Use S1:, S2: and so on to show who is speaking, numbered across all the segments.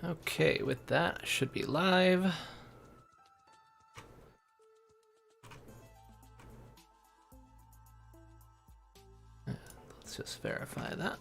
S1: Okay, with that, I should be live. Let's just verify that.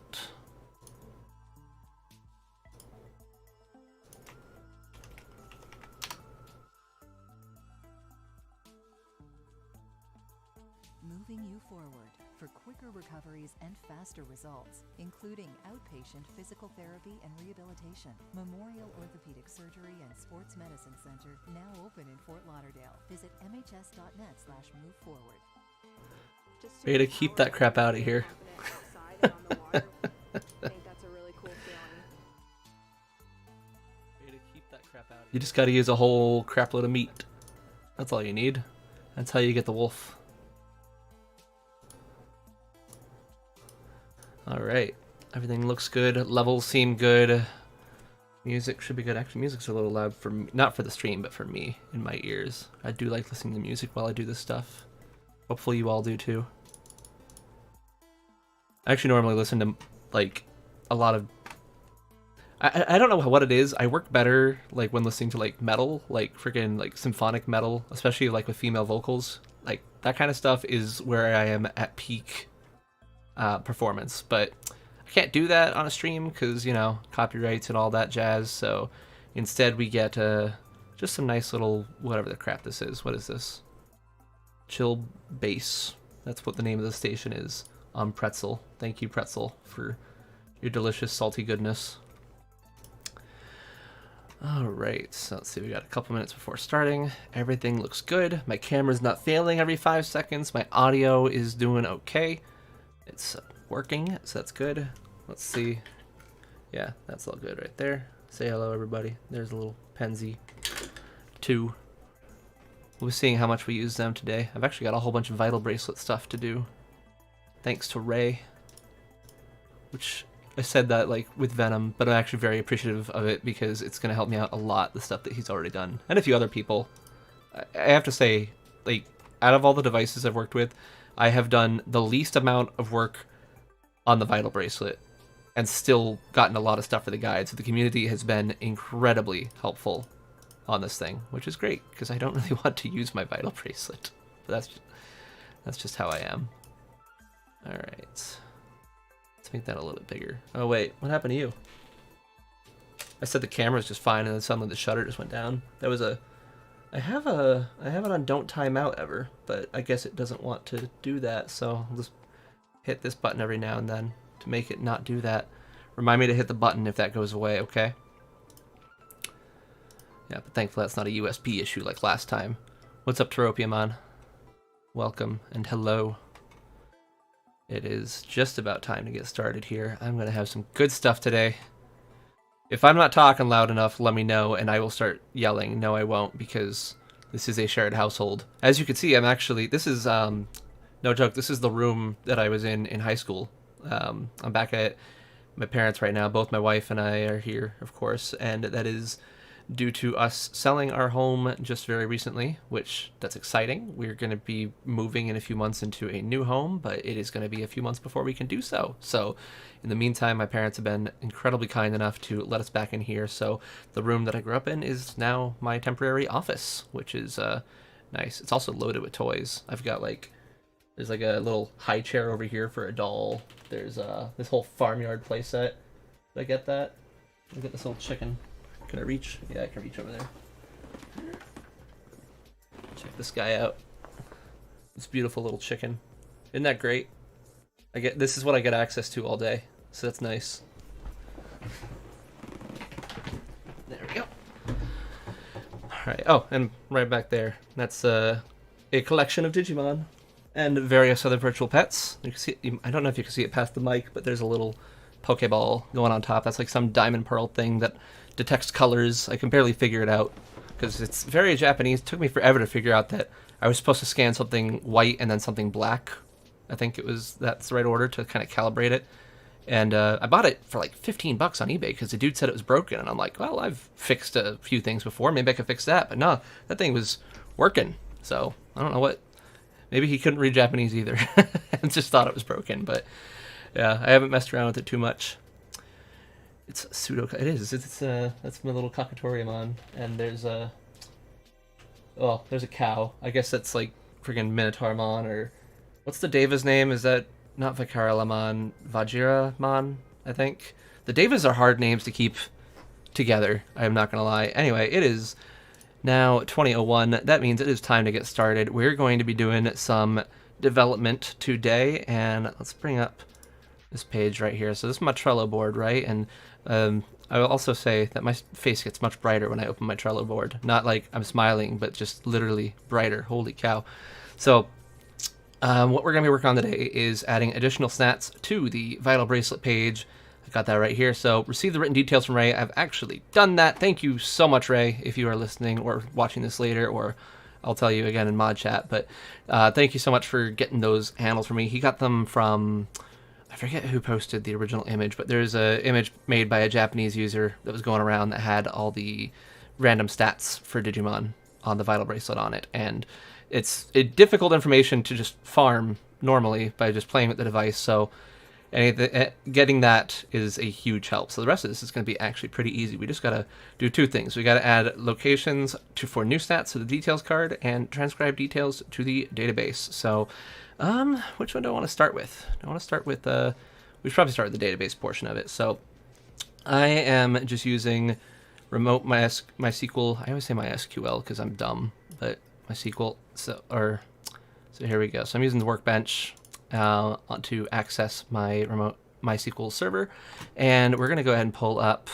S2: Moving you forward for quicker recoveries and faster results, including outpatient physical therapy and rehabilitation. Memorial Orthopedic Surgery and Sports Medicine Center, now open in Fort Lauderdale. Visit mhs.net/moveforward.
S1: Way to keep that crap out of here.
S3: I think that's a really cool feeling.
S1: Way to keep that crap out. You just gotta use a whole crap load of meat. That's all you need. That's how you get the wolf. Alright, everything looks good, levels seem good, music should be good. Actually, music's a little loud for me, not for the stream, but for me, in my ears. I do like listening to music while I do this stuff. Hopefully you all do too. I actually normally listen to, like, a lot of... I don't know what it is, I work better, like, when listening to, like, metal, like, freaking, like, symphonic metal, especially, like, with female vocals. Like, that kind of stuff is where I am at peak performance, but I can't do that on a stream because, you know, copyrights and all that jazz. So instead we get just some nice little whatever the crap this is. What is this? Chill bass. That's what the name of the station is on Pretzel. Thank you, Pretzel, for your delicious salty goodness. Alright, so let's see, we got a couple minutes before starting. Everything looks good. My camera's not failing every 5 seconds. My audio is doing okay. It's working, so that's good. Let's see. Yeah, that's all good right there. Say hello, everybody. There's a little Penzi. 2. We'll be seeing how much we use them today. I've actually got a whole bunch of Vital Bracelet stuff to do. Thanks to Ray. Which, I said that like with Venom, but I'm actually very appreciative of it because it's going to help me out a lot, the stuff that he's already done. And a few other people. I have to say, like, out of all the devices I've worked with, I have done the least amount of work on the Vital Bracelet and still gotten a lot of stuff for the guide. So the community has been incredibly helpful on this thing, which is great because I don't really want to use my Vital Bracelet. But that's just how I am. All right. Let's make that a little bit bigger. Oh, wait. What happened to you? I said the camera was just fine and then suddenly the shutter just went down. That was a... I have it on don't time out ever, but I guess it doesn't want to do that, so I'll just hit this button every now and then to make it not do that. Remind me to hit the button if that goes away, okay? Yeah, but thankfully that's not a USB issue like last time. What's up, Teropiamon? Welcome and hello. It is just about time to get started here. I'm going to have some good stuff today. If I'm not talking loud enough, let me know, and I will start yelling. No, I won't, because this is a shared household. As you can see, I'm actually... This is, no joke, this is the room that I was in high school. I'm back at my parents' right now. Both my wife and I are here, of course, and that is due to us selling our home just very recently, which that's exciting. We're going to be moving in a few months into a new home, but it is going to be a few months before we can do so. So in the meantime, my parents have been incredibly kind enough to let us back in here. So the room that I grew up in is now my temporary office, which is nice. It's also loaded with toys. I've got like, there's like a little high chair over here for a doll. There's this whole farmyard playset. Did I get that? Look at this little chicken. Can I reach? Yeah, I can reach over there. Check this guy out. This beautiful little chicken. Isn't that great? This is what I get access to all day, so that's nice. There we go. Alright, oh, and right back there, that's a collection of Digimon and various other virtual pets. You can see, I don't know if you can see it past the mic, but there's a little Pokeball going on top. That's like some diamond pearl thing that detects colors. I can barely figure it out because it's very Japanese. It took me forever to figure out that I was supposed to scan something white and then something black. I think that's the right order to kind of calibrate it. And I bought it for like 15 bucks on eBay because the dude said it was broken. And I'm like, well, I've fixed a few things before. Maybe I could fix that. But no, that thing was working. So I don't know what. Maybe he couldn't read Japanese either and just thought it was broken. But yeah, I haven't messed around with it too much. It's pseudo. It is. It's that's my little Kakatoriamon, and there's a. Oh, there's a cow. I guess that's like friggin' Minotaurmon or what's the Deva's name? Is that not Vicaramon? Vajiramon, I think. The Devas are hard names to keep together. I am not gonna lie. Anyway, it is now 20:01. That means it is time to get started. We're going to be doing some development today, and let's bring up this page right here. So this is my Trello board, right? And I will also say that my face gets much brighter when I open my Trello board. Not like I'm smiling, but just literally brighter. Holy cow. So what we're going to be working on today is adding additional stats to the Vital Bracelet page. I got that right here. So receive the written details from Ray. I've actually done that. Thank you so much, Ray, if you are listening or watching this later, or I'll tell you again in mod chat. But thank you so much for getting those handles for me. He got them from... I forget who posted the original image, but there's an image made by a Japanese user that was going around that had all the random stats for Digimon on the Vital Bracelet on it. And it's difficult information to just farm normally by just playing with the device. So getting that is a huge help. So the rest of this is going to be actually pretty easy. We just got to do two things. We got to add locations for new stats to the details card and transcribe details to the database. So which one do I want to start with? I want to start with we should probably start with the database portion of it. So I am just using remote MySQL. I always say MySQL because I'm dumb, but MySQL. So here we go. So I'm using the workbench to access my remote MySQL server, and we're going to go ahead and pull up.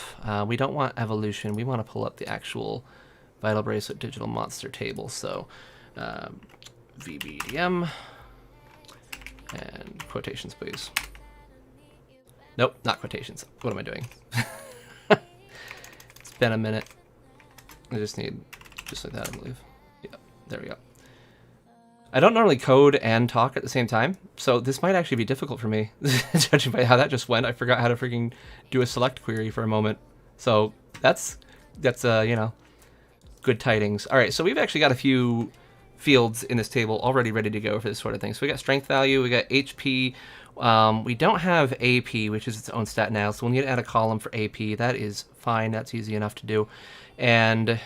S1: We don't want evolution. We want to pull up the actual Vital Bracelet Digital Monster table. So VBDM. And quotations, please. Nope, not quotations. What am I doing? It's been a minute. I just need, just like that, I believe. Yeah, there we go. I don't normally code and talk at the same time, so this might actually be difficult for me, judging by how that just went. I forgot how to freaking do a select query for a moment. So that's you know, good tidings. All right, so we've actually got a few fields in this table already ready to go for this sort of thing. So we got strength value, we got HP, we don't have AP, which is its own stat now, so we'll need to add a column for AP. That is fine, that's easy enough to do. And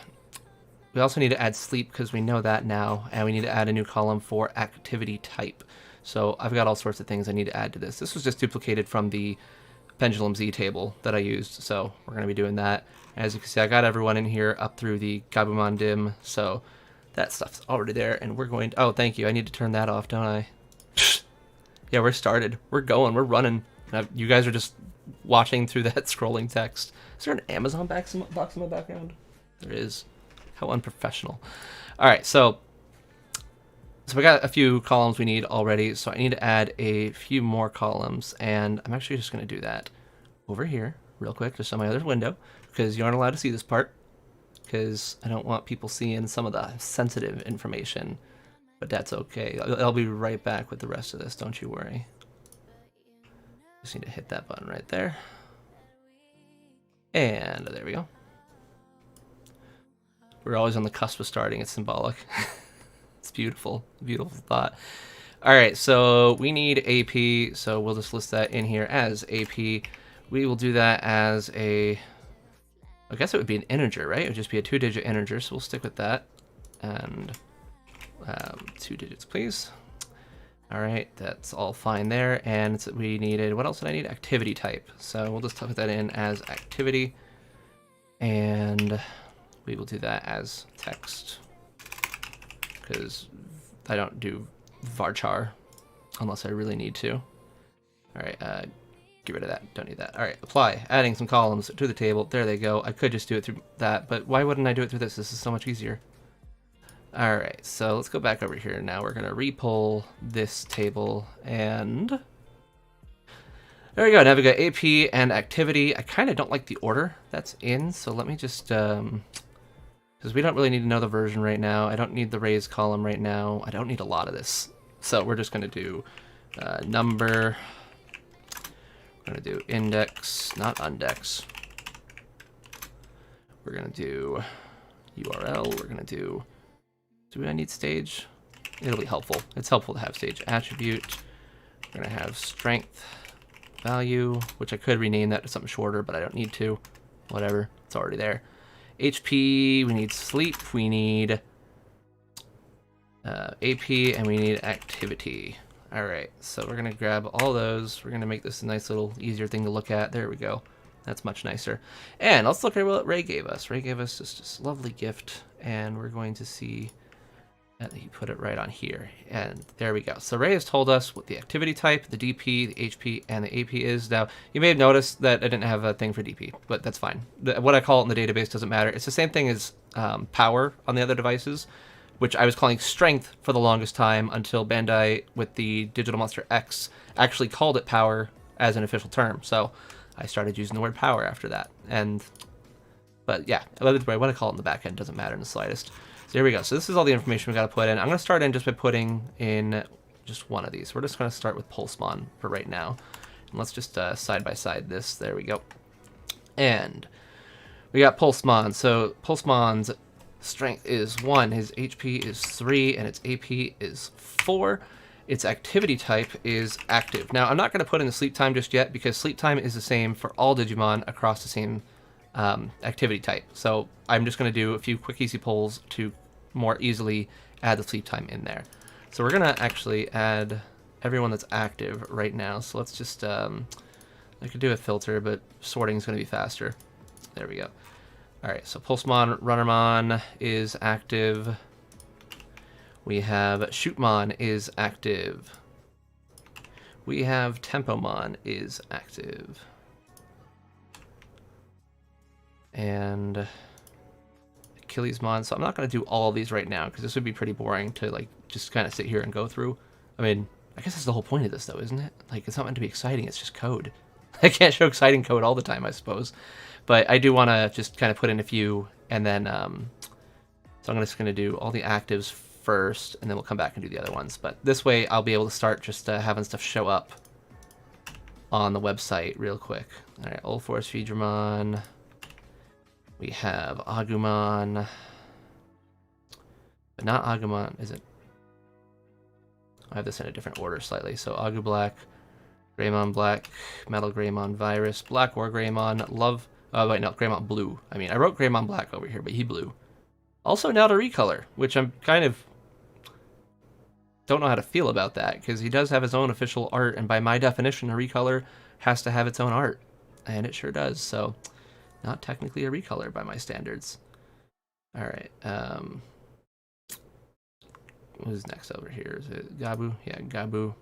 S1: we also need to add sleep because we know that now, and we need to add a new column for activity type. So I've got all sorts of things I need to add to this. This was just duplicated from the Pendulum Z table that I used, so we're going to be doing that. As you can see, I got everyone in here up through the Gabumon dim, so that stuff's already there, and we're going to... Oh, thank you. I need to turn that off, don't I? Yeah, we're started. We're going. We're running. You guys are just watching through that scrolling text. Is there an Amazon box in my background? There is. How unprofessional. All right, so we got a few columns we need already, so I need to add a few more columns, and I'm actually just going to do that over here real quick, just on my other window, because you aren't allowed to see this part, because I don't want people seeing some of the sensitive information, but that's okay. I'll be right back with the rest of this, don't you worry. Just need to hit that button right there. And there we go. We're always on the cusp of starting. It's symbolic. It's beautiful. Beautiful thought. All right, so we need AP, so we'll just list that in here as AP. We will do that as a... I guess it would be an integer, right? It would just be a 2-digit integer, so we'll stick with that. And 2 digits, please. All right, that's all fine there. And we needed, what else did I need? Activity type. So we'll just put that in as activity. And we will do that as text, because I don't do varchar unless I really need to. All right, get rid of that. Don't need that. All right, apply. Adding some columns to the table. There they go. I could just do it through that, but why wouldn't I do it through this? This is so much easier. All right, so let's go back over here. Now we're going to re-pull this table, and there we go. Now we got AP and activity. I kind of don't like the order that's in, so let me just, because we don't really need to know the version right now. I don't need the raise column right now. I don't need a lot of this. So we're just going to do number. We're going to do index, not undex. We're going to do URL. We're going to do I need stage? It'll be helpful. It's helpful to have stage attribute. We're going to have strength value, which I could rename that to something shorter, but I don't need to. Whatever, it's already there. HP, we need sleep, we need AP, and we need activity. All right, so we're gonna grab all those. We're gonna make this a nice little easier thing to look at. There we go. That's much nicer. And let's look at what Ray gave us. Ray gave us just this lovely gift, and we're going to see that he put it right on here. And there we go. So Ray has told us what the activity type, the DP, the HP, and the AP is. Now, you may have noticed that I didn't have a thing for DP, but that's fine. What I call it in the database doesn't matter. It's the same thing as power on the other devices, which I was calling strength for the longest time until Bandai, with the Digital Monster X, actually called it power as an official term. So I started using the word power after that. But yeah, what I call it in the back end doesn't matter in the slightest. So here we go. So this is all the information we got to put in. I'm going to start in just by putting in just one of these. We're just going to start with Pulsemon for right now. And let's just side by side this. There we go. And we got Pulsemon. So Pulsemon's strength is 1, his HP is 3, and its AP is 4. Its activity type is active. Now, I'm not going to put in the sleep time just yet because sleep time is the same for all Digimon across the same activity type. So I'm just going to do a few quick easy pulls to more easily add the sleep time in there. So we're going to actually add everyone that's active right now. So let's just, I could do a filter, but sorting is going to be faster. There we go. All right, so Pulsemon, Runnermon is active. We have Shootmon is active. We have Tempomon is active. And Achillesmon. So I'm not going to do all of these right now because this would be pretty boring to like just kind of sit here and go through. I mean, I guess that's the whole point of this though, isn't it? Like, it's not meant to be exciting, it's just code. I can't show exciting code all the time, I suppose. But I do want to just kind of put in a few, and then, so I'm just going to do all the actives first, and then we'll come back and do the other ones. But this way, I'll be able to start just having stuff show up on the website real quick. All right, Old Forest Feedramon. We have Agumon. But not Agumon, is it? I have this in a different order slightly. So Agu Black, Greymon Black, Metal Greymon Virus, Black War Greymon, Love... Oh, wait, no, Greymon Blue. I mean, I wrote Greymon Black over here, but he blue. Also now to recolor, which I'm kind of... don't know how to feel about that, because he does have his own official art, and by my definition, a recolor has to have its own art. And it sure does, so... not technically a recolor by my standards. Alright, who's next over here? Is it Gabu? Yeah, Gabu.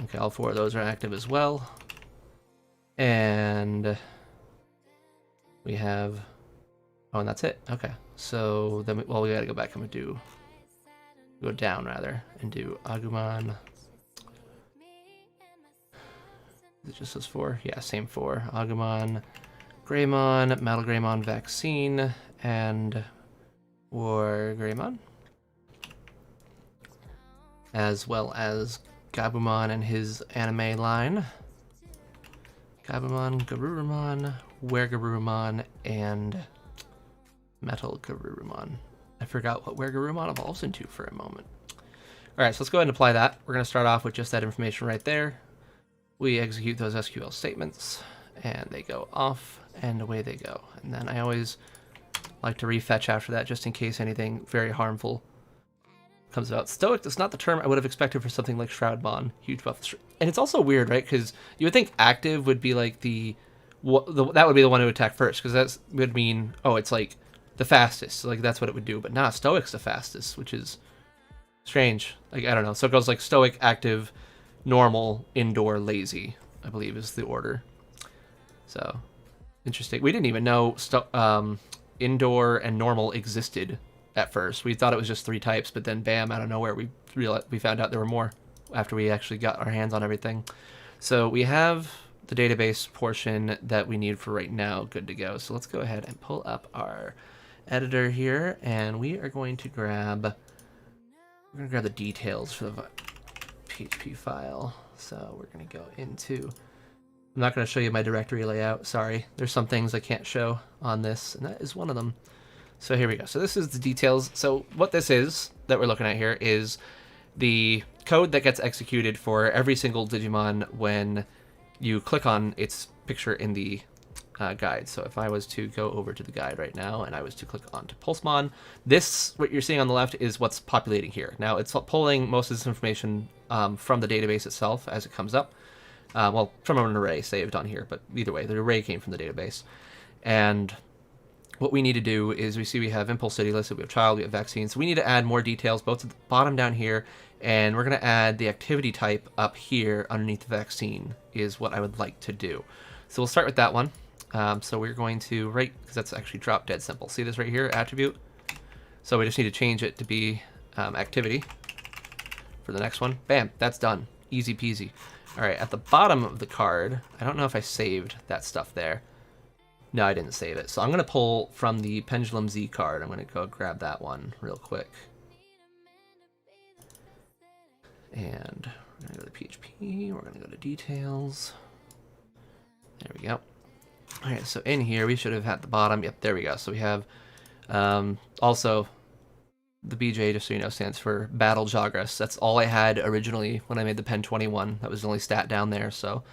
S1: Okay, all 4 of those are active as well. And we have... oh, and that's it. Okay, so then, well, we gotta go back and go down, rather, and do Agumon. Is it just those 4? Yeah, same 4. Agumon, Greymon, Metal Greymon Vaccine, and War Greymon. As well as Gabumon and his anime line. Gabumon, Garurumon, Weregarurumon, and Metal Garurumon. I forgot what Weregarurumon evolves into for a moment. Alright, so let's go ahead and apply that. We're going to start off with just that information right there. We execute those SQL statements, and they go off, and away they go. And then I always like to refetch after that, just in case anything very harmful comes about. Stoic is not the term I would have expected for something like Shroudmon. Huge buff. And it's also weird, right? Because you would think active would be like that would be the one to attack first, because that would mean, oh, it's like the fastest. Like, that's what it would do. But nah, Stoic's the fastest, which is strange. Like, I don't know. So it goes like Stoic, active, normal, indoor, lazy, I believe is the order. So, interesting. We didn't even know indoor and normal existed at first. We thought it was just 3 types, but then bam, out of nowhere, we found out there were more after we actually got our hands on everything. So we have the database portion that we need for right now good to go. So let's go ahead and pull up our editor here, and we are going to grab the details for the PHP file. So we're going to go into... I'm not going to show you my directory layout, sorry. There's some things I can't show on this, and that is one of them. So here we go. So this is the details. So what this is that we're looking at here is the code that gets executed for every single Digimon when you click on its picture in the guide. So if I was to go over to the guide right now and I was to click onto Pulsemon, this, what you're seeing on the left, is what's populating here. Now it's pulling most of this information from the database itself as it comes up. Well, from an array saved on here, but either way, the array came from the database. And what we need to do is we have Impulse City listed, we have Child, we have Vaccine. So we need to add more details, both at the bottom down here, and we're going to add the activity type up here underneath the Vaccine is what I would like to do. So we'll start with that one. So we're going to, because that's actually drop dead simple. See this right here, attribute? So we just need to change it to be activity for the next one. Bam, that's done. Easy peasy. All right, at the bottom of the card, I don't know if I saved that stuff there. No, I didn't save it. So I'm going to pull from the Pendulum Z card. I'm going to go grab that one real quick. And we're going to go to PHP. We're going to go to details. There we go. All right, so in here, we should have had the bottom. Yep, there we go. So we have also the BJ, just so you know, stands for Battle Jogress. That's all I had originally when I made the Pen 21. That was the only stat down there. So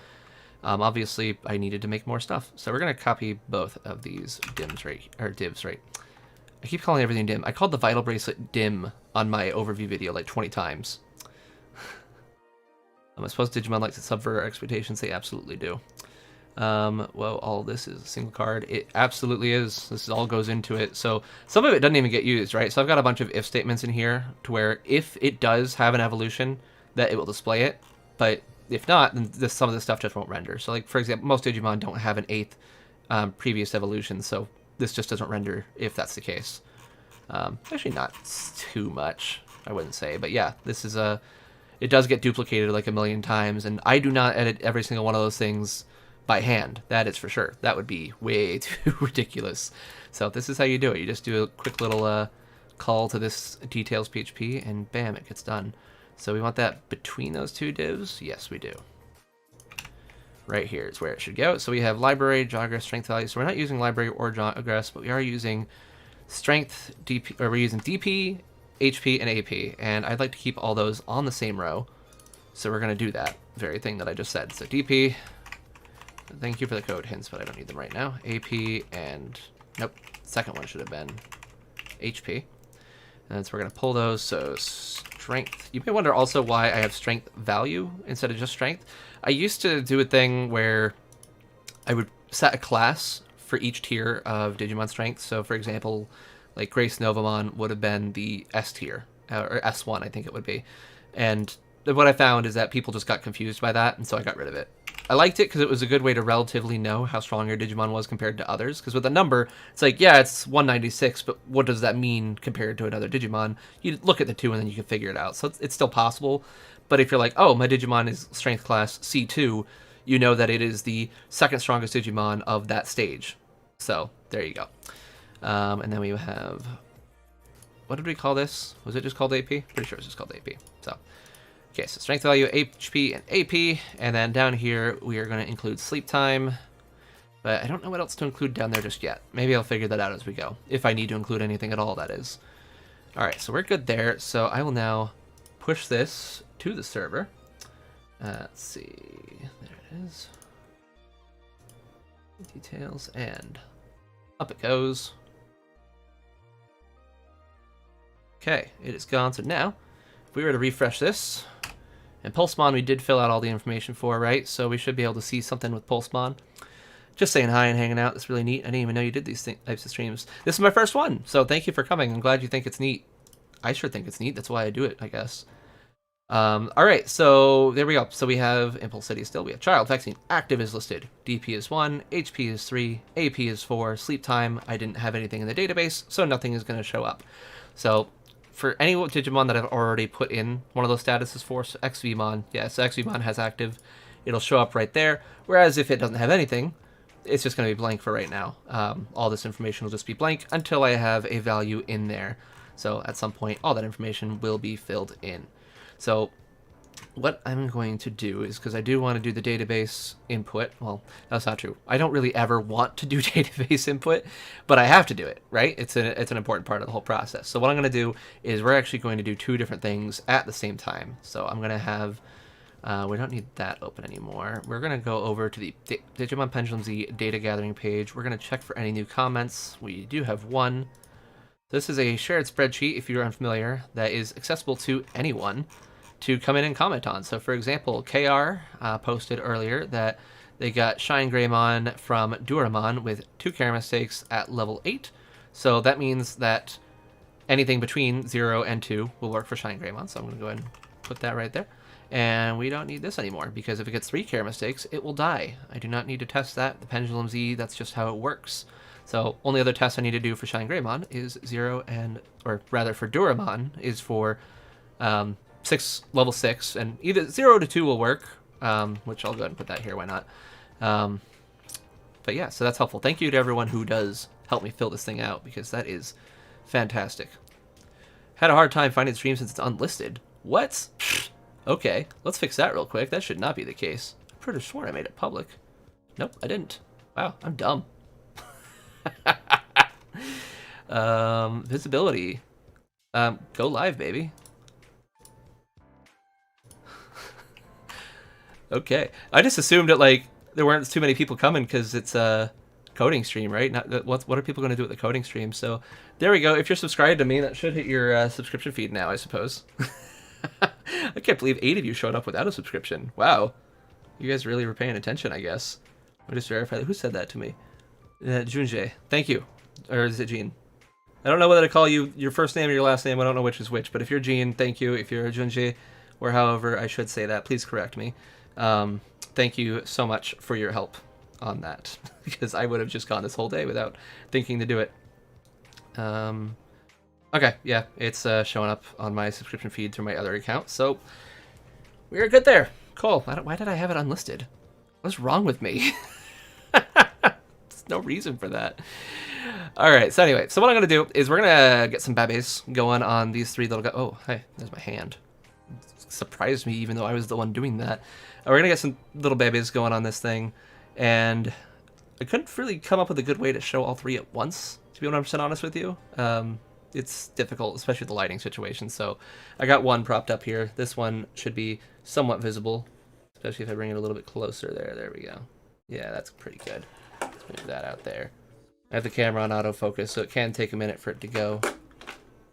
S1: obviously, I needed to make more stuff. So we're going to copy both of these divs right. I keep calling everything dim. I called the Vital Bracelet dim on my overview video like 20 times. I suppose Digimon likes to subvert our expectations. They absolutely do. Well, all this is a single card. It absolutely is. This all goes into it. So some of it doesn't even get used, right? So I've got a bunch of if statements in here to where if it does have an evolution, that it will display it. But if not, then some of this stuff just won't render. So like, for example, most Digimon don't have an 8th previous evolution. So this just doesn't render if that's the case. Actually not too much, I wouldn't say. But yeah, this is it does get duplicated like a million times. And I do not edit every single one of those things by hand, that is for sure. That would be way too ridiculous. So this is how you do it. You just do a quick little call to this details PHP, and bam, it gets done. So we want that between those two divs? Yes, we do. Right here is where it should go. So we have library, jogress, strength value. So we're not using library or jogress, but we are using strength, DP, or we're using DP, HP, and AP. And I'd like to keep all those on the same row. So we're going to do that very thing that I just said. So DP, thank you for the code hints, but I don't need them right now. AP and, nope, second one should have been HP. And so we're going to pull those. So strength. You may wonder also why I have strength value instead of just strength. I used to do a thing where I would set a class for each tier of Digimon strength. So for example, like Grace Novamon would have been the S tier, or S1 I think it would be. And what I found is that people just got confused by that, and so I got rid of it. I liked it because it was a good way to relatively know how strong your Digimon was compared to others. Because with a number, it's like, yeah, it's 196, but what does that mean compared to another Digimon? You look at the two and then you can figure it out. So it's still possible. But if you're like, oh, my Digimon is strength class C2, you know that it is the second strongest Digimon of that stage. So there you go. And then we have, what did we call this? Was it just called AP? Pretty sure it's just called AP. So. Okay, so strength value, HP, and AP, and then down here we are going to include sleep time, but I don't know what else to include down there just yet. Maybe I'll figure that out as we go, if I need to include anything at all, that is. Alright, so we're good there, so I will now push this to the server. Let's see, there it is. Details, and up it goes. Okay, it is gone, so now, if we were to refresh this, and Pulsemon we did fill out all the information for, right? So we should be able to see something with Pulsemon. Just saying hi and hanging out. It's really neat. I didn't even know you did these types of streams. This is my first one, so thank you for coming. I'm glad you think it's neat. I sure think it's neat. That's why I do it, I guess. All right, so there we go. So we have Impulse City still. We have Child, Vaccine, Active is listed. DP is 1, HP is 3, AP is 4, Sleep Time. I didn't have anything in the database, so nothing is going to show up. So for any Digimon that I've already put in one of those statuses for, so XVmon, yes, XVmon has active, it'll show up right there. Whereas if it doesn't have anything, it's just going to be blank for right now. All this information will just be blank until I have a value in there. So at some point, all that information will be filled in. So what I'm going to do is, because I do want to do the database input, well, that's not true. I don't really ever want to do database input, but I have to do it, right? It's an important part of the whole process. So what I'm going to do is we're actually going to do two different things at the same time. So I'm going to have We don't need that open anymore. We're going to go over to the Digimon Pendulum Z data gathering page. We're going to check for any new comments. We do have one. This is a shared spreadsheet, if you're unfamiliar, that is accessible to anyone to come in and comment on. So, for example, KR posted earlier that they got Shine Greymon from Diatrimon with 2 camera mistakes at level 8. So that means that anything between 0 and 2 will work for Shine Greymon. So I'm going to go ahead and put that right there. And we don't need this anymore, because if it gets 3 camera mistakes, it will die. I do not need to test that. The Pendulum Z, that's just how it works. So only other test I need to do for Shine Greymon is 0 and, or rather for Diatrimon, is for level 6, and either 0 to 2 will work, which I'll go ahead and put that here, why not? But yeah, so that's helpful. Thank you to everyone who does help me fill this thing out, because that is fantastic. Had a hard time finding the stream since it's unlisted. What? Okay, let's fix that real quick. That should not be the case. I'm pretty sure I made it public. Nope, I didn't. Wow, I'm dumb. Visibility. Go live, baby. Okay, I just assumed that, like, there weren't too many people coming because it's a coding stream, right? Not what are people going to do with the coding stream? So there we go. If you're subscribed to me, that should hit your subscription feed now, I suppose. I can't believe 8 of you showed up without a subscription. Wow, you guys really were paying attention, I guess. I'll just verify that. Who said that to me? Junjie, thank you. Or is it Jean? I don't know whether to call you your first name or your last name. I don't know which is which. But if you're Jean, thank you. If you're Junjie, or however I should say that, please correct me. Thank you so much for your help on that, because I would have just gone this whole day without thinking to do it. Okay, yeah, it's showing up on my subscription feed through my other account, so we're good there. Cool. Why did I have it unlisted? What's wrong with me? There's no reason for that. All right, so anyway, so what I'm going to do is we're going to get some babes going on these 3 little guys. Oh, hey, there's my hand. It surprised me, even though I was the one doing that. We're going to get some little babes going on this thing, and I couldn't really come up with a good way to show all 3 at once, to be 100% honest with you. It's difficult, especially with the lighting situation, so I got one propped up here. This one should be somewhat visible, especially if I bring it a little bit closer there. There we go. Yeah, that's pretty good. Let's move that out there. I have the camera on autofocus, so it can take a minute for it to go,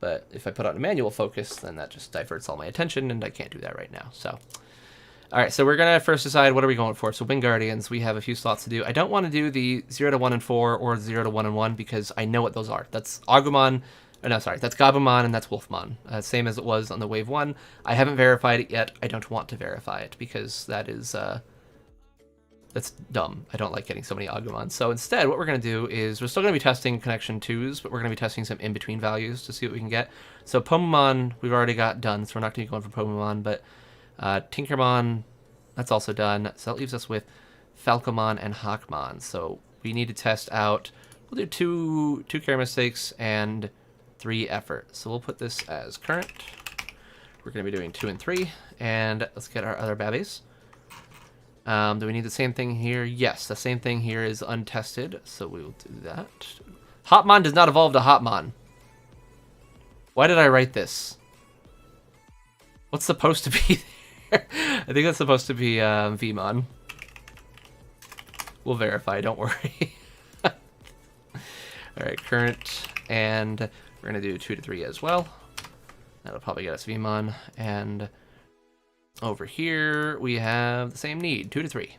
S1: but if I put on a manual focus, then that just diverts all my attention, and I can't do that right now, so... Alright, so we're going to first decide what are we going for. So Wing Guardians, we have a few slots to do. I don't want to do the 0 to 1 and 4 or 0 to 1 and 1 because I know what those are. That's Agumon, no, sorry, that's Gabumon and that's Wolfmon. Same as it was on the Wave 1. I haven't verified it yet. I don't want to verify it because that is, that's dumb. I don't like getting so many Agumon. So instead, what we're going to do is we're still going to be testing Connection 2s, but we're going to be testing some in-between values to see what we can get. So Pomamon, we've already got done, so we're not going to be going for Pomamon, but Tinkermon, that's also done. So that leaves us with Falcomon and Hawkmon. So we need to test out, we'll do two camera mistakes and 3 effort. So we'll put this as current. We're going to be doing 2 and 3. And let's get our other babbies. Do we need the same thing here? Yes, the same thing here is untested. So we will do that. Hotmon does not evolve to Hotmon. Why did I write this? What's supposed to be there? I think that's supposed to be Vmon. We'll verify, don't worry. Alright, current, and we're going to do 2 to 3 as well. That'll probably get us Vmon. And over here, we have the same need, 2 to 3.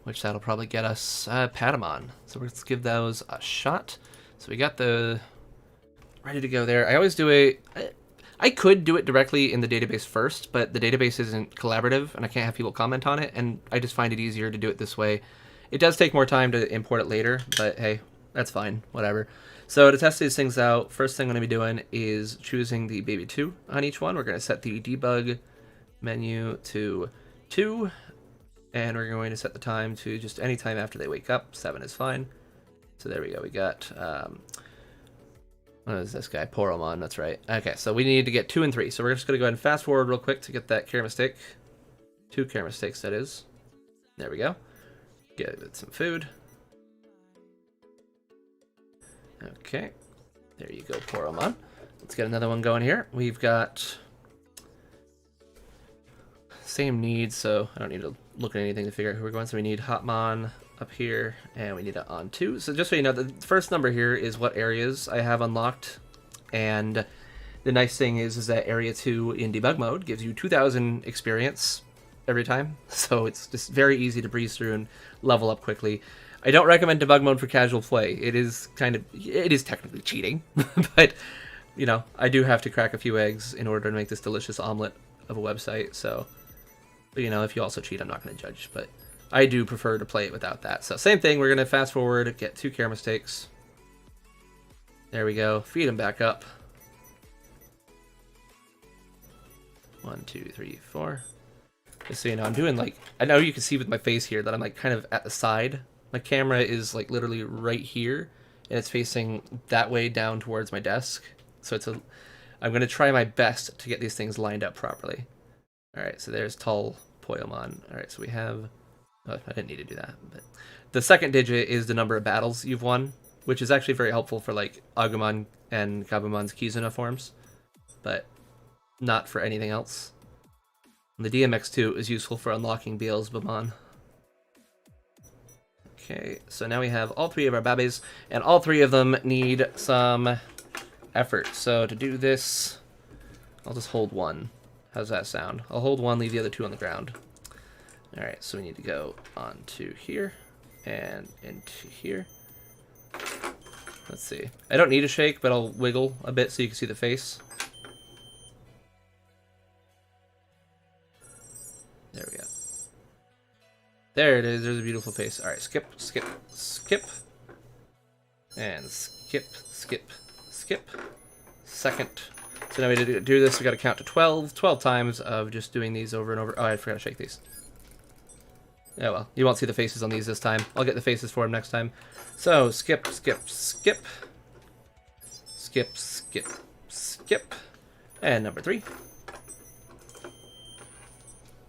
S1: Which that'll probably get us Patamon. So let's give those a shot. So we got the... ready to go there. I always do I could do it directly in the database first, but the database isn't collaborative and I can't have people comment on it, and I just find it easier to do it this way. It does take more time to import it later, but hey, that's fine, whatever. So to test these things out, first thing I'm going to be doing is choosing the baby 2 on each one. We're going to set the debug menu to 2, and we're going to set the time to just any time after they wake up. 7 is fine. So there we go. We got... what is this guy? Poromon, that's right. Okay, so we need to get 2 and 3. So we're just going to go ahead and fast forward real quick to get that camera mistake. 2 camera mistakes, that is. There we go. Get it some food. Okay. There you go, Poromon. let's get another one going here. We've got same needs, so I don't need to look at anything to figure out who we're going. So we need Hotmon up here, and we need it on 2. So just so you know, the first number here is what areas I have unlocked, and the nice thing is that Area 2 in debug mode gives you 2,000 experience every time, so it's just very easy to breeze through and level up quickly. I don't recommend debug mode for casual play. It is technically cheating, but you know, I do have to crack a few eggs in order to make this delicious omelet of a website, so, but, you know, if you also cheat, I'm not going to judge, but I do prefer to play it without that. So same thing, we're going to fast forward, get 2 care mistakes. There we go, feed them back up. 1, 2, 3, 4. Just so you know, I'm doing like, I know you can see with my face here that I'm like kind of at the side. My camera is like literally right here, and it's facing that way down towards my desk. So I'm going to try my best to get these things lined up properly. Alright, so there's Tall Poyomon. Alright, so we have, oh, I didn't need to do that, but the second digit is the number of battles you've won, which is actually very helpful for like Agumon and Gabumon's Kizuna forms, but not for anything else. And the DMX2 is useful for unlocking Beelzebubon. Okay, so now we have all 3 of our babes, and all 3 of them need some effort. So to do this, I'll just hold 1. How's that sound? I'll hold 1, leave the other 2 on the ground. Alright, so we need to go onto here, and into here. Let's see. I don't need a shake, but I'll wiggle a bit so you can see the face. There we go. There it is. There's a beautiful face. All right, skip, skip, skip. And skip, skip, skip. Second. So now we do this, we got to count to 12. 12 times of just doing these over and over. Oh, I forgot to shake these. Yeah, well, you won't see the faces on these this time. I'll get the faces for them next time. So, skip, skip, skip. Skip, skip, skip. And number 3.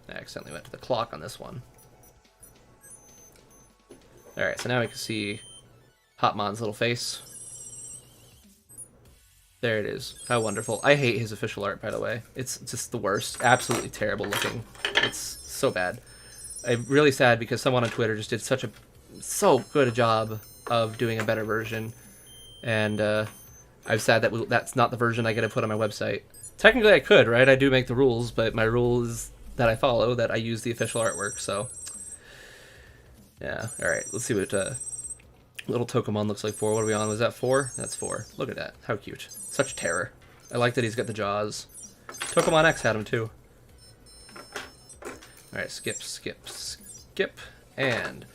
S1: I accidentally went to the clock on this one. Alright, so now we can see Hotmon's little face. There it is. How wonderful. I hate his official art, by the way. It's just the worst. Absolutely terrible looking. It's so bad. I'm really sad because someone on Twitter just did so good a job of doing a better version. And I'm sad that that's not the version I get to put on my website. Technically I could, right? I do make the rules, but my rule is that I follow, that I use the official artwork, so yeah. Alright, let's see what little Tokomon looks like. 4. What are we on? Was that 4? That's 4. Look at that. How cute. Such terror. I like that he's got the jaws. Tokomon X had him too. Alright, skip, skip, skip, and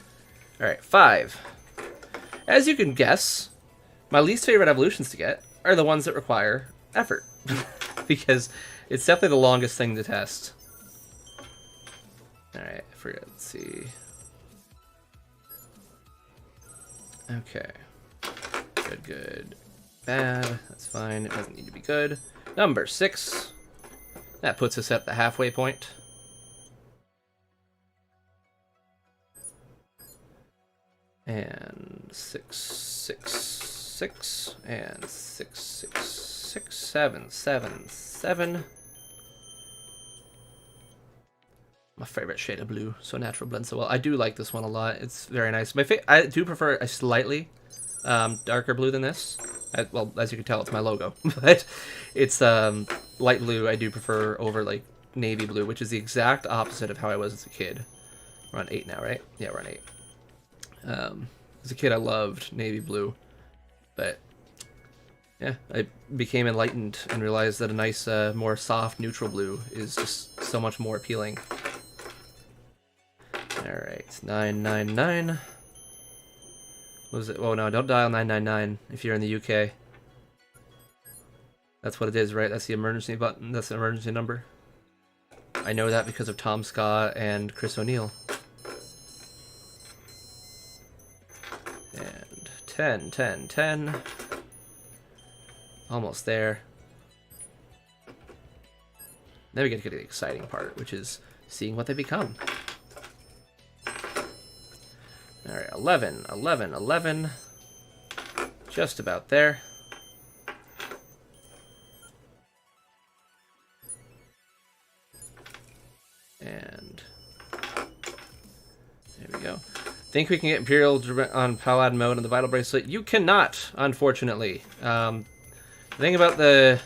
S1: alright, 5. As you can guess, my least favorite evolutions to get are the ones that require effort. Because it's definitely the longest thing to test. Alright, I forget. Let's see. Okay. Good, good. Bad. That's fine. It doesn't need to be good. Number 6. That puts us at the halfway point. And 6, 6, 6, and 6, 6, 6, 7, 7, 7. My favorite shade of blue, so natural blends so well. I do like this one a lot. It's very nice. I do prefer a slightly darker blue than this. Well, as you can tell, it's my logo, but it's light blue. I do prefer over like navy blue, which is the exact opposite of how I was as a kid. We're on 8 now, right? Yeah, we're on 8. As a kid, I loved navy blue, but yeah, I became enlightened and realized that a nice, more soft, neutral blue is just so much more appealing. Alright, 999. What was it? Oh no, don't dial 999 if you're in the UK. That's what it is, right? That's the emergency button. That's the emergency number. I know that because of Tom Scott and Chris O'Neill. And 10, 10, 10. Almost there. Then we get to the exciting part, which is seeing what they become. Alright, 11, 11, 11. Just about there. And there we go. Think we can get Imperial on Paladin mode on the Vital Bracelet? You cannot, unfortunately. The thing about the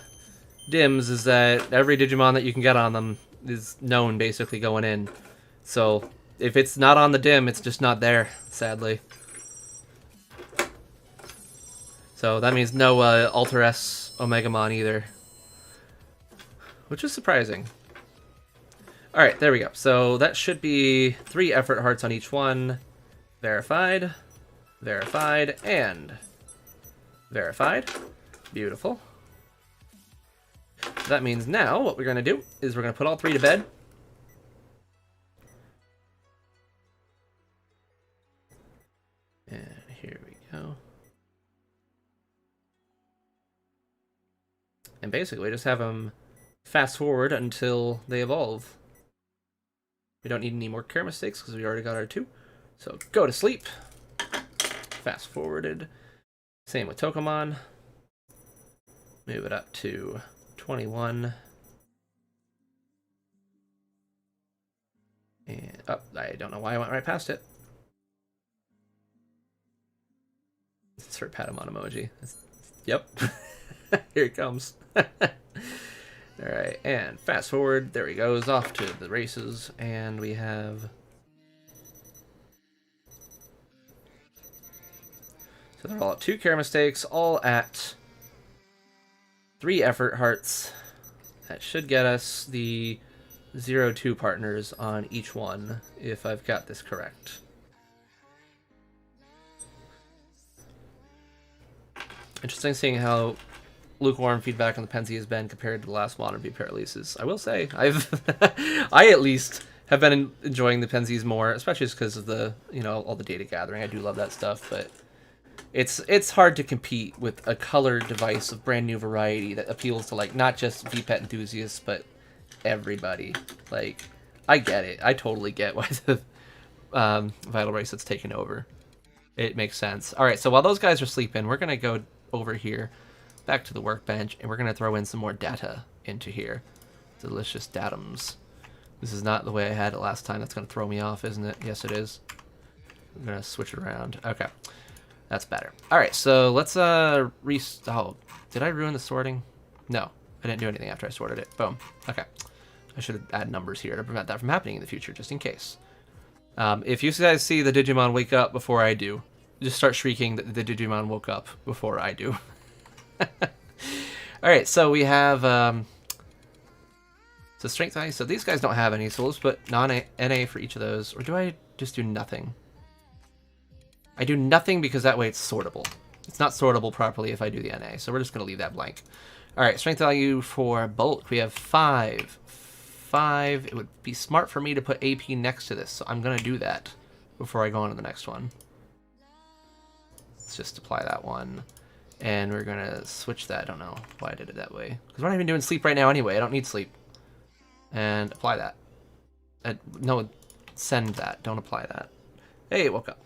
S1: Dims is that every Digimon that you can get on them is known basically going in. So if it's not on the Dim, it's just not there, sadly. So that means no Alter S Omegamon either. Which is surprising. Alright, there we go. So that should be 3 effort hearts on each one. Verified, verified, and verified. Beautiful. That means now what we're going to do is we're going to put all 3 to bed. And here we go. And basically just have them fast forward until they evolve. We don't need any more care mistakes because we already got our 2. So go to sleep. Fast forwarded. Same with Tokomon. Move it up to 21. And I don't know why I went right past it. Insert Patamon emoji. Yep. Here it comes. Alright, and fast forward. There he goes, off to the races. And we have... So they're all at 2 care mistakes, all at 3 effort hearts. That should get us the 0-2 partners on each one, if I've got this correct. Interesting seeing how lukewarm feedback on the Penzi has been compared to the last Modern V pair releases. I will say, I at least have been enjoying the Penzis more, especially just because of the, all the data gathering. I do love that stuff, but it's hard to compete with a colored device of brand new variety that appeals to not just VPET enthusiasts, but everybody. I get it. I totally get why the Vital Bracelet's taken over. It makes sense. All right, so while those guys are sleeping, we're gonna go over here, back to the workbench, and we're gonna throw in some more data into here. Delicious datums. This is not the way I had it last time. That's gonna throw me off, isn't it? Yes, it is. I'm gonna switch it around. Okay. That's better. Alright, so let's oh, did I ruin the sorting? No, I didn't do anything after I sorted it. Boom. Okay. I should add numbers here to prevent that from happening in the future, just in case. If you guys see the Digimon wake up before I do, just start shrieking that the Digimon woke up before I do. Alright, so we have so strength value. So these guys don't have any, so let's put non-NA for each of those. Or do I just do nothing? I do nothing because that way it's sortable. It's not sortable properly if I do the NA, so we're just going to leave that blank. Alright, strength value for bulk. We have 5. 5. It would be smart for me to put AP next to this, so I'm going to do that before I go on to the next one. Let's just apply that one. And we're going to switch that. I don't know why I did it that way. Because we're not even doing sleep right now anyway. I don't need sleep. And apply that. No, send that. Don't apply that. Hey, it woke up.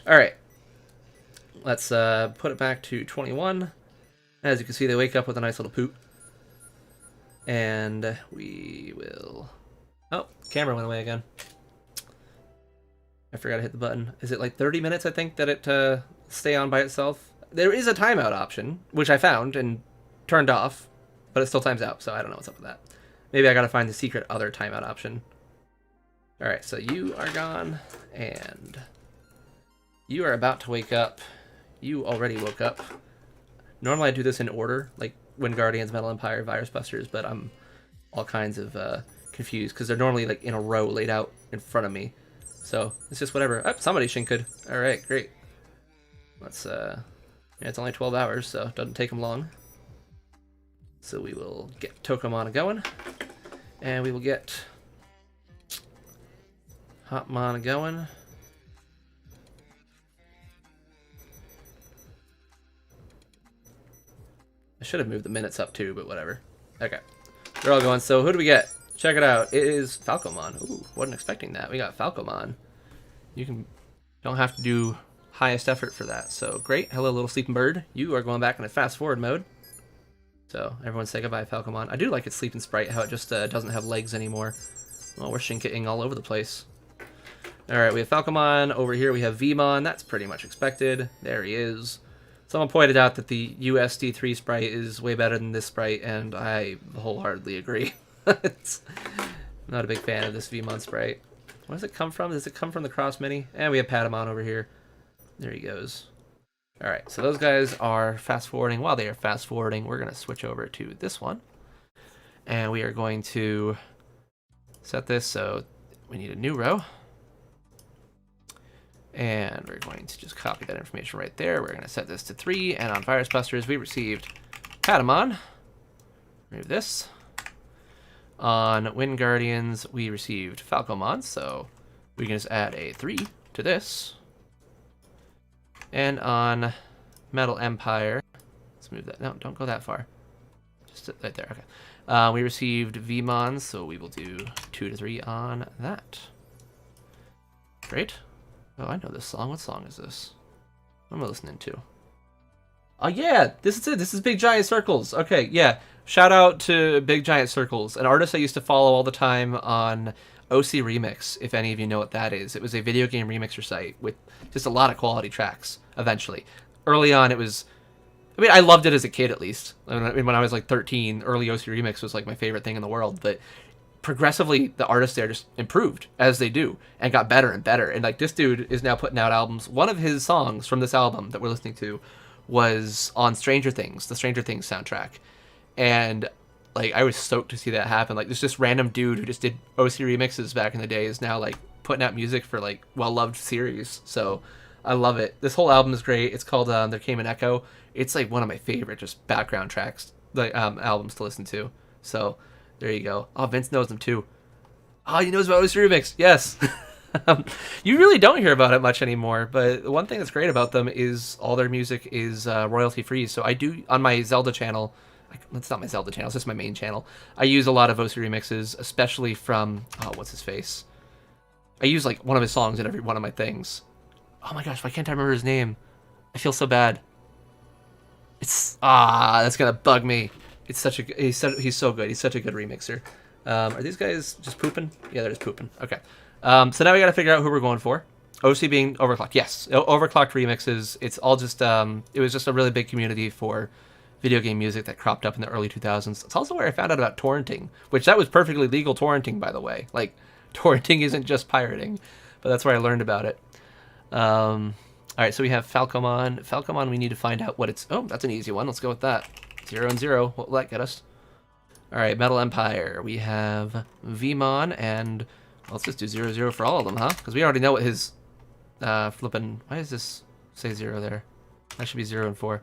S1: Alright, let's put it back to 21. As you can see, they wake up with a nice little poop. And we will... Oh, camera went away again. I forgot to hit the button. Is it 30 minutes, I think, that it stay on by itself? There is a timeout option, which I found and turned off, but it still times out, so I don't know what's up with that. Maybe I gotta find the secret other timeout option. Alright, so you are gone, and... You are about to wake up. You already woke up. Normally I do this in order, like Wind Guardians, Metal Empire, Virus Busters, but I'm all kinds of confused because they're normally in a row laid out in front of me. So it's just whatever. Oh, somebody shinkoed. Alright, great. Let's, yeah, it's only 12 hours, so it doesn't take them long. So we will get Tokomon going. And we will get Hotmon going. I should have moved the minutes up too, but whatever. Okay. They're all going. So who do we get? Check it out. It is Falcomon. Ooh, wasn't expecting that. We got Falcomon. You don't have to do highest effort for that. So great. Hello, little sleeping bird. You are going back in a fast forward mode. So everyone say goodbye, Falcomon. I do like its sleeping sprite, how it just doesn't have legs anymore. Well, we're shinkaing all over the place. Alright, we have Falcomon. Over here we have Vmon. That's pretty much expected. There he is. Someone pointed out that the USD3 sprite is way better than this sprite, and I wholeheartedly agree. I'm not a big fan of this Vmon sprite. Where does it come from? Does it come from the Cross Mini? And we have Patamon over here. There he goes. Alright, so those guys are fast forwarding. While they are fast forwarding, we're going to switch over to this one. And we are going to set this so we need a new row. And we're going to just copy that information right there. We're going to set this to 3. And on Virus Busters, we received Patamon. Remove this. On Wind Guardians, we received Falcomon. So we can just add a 3 to this. And on Metal Empire, let's move that. No, don't go that far. Just right there. Okay. We received Vmon, so we will do 2 to 3 on that. Great. Oh, I know this song. What song is this? What am I listening to? Oh, yeah. This is it. This is Big Giant Circles. Okay, yeah. Shout out to Big Giant Circles, an artist I used to follow all the time on OC Remix, if any of you know what that is. It was a video game remixer site with just a lot of quality tracks, eventually. Early on, it was... I mean, I loved it as a kid, at least. I mean, when I was, like, 13, early OC Remix was, like, my favorite thing in the world, but... progressively the artists there just improved as they do and got better and better, and like this dude is now putting out albums. One of his songs from this album that we're listening to was on Stranger Things, the Stranger Things soundtrack, and like I was stoked to see that happen. Like this random dude who just did OC remixes back in the day is now like putting out music for like well-loved series, so I love it. This whole album is great. It's called There Came an Echo. It's like one of my favorite just background tracks, like albums to listen to, so there you go. Oh, Vince knows them too. Oh, he knows about OC Remix. Yes. You really don't hear about it much anymore, but the one thing that's great about them is all their music is royalty free. So I do, on my Zelda channel, it's not my Zelda channel, it's just my main channel, I use a lot of OC remixes, especially from, oh, what's his face? I use like one of his songs in every one of my things. Oh my gosh, why can't I remember his name? I feel so bad. That's gonna bug me. It's such a he's so good. He's such a good remixer. Are these guys just pooping? Yeah, they're just pooping. Okay. So now we got to figure out who we're going for. OC being overclocked. Yes, overclocked remixes. It's all just it was just a really big community for video game music that cropped up in the early 2000s. It's also where I found out about torrenting, which that was perfectly legal torrenting, by the way. Like torrenting isn't just pirating, but that's where I learned about it. All right, so we have Falcomon. Falcomon, we need to find out what it's. Oh, that's an easy one. Let's go with that. 0 and 0. What will that get us? Alright, Metal Empire. We have Vmon, and let's just do 0, 0 for all of them, huh? Because we already know what his flipping... Why does this say 0 there? That should be 0 and 4.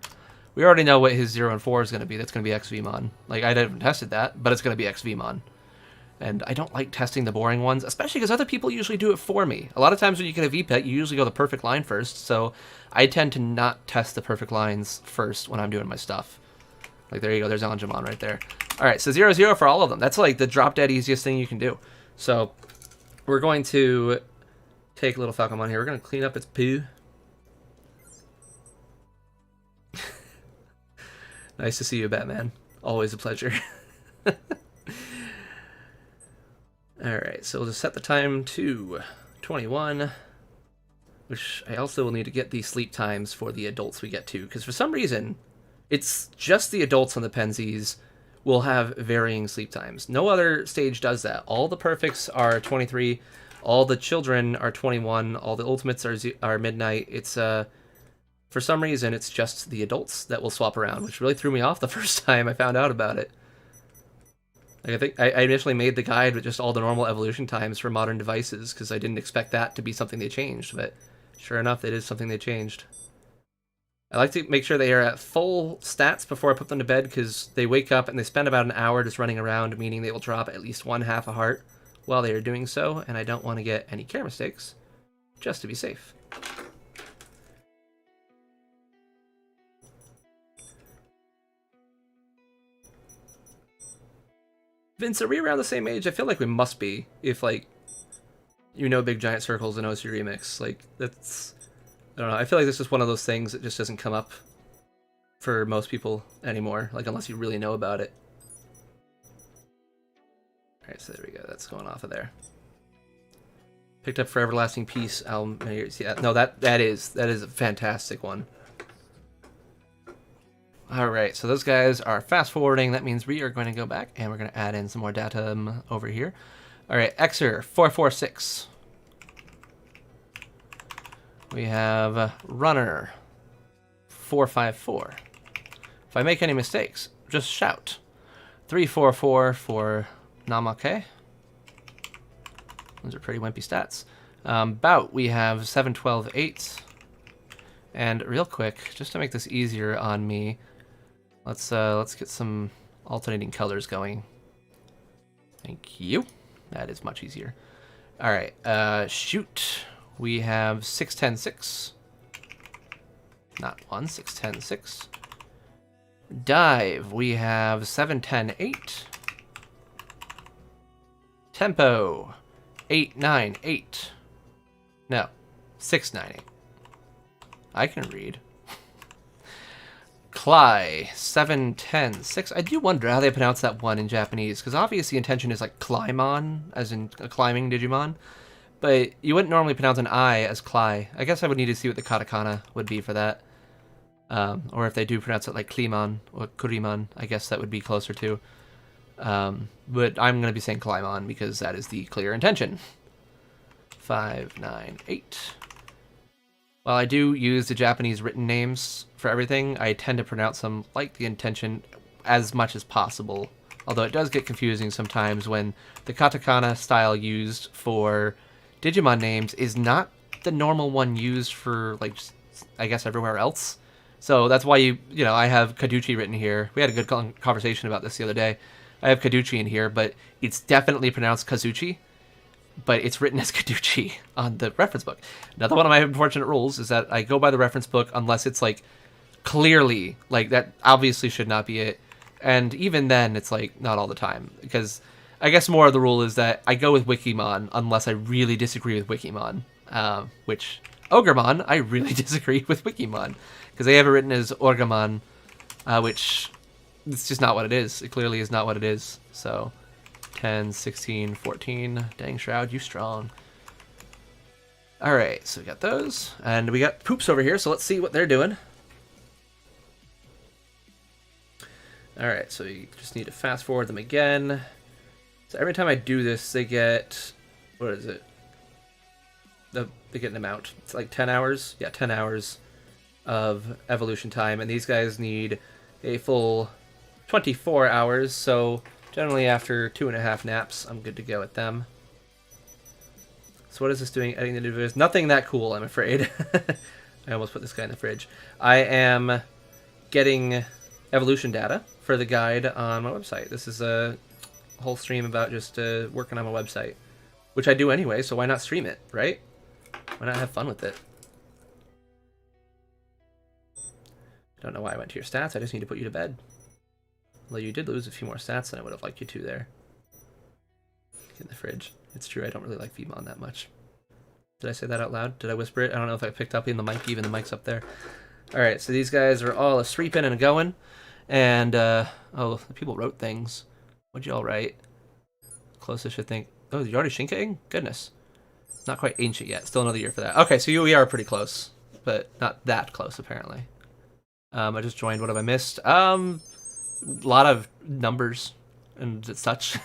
S1: We already know what his 0 and 4 is going to be. That's going to be XVmon. Like, I haven't tested that, but it's going to be XVmon. And I don't like testing the boring ones, especially because other people usually do it for me. A lot of times when you get a VPET, you usually go the perfect line first, so I tend to not test the perfect lines first when I'm doing my stuff. Like, there you go. There's Digimon right there. All right, so 0, 0 for all of them. That's, like, the drop-dead easiest thing you can do. So, we're going to take a little Falcomon here. We're going to clean up its poo. Nice to see you, Batman. Always a pleasure. All right, so we'll just set the time to 21, which I also will need to get the sleep times for the adults we get to, because for some reason... it's just the adults on the Pensies will have varying sleep times. No other stage does that. All the perfects are 23, all the children are 21, all the ultimates are midnight. It's for some reason it's just the adults that will swap around, which really threw me off the first time I found out about it. Like, I think I initially made the guide with just all the normal evolution times for modern devices because I didn't expect that to be something they changed, but sure enough, it is something they changed. I like to make sure they are at full stats before I put them to bed because they wake up and they spend about an hour just running around, meaning they will drop at least 1/2 a heart while they are doing so, and I don't want to get any care mistakes, just to be safe. Vince, are we around the same age? I feel like we must be, if, like, you know Big Giant Circles and OC Remix. Like, that's... I don't know, I feel like this is one of those things that just doesn't come up for most people anymore, like, unless you really know about it. Alright, so there we go. That's going off of there. Picked up For Everlasting Peace album. Yeah, no, that is a fantastic one. Alright, so those guys are fast forwarding. That means we are going to go back and we're going to add in some more data over here. Alright, Xer 446. We have Runner 454. If I make any mistakes, just shout. 344 for Namake. Those are pretty wimpy stats. Bout, we have 712-8. And real quick, just to make this easier on me, let's get some alternating colors going. Thank you. That is much easier. All right, shoot. We have 610-6. Not 1, 610-6. Dive, we have 710-8. Tempo, 898. No, 698. I can read. Cly, 710-6. I do wonder how they pronounce that one in Japanese, because obviously the intention is like Climbon, as in a climbing Digimon. But you wouldn't normally pronounce an I as Cly. I guess I would need to see what the katakana would be for that. Or if they do pronounce it like Klimon or Kurimon, I guess that would be closer to. But I'm going to be saying Klymon because that is the clear intention. 598. While I do use the Japanese written names for everything, I tend to pronounce them like the intention as much as possible. Although it does get confusing sometimes when the katakana style used for Digimon names is not the normal one used for, like, I guess everywhere else. So that's why you know, I have Kaduchi written here. We had a good conversation about this the other day. I have Kaduchi in here, but it's definitely pronounced Kazuchi, but it's written as Kaduchi on the reference book. Another one of my unfortunate rules is that I go by the reference book unless it's, like, clearly, like, that obviously should not be it. And even then, it's, like, not all the time. Because I guess more of the rule is that I go with Wikimon unless I really disagree with Wikimon. Which, Ogremon, I really disagree with Wikimon. Because they have it written as Orgamon, which it's just not what it is. It clearly is not what it is. So, 10, 16, 14. Dang, Shroud, you strong. Alright, so we got those. And we got Poops over here, so let's see what they're doing. Alright, so you just need to fast forward them again. So every time I do this, they get... What is it? They get an amount. It's like 10 hours? Yeah, 10 hours of evolution time, and these guys need a full 24 hours, so generally after 2.5 naps, I'm good to go with them. So what is this doing? Editing the new videos? Nothing that cool, I'm afraid. I almost put this guy in the fridge. I am getting evolution data for the guide on my website. This is a whole stream about just working on my website, which I do anyway, so why not stream it, right? Why not have fun with it? Don't know why I went to your stats. I just need to put you to bed. Although you did lose a few more stats than I would have liked you to there. Get in the fridge. It's true, I don't really like Vmon that much. Did I say that out loud? Did I whisper it? I don't know if I picked up in the mic, even the mic's up there. Alright, so these guys are all a-sleeping and a-going. And, oh, people wrote things. What'd you all write? Closest I think. Oh, you already Shinkaing? Goodness. Not quite ancient yet. Still another year for that. Okay, so we are pretty close. But not that close, apparently. I just joined. What have I missed? A lot of numbers and such.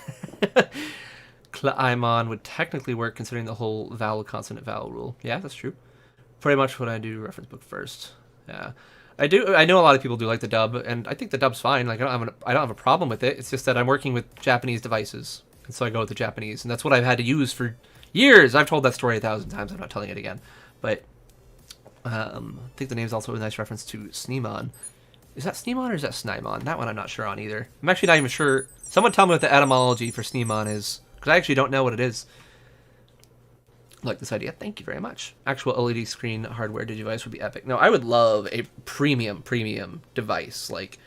S1: Klymon would technically work considering the whole vowel consonant vowel rule. Yeah, that's true. Pretty much what I do reference book first. Yeah, I do. I know a lot of people do like the dub, and I think the dub's fine. Like I don't have a problem with it. It's just that I'm working with Japanese devices, and so I go with the Japanese, and that's what I've had to use for years. I've told that story 1,000 times. I'm not telling it again, but. I think the name's also a nice reference to Sneemon. Is that Sneemon or is that Snymon? That one I'm not sure on either. I'm actually not even sure. Someone tell me what the etymology for Sneemon is, because I actually don't know what it is. I like this idea. Thank you very much. Actual LED screen hardware device would be epic. No, I would love a premium device. Like,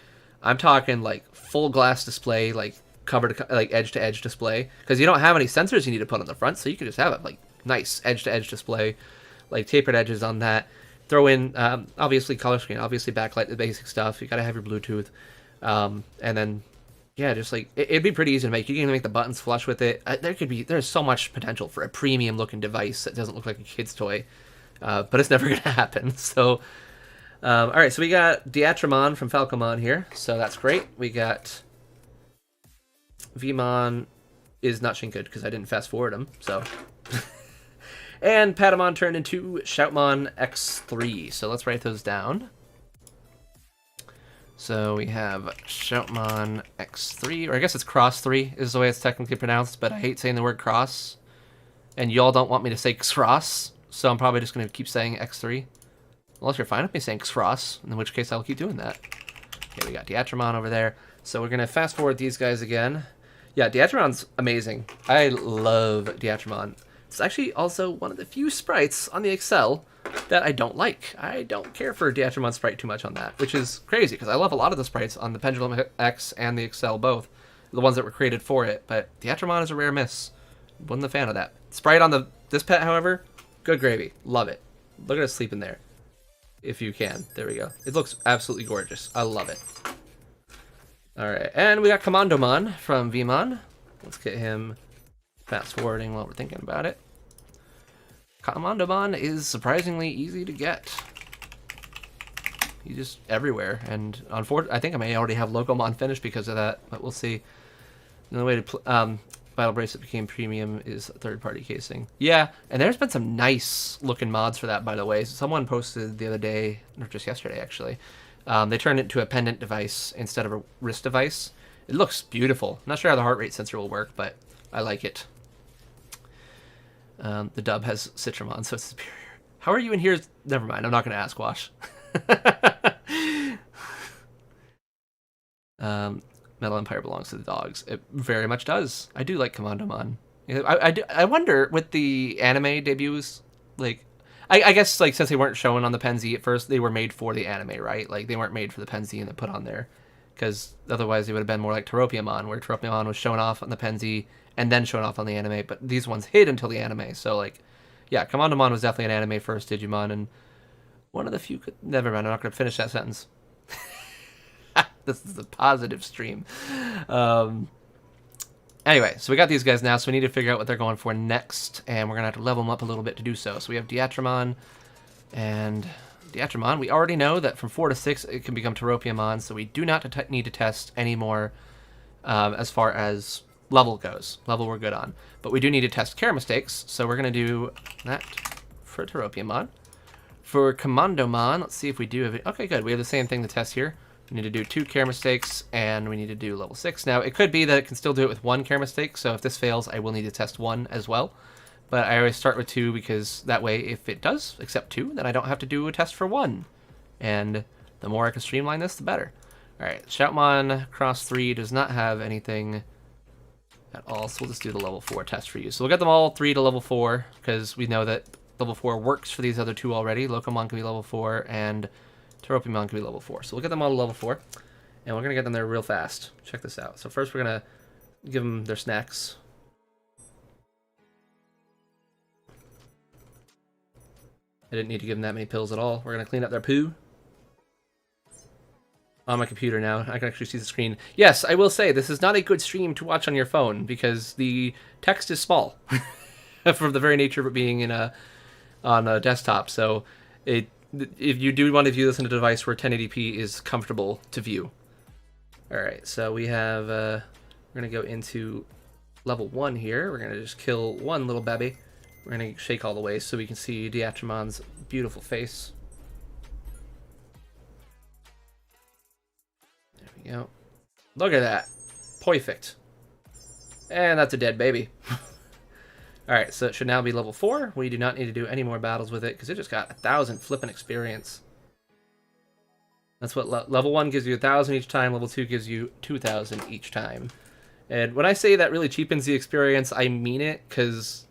S1: I'm talking like full glass display, like cover to like edge to edge display, because you don't have any sensors you need to put on the front, so you can just have it like nice edge to edge display, like tapered edges on that. Throw in, obviously, color screen, obviously backlight, the basic stuff. You gotta have your Bluetooth. And then, yeah, just like it'd be pretty easy to make. You can even make the buttons flush with it. There's so much potential for a premium looking device that doesn't look like a kid's toy, but it's never gonna happen. So, all right, so we got Diatrimon from Falcomon here, so that's great. We got Vmon is not good because I didn't fast forward him, so. And Patamon turned into Shoutmon X3, so let's write those down. So we have Shoutmon X3, or I guess it's Cross 3 is the way it's technically pronounced, but I hate saying the word cross. And y'all don't want me to say Cross, so I'm probably just going to keep saying X3. Unless you're fine with me saying Cross, in which case I'll keep doing that. Okay, we got Diatrimon over there. So we're going to fast forward these guys again. Yeah, Diatrimon's amazing. I love Diatrimon. It's actually also one of the few sprites on the Excel that I don't like. I don't care for Diatrimon sprite too much on that, which is crazy because I love a lot of the sprites on the Pendulum X and the Excel both, the ones that were created for it. But Diatrimon is a rare miss. Wasn't a fan of that. Sprite on this pet, however, good gravy. Love it. Look at us sleeping there, if you can. There we go. It looks absolutely gorgeous. I love it. All right, and we got Commandomon from Vmon. Let's get him fast forwarding while we're thinking about it. Commandomon is surprisingly easy to get. He's just everywhere, and unfortunately, I think I may already have Locomon finished because of that, but we'll see. The way to Battle Bracelet became premium is third-party casing. Yeah, and there's been some nice looking mods for that, by the way. Someone posted the other day, or just yesterday actually. They turned it into a pendant device instead of a wrist device. It looks beautiful. I'm not sure how the heart rate sensor will work, but I like it. The dub has Citramon, so it's superior. How are you in here? Never mind, I'm not going to ask Wash. Metal Empire belongs to the dogs. It very much does. I do like Commandomon. I wonder, with the anime debuts, like, I guess, like, since they weren't shown on the Pen Z at first, they were made for the anime, right? Like, they weren't made for the Pen Z and then put on there. Because otherwise they would have been more like Tokomon, where Tokomon was shown off on the Pen Z and then shown off on the anime, but these ones hid until the anime. So, like, yeah, Commandomon was definitely an anime first Digimon, and one of the few never mind, I'm not going to finish that sentence. This is a positive stream. Anyway, so we got these guys now, so we need to figure out what they're going for next, and we're going to have to level them up a little bit to do so. So we have Diatrimon, and Diatrimon, we already know that from 4 to 6 it can become Tokomon, so we do not need to test anymore as far as level goes. Level we're good on. But we do need to test care mistakes, so we're going to do that for Tokomon. For Commandomon, let's see if we do have it. Okay, good. We have the same thing to test here. We need to do 2 care mistakes, and we need to do level 6. Now, it could be that it can still do it with 1 care mistake, so if this fails, I will need to test 1 as well. But I always start with 2 because that way, if it does accept 2, then I don't have to do a test for 1. And the more I can streamline this, the better. Alright, Shoutmon Cross 3 does not have anything at all, so we'll just do the level 4 test for you. So we'll get them all 3 to level 4, because we know that level 4 works for these other 2 already. Locomon can be level 4, and Tokomon can be level 4. So we'll get them all to level 4, and we're going to get them there real fast. Check this out. So first we're going to give them their snacks. I didn't need to give them that many pills at all. We're going to clean up their poo. On my computer now, I can actually see the screen. Yes, I will say, this is not a good stream to watch on your phone, because the text is small. From the very nature of it being on a desktop. So if you do want to view this on a device where 1080p is comfortable to view. Alright, so we have, we're going to go into level 1 here. We're going to just kill one little baby. We're going to shake all the way so we can see Diatrimon's beautiful face. There we go. Look at that. Perfect. And that's a dead baby. Alright, so it should now be level 4. We do not need to do any more battles with it because it just got 1,000 flippin' experience. That's what level 1 gives you 1,000 each time, level 2 gives you 2,000 each time. And when I say that really cheapens the experience, I mean it, because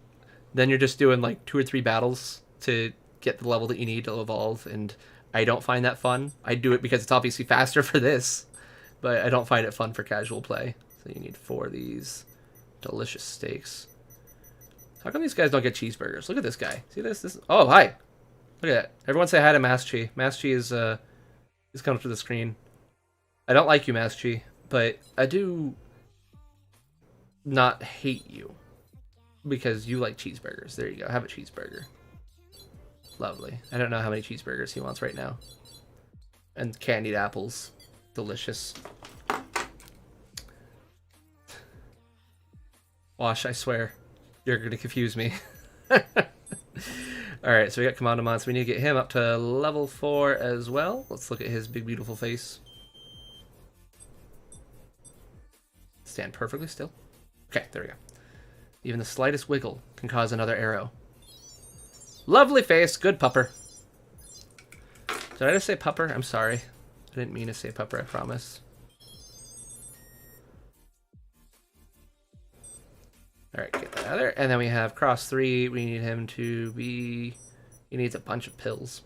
S1: then you're just doing like 2 or 3 battles to get the level that you need to evolve, and I don't find that fun. I do it because it's obviously faster for this, but I don't find it fun for casual play. So you need 4 of these delicious steaks. How come these guys don't get cheeseburgers? Look at this guy. See this? Oh, hi. Look at that. Everyone say hi to Maschi. Maschi is coming up to the screen. I don't like you, Maschi, But I do not hate you because you like cheeseburgers. There you go. Have a cheeseburger. Lovely. I don't know how many cheeseburgers he wants right now. And candied apples. Delicious. Wash, I swear. You're going to confuse me. Alright, so we got Commandomon, so we need to get him up to level 4 as well. Let's look at his big, beautiful face. Stand perfectly still. Okay, there we go. Even the slightest wiggle can cause another arrow. Lovely face, good pupper. Did I just say pupper? I'm sorry. I didn't mean to say pupper, I promise. Alright, get that out of there. And then we have cross 3. We need him to be... He needs a bunch of pills.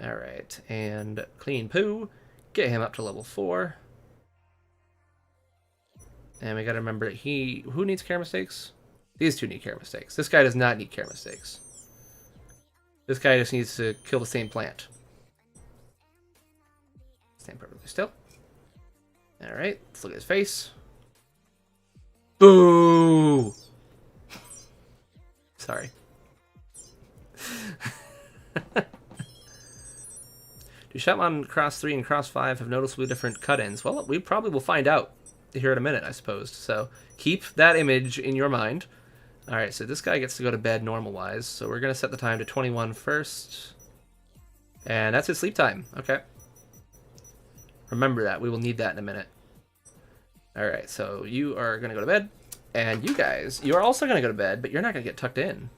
S1: Alright, and clean poo. Get him up to level 4. And we gotta remember that who needs care mistakes? These two need care mistakes. This guy does not need care mistakes. This guy just needs to kill the same plant. Stand perfectly still. Alright, let's look at his face. Boo! Sorry. Do Shotmon Cross 3 and Cross 5 have noticeably different cut-ins? Well, we probably will find out here in a minute, I suppose. So keep that image in your mind. Alright, so this guy gets to go to bed normal-wise. So we're going to set the time to 21 first. And that's his sleep time. Okay. Remember that. We will need that in a minute. Alright, so you are going to go to bed. And you guys, you are also going to go to bed, but you're not going to get tucked in.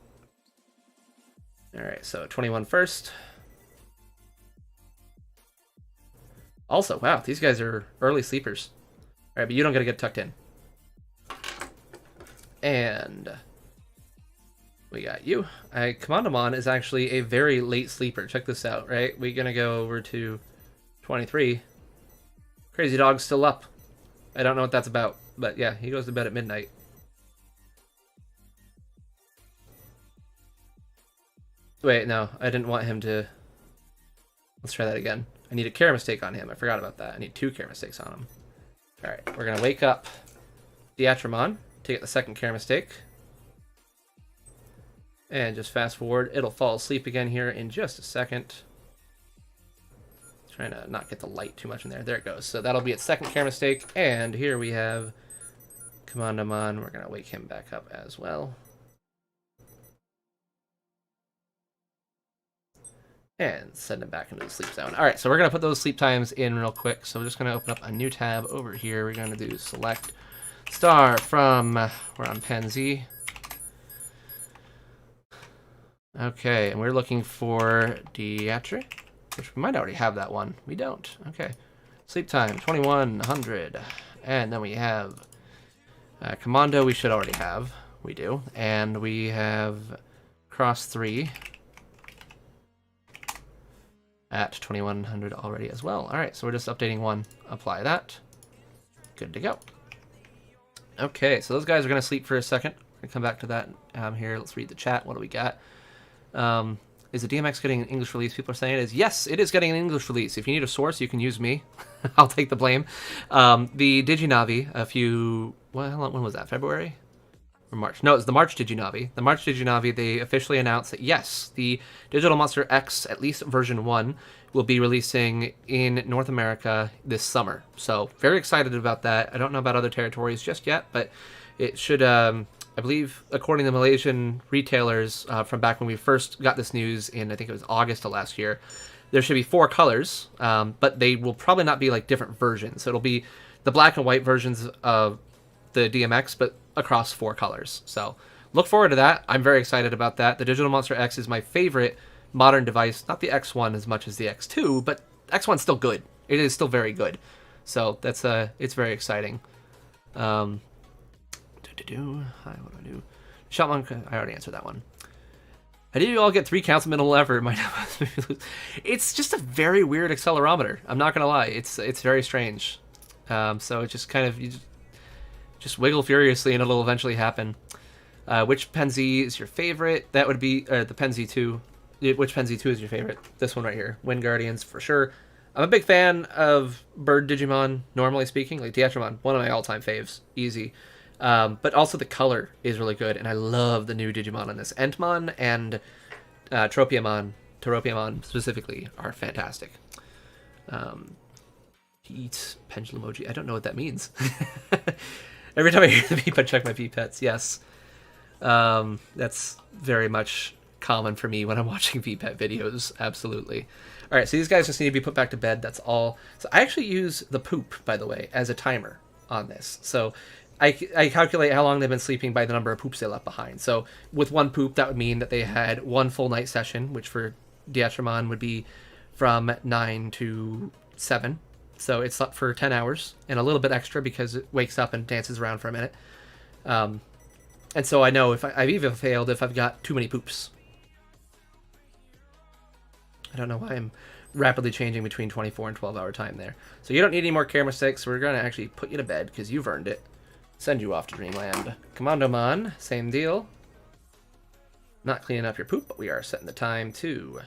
S1: Alright, so 21 first. Also, wow, these guys are early sleepers. Alright, but you don't get to get tucked in. And we got you. Commandomon is actually a very late sleeper. Check this out, right? We're going to go over to 23. Crazy Dog's still up. I don't know what that's about, but yeah, he goes to bed at midnight. Wait, no, I didn't want him to... Let's try that again. I need a care mistake on him. I forgot about that. I need 2 care mistakes on him. Alright, we're going to wake up Diatrimon to get the second care mistake. And just fast forward. It'll fall asleep again here in just a second. Trying to not get the light too much in there. There it goes. So that'll be its second care mistake. And here we have Commandomon. We're going to wake him back up as well. And send him back into the sleep zone. Alright, so we're going to put those sleep times in real quick. So we're just going to open up a new tab over here. We're going to do select star from... We're on Pansy. Okay, and we're looking for Diatri, which we might already have that one. We don't. Okay. Sleep time, 2100. And then we have Commando, we should already have. We do. And we have Cross 3 at 2100 already as well. Alright, so we're just updating one. Apply that. Good to go. Okay, so those guys are going to sleep for a second. We're going to come back to that here. Let's read the chat. What do we got? Is the DMX getting an English release? People are saying it is. Yes, it is getting an English release. If you need a source, you can use me. I'll take the blame. The Diginavi, when was that? February? Or March? No, it was the March Diginavi. The March Diginavi, they officially announced that yes, the Digital Monster X, at least version 1, will be releasing in North America this summer. So, very excited about that. I don't know about other territories just yet, but it should, I believe, according to Malaysian retailers, from back when we first got this news in, I think it was August of last year, there should be 4 colors, but they will probably not be like different versions. So it'll be the black and white versions of the DMX, but across 4 colors. So look forward to that. I'm very excited about that. The Digital Monster X is my favorite modern device. Not the X1 as much as the X2, but X1's still good. It is still very good. So that's it's very exciting. Hi, what do I do? Shotmon, I already answered that one. How did you all get 3 counts of minimal effort? It's just a very weird accelerometer. I'm not gonna lie. It's very strange. So it just kind of you just wiggle furiously and it'll eventually happen. Which Penzi is your favorite? That would be the Penzi 2. Which Penzi 2 is your favorite? This one right here. Wind Guardians for sure. I'm a big fan of bird Digimon, normally speaking. Like Diatrimon, one of my all-time faves. Easy. But also the color is really good, and I love the new Digimon on this. Entmon and Tropiamon specifically, are fantastic. Eat pendulum emoji. I don't know what that means. Every time I hear the beep, I check my pets. Yes. That's very much common for me when I'm watching VPET videos. Absolutely. All right, so these guys just need to be put back to bed. That's all. So I actually use the poop, by the way, as a timer on this. So I calculate how long they've been sleeping by the number of poops they left behind. So with one poop, that would mean that they had one full night session, which for Diatrimon would be from 9 to 7. So it slept for 10 hours and a little bit extra because it wakes up and dances around for a minute. And so I know if I've even failed if I've got too many poops. I don't know why I'm rapidly changing between 24 and 12-hour time there. So you don't need any more camera sticks. We're going to actually put you to bed because you've earned it. Send you off to Dreamland. Commandomon, same deal. Not cleaning up your poop, but we are setting the time to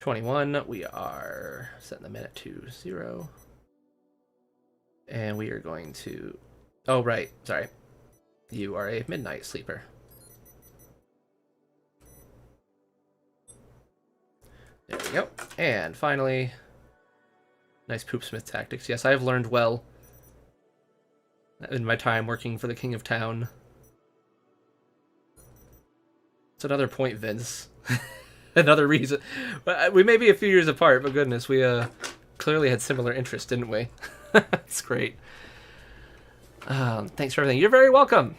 S1: 21. We are setting the minute to 0. And we are going to... Oh, right. Sorry. You are a midnight sleeper. There we go. And finally, nice poopsmith tactics. Yes, I have learned well in my time working for the King of Town. It's another point, Vince. Another reason. We may be a few years apart, but goodness, we clearly had similar interests, didn't we? That's great. Thanks for everything. You're very welcome.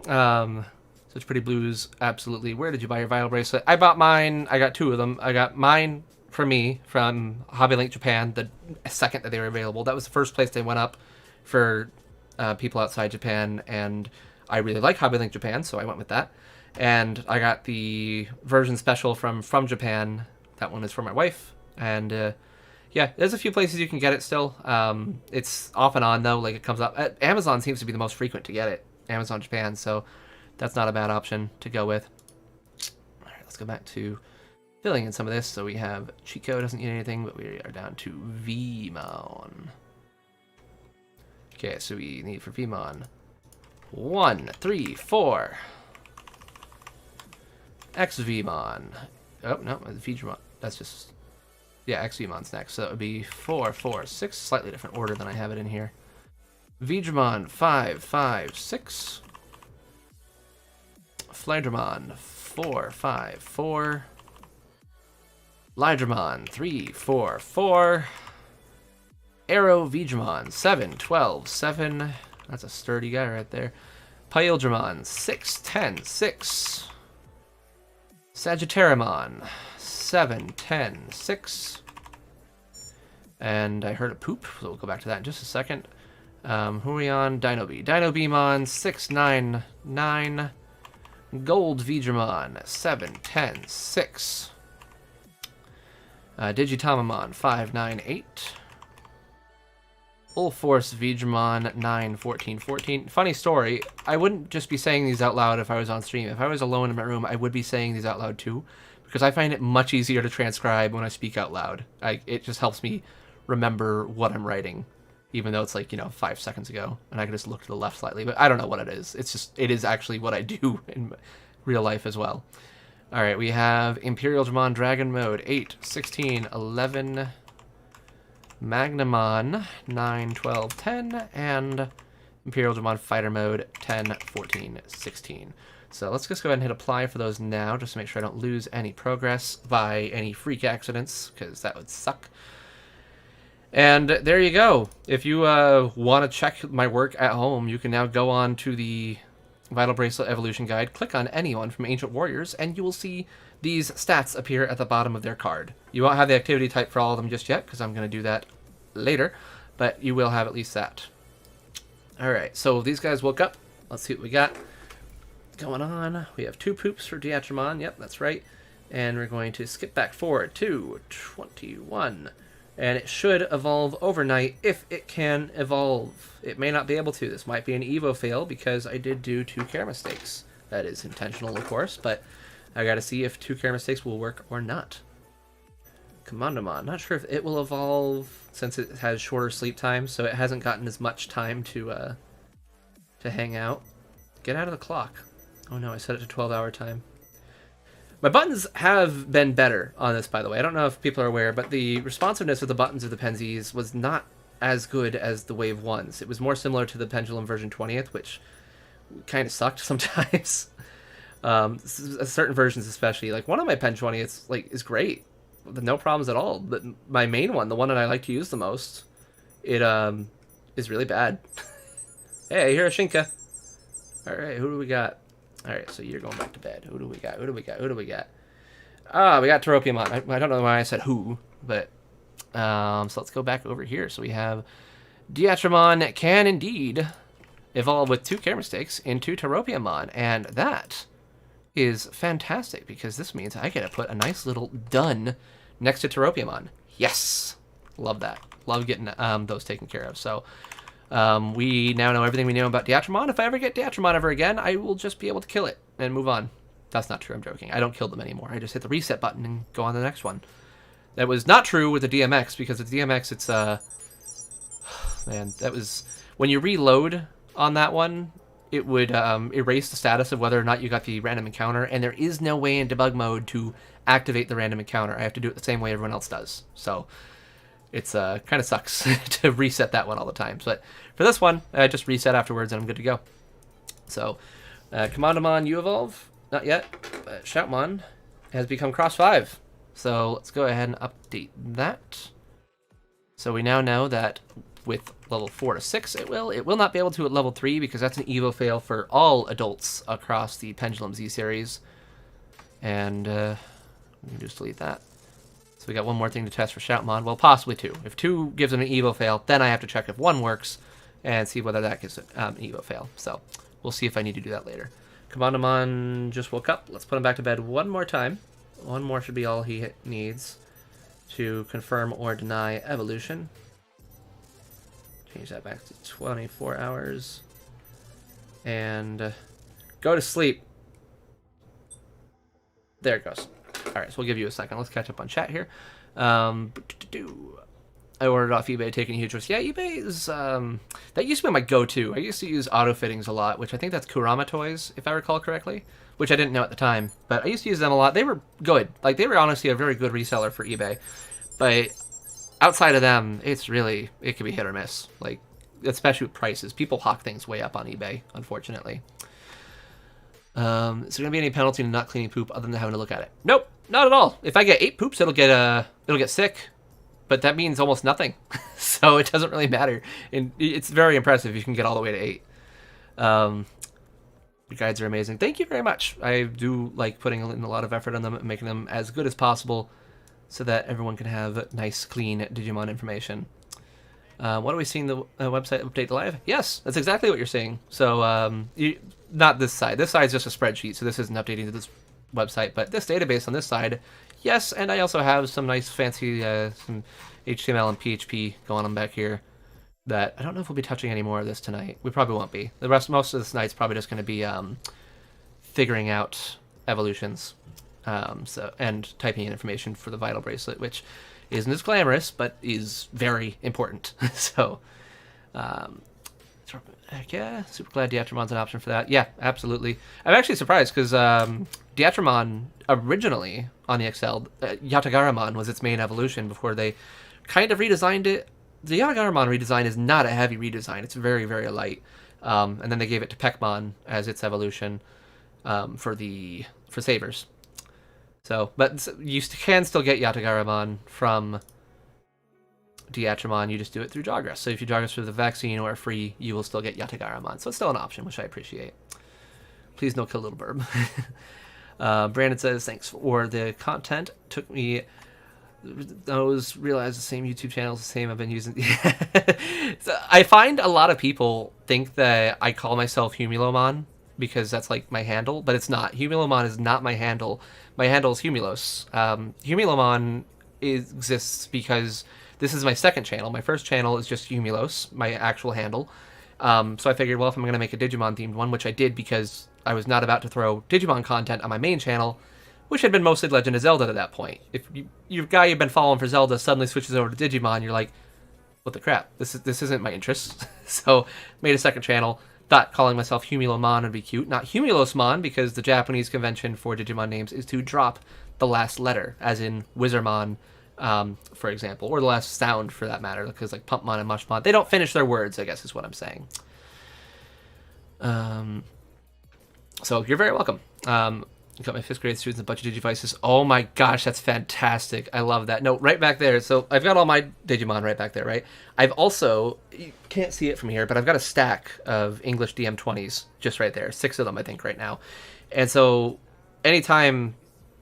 S1: Such pretty blues, absolutely. Where did you buy your vital bracelet? I bought mine. I got 2 of them. I got mine for me from Hobby Link Japan the second that they were available. That was the first place they went up for people outside Japan, and I really like Hobby Link Japan, so I went with that. And I got the version special from Japan. That one is for my wife. And yeah, there's a few places you can get it still. It's off and on, though. Like, it comes up. Amazon seems to be the most frequent to get it. Amazon Japan, so that's not a bad option to go with. All right, let's go back to filling in some of this. So we have Chico doesn't need anything, but we are down to Vmon. Okay, so we need for Vmon 1, 3, 4. XVmon. Oh, no, Vmon. That's just... Yeah, XVmon's next. So that would be 4, 4, 6. Slightly different order than I have it in here. Digimon 5, 5, 6. Flydramon 4, 5, 4. Lydramon 3, 4, 4. Arrow Digimon 7, 12, 7. That's a sturdy guy right there. Pyldramon 6, 10, 6. Sagittarimon 7, 10, 6. And I heard a poop, so we'll go back to that in just a second. Who are we on? Dinobemon 6, 9, 9. Gold Digimon 7, 10, 6. Digitomamon 5, 9, 8. Ulforce Digimon 9, 14, 14. Funny story, I wouldn't just be saying these out loud if I was on stream. If I was alone in my room, I would be saying these out loud too, because I find it much easier to transcribe when I speak out loud. It just helps me remember what I'm writing, even though it's like, 5 seconds ago, and I can just look to the left slightly, but I don't know what it is. It is actually what I do in real life as well. All right, we have Imperial Dramon Dragon Mode 8, 16, 11. Magnamon 9, 12, 10, and Imperial Digimon Fighter Mode 10, 14, 16. So let's just go ahead and hit apply for those now, just to make sure I don't lose any progress by any freak accidents, because that would suck. And there you go. If you want to check my work at home, you can now go on to the Vital Bracelet Evolution Guide, click on anyone from Ancient Warriors, and you will see these stats appear at the bottom of their card. You won't have the activity type for all of them just yet, because I'm going to do that later, but you will have at least that. Alright, so these guys woke up. Let's see what we got going on. We have 2 poops for Diatrimon. Yep, that's right. And we're going to skip back forward to 21. And it should evolve overnight if it can evolve. It may not be able to. This might be an Evo fail because I did do 2 care mistakes. That is intentional, of course, but I gotta see if 2 care mistakes will work or not. Commandomon. Not sure if it will evolve since it has shorter sleep time, so it hasn't gotten as much time to hang out. Get out of the clock. Oh no, I set it to 12-hour time. My buttons have been better on this, by the way. I don't know if people are aware, but the responsiveness of the buttons of the Penzies was not as good as the Wave 1s. It was more similar to the Pendulum version 20th, which kind of sucked sometimes. Certain versions especially. Like, one of my Pen 20ths is great. No problems at all. But my main one, the one that I like to use the most, it is really bad. Hey, I hear a Shinka. Alright, who do we got? Alright, so you're going back to bed. Who do we got? Who do we got? Who do we got? Ah, we got Tokomon. I don't know why I said who, but so let's go back over here. So we have Diatrimon can indeed evolve with 2 camera sticks into Tokomon, and that is fantastic because this means I get to put a nice little dun next to Tokomon. Yes! Love that. Love getting those taken care of. So we now know everything we know about Diatrimon. If I ever get Diatrimon ever again, I will just be able to kill it and move on. That's not true, I'm joking. I don't kill them anymore. I just hit the reset button and go on to the next one. That was not true with the DMX, because with DMX it's, man, that was... When you reload on that one, it would erase the status of whether or not you got the random encounter, and there is no way in debug mode to activate the random encounter. I have to do it the same way everyone else does. So it's kind of sucks to reset that one all the time. But for this one, I just reset afterwards and I'm good to go. So Commandomon, you evolve? Not yet, but Shoutmon has become Cross 5. So let's go ahead and update that. So we now know that with level 4 to 6 it will not be able to at level 3 because that's an Evo fail for all adults across the Pendulum Z series. And we can just delete that. So we got one more thing to test for Shoutmon. Well, possibly 2. If 2 gives him an Evo fail, then I have to check if 1 works and see whether that gives an Evo fail. So we'll see if I need to do that later. Commandomon just woke up. Let's put him back to bed one more time. One more should be all he needs to confirm or deny evolution. Change that back to 24 hours. And go to sleep. There it goes. Alright, so we'll give you a second. Let's catch up on chat here. I ordered off eBay, taking a huge risk. Yeah, eBay is... that used to be my go-to. I used to use auto fittings a lot, which I think that's Kurama Toys, if I recall correctly. Which I didn't know at the time. But I used to use them a lot. They were good. Like, they were honestly a very good reseller for eBay. But outside of them, it's really... It can be hit or miss. Like, especially with prices. People hawk things way up on eBay, unfortunately. Is there going to be any penalty to not cleaning poop other than having to look at it? Nope, not at all. If I get 8 poops, it'll get sick. But that means almost nothing. So it doesn't really matter. And it's very impressive if you can get all the way to 8. The guides are amazing. Thank you very much. I do like putting in a lot of effort on them and making them as good as possible so that everyone can have nice, clean Digimon information. What are we seeing the website update live? Yes, that's exactly what you're seeing. So not this side. This side is just a spreadsheet, so this isn't updating to this website. But this database on this side, yes, and I also have some nice fancy some HTML and PHP going on back here that I don't know if we'll be touching any more of this tonight. We probably won't be. Most of this night's probably just going to be figuring out evolutions and typing in information for the Vital Bracelet, which isn't as glamorous, but is very important. So, heck yeah, super glad Diatrimon's an option for that. Yeah, absolutely. I'm actually surprised because Diatrimon originally on the XL, Yatagaramon was its main evolution before they kind of redesigned it. The Yatagaramon redesign is not a heavy redesign. It's very, very light. And then they gave it to Pekmon as its evolution for Sabers. So, but you can still get Yatagaramon from Diatrimon. You just do it through Jogress. So if you Jogress through the vaccine or free, you will still get Yatagaramon. So it's still an option, which I appreciate. Please no kill Little Burb. Brandon says, thanks for the content. Took me... Those realize the same YouTube channel is the same I've been using. So I find a lot of people think that I call myself Humulomon because that's like my handle, but it's not. Humulomon is not my handle. My handle is Humulos. Humulomon exists because this is my second channel. My first channel is just Humulos, my actual handle. So I figured, well, if I'm going to make a Digimon themed one, which I did because I was not about to throw Digimon content on my main channel, which had been mostly Legend of Zelda to that point. If your guy you've been following for Zelda suddenly switches over to Digimon, you're like, what the crap? This isn't my interest. So made a second channel. Thought calling myself Humulomon would be cute. Not Humulosmon, because the Japanese convention for Digimon names is to drop the last letter, as in Wizardmon, for example, or the last sound for that matter, because like Pumpmon and Mushmon, they don't finish their words, I guess is what I'm saying. So you're very welcome. I got my 5th grade students a bunch of Digivices. Oh my gosh, that's fantastic. I love that. No, right back there. So I've got all my Digimon right back there, right? I've also, you can't see it from here, but I've got a stack of English DM20s just right there. 6 of them, I think, right now. And so anytime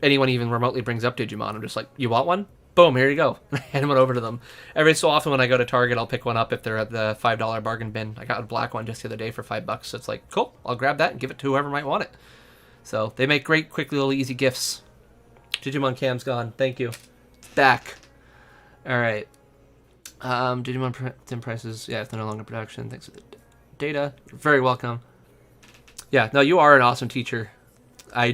S1: anyone even remotely brings up Digimon, I'm just like, you want one? Boom, here you go. Hand one over to them. Every so often when I go to Target, I'll pick one up if they're at the $5 bargain bin. I got a black one just the other day for $5. So it's like, cool, I'll grab that and give it to whoever might want it. So they make great, quick, little, easy gifts. Digimon Cam's gone. Thank you. It's back. All right. Digimon prices. Yeah, if they're no longer in production. Thanks for the data. You're very welcome. Yeah, no, you are an awesome teacher. I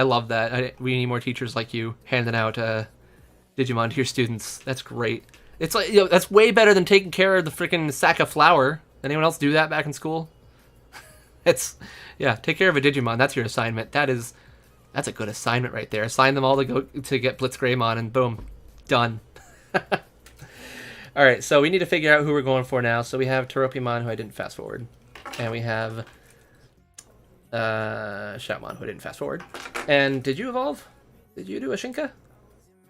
S1: love that. We need more teachers like you handing out Digimon to your students. That's great. It's like, that's way better than taking care of the freaking sack of flour. Anyone else do that back in school? Yeah, take care of a Digimon. That's your assignment. That's a good assignment right there. Assign them all to go to get Blitzgreymon, and boom, done. All right, so we need to figure out who we're going for now. So we have Toropimon, who I didn't fast forward, and we have Shoutmon, who I didn't fast forward. And did you evolve? Did you do a Shinka?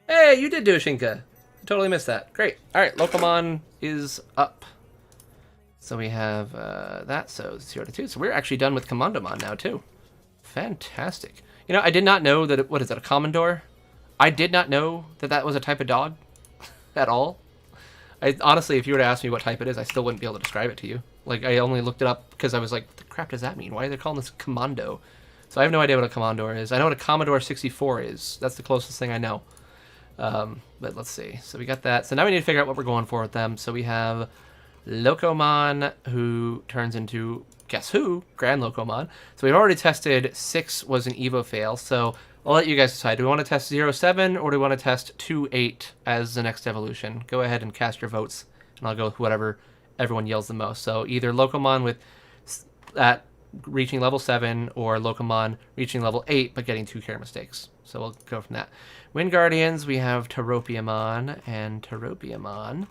S1: Hey, you did do a Shinka. I totally missed that. Great. All right, Lokomon is up. So we have that, so 0 to 2. So we're actually done with Commandomon now, too. Fantastic. You know, I did not know that, what is it, a Commodore? I did not know that that was a type of dog at all. Honestly, if you were to ask me what type it is, I still wouldn't be able to describe it to you. Like, I only looked it up because I was like, what the crap does that mean? Why are they calling this Commando? So I have no idea what a Commodore is. I know what a Commodore 64 is. That's the closest thing I know. But let's see. So we got that. So now we need to figure out what we're going for with them. So we have Lokomon, who turns into, guess who? Grand Lokomon. So we've already tested 6 was an Evo fail, so I'll let you guys decide. Do we want to test 0-7, or do we want to test 2-8 as the next evolution? Go ahead and cast your votes, and I'll go with whatever everyone yells the most. So either Lokomon with that reaching level 7, or Lokomon reaching level 8, but getting 2 care mistakes. So we'll go from that. Wind Guardians, we have Toropimon, and Toropimon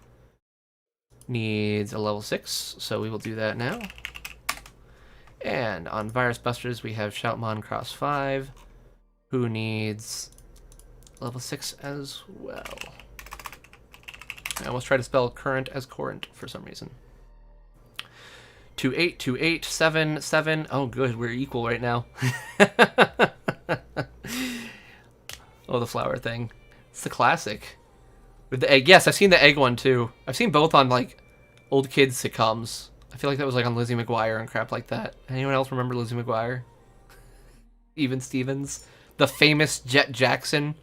S1: needs a level 6, so we will do that now. And on Virus Busters, we have Shoutmon Cross 5, who needs level 6 as well. I almost tried to spell current as current for some reason. 2-8, 2-8, 7, 7. Oh, good, we're equal right now. Oh, the flower thing. It's the classic. With the egg. Yes, I've seen the egg one too. I've seen both on like old kids sitcoms. I feel like that was like on Lizzie McGuire and crap like that. Anyone else remember Lizzie McGuire? Even Stevens. The famous Jet Jackson.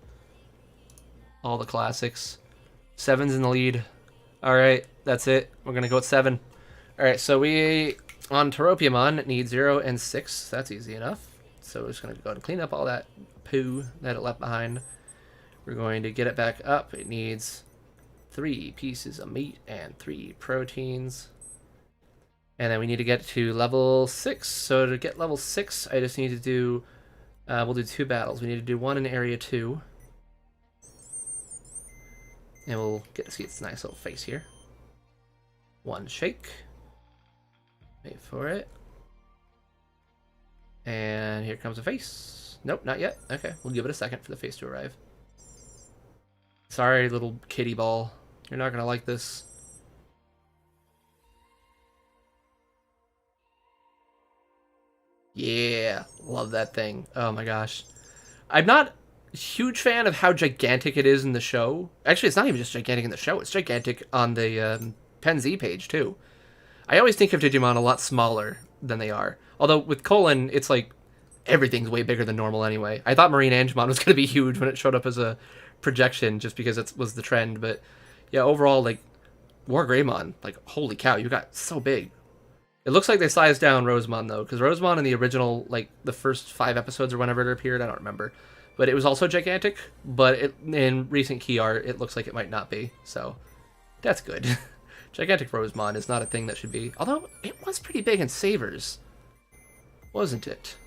S1: All the classics. 7's in the lead. Alright, that's it. We're gonna go with 7. Alright, so we on Toropimon need 0 and 6. That's easy enough. So we're just gonna go and clean up all that poo that it left behind. We're going to get it back up. It needs 3 pieces of meat and 3 proteins. And then we need to get to level 6. So to get level 6, I just need to do, we'll do 2 battles. We need to do 1 in Area 2. And we'll get to see its nice little face here. 1 shake. Wait for it. And here comes a face. Nope, not yet. Okay, we'll give it a second for the face to arrive. Sorry, little kitty ball. You're not gonna like this. Yeah, love that thing. Oh my gosh. I'm not a huge fan of how gigantic it is in the show. Actually, it's not even just gigantic in the show. It's gigantic on the Pen Z page, too. I always think of Digimon a lot smaller than they are. Although, with Colon, it's like everything's way bigger than normal anyway. I thought Marine Angemon was going to be huge when it showed up as a projection, just because it was the trend. But, yeah, overall, like, War Greymon, like, holy cow, you got so big. It looks like they sized down Rosemon, though, because Rosemon in the original, like, the first 5 episodes or whenever it appeared, I don't remember, but it was also gigantic. But in recent key art, it looks like it might not be. So that's good. Gigantic Rosemon is not a thing that should be. Although it was pretty big in Savers, wasn't it?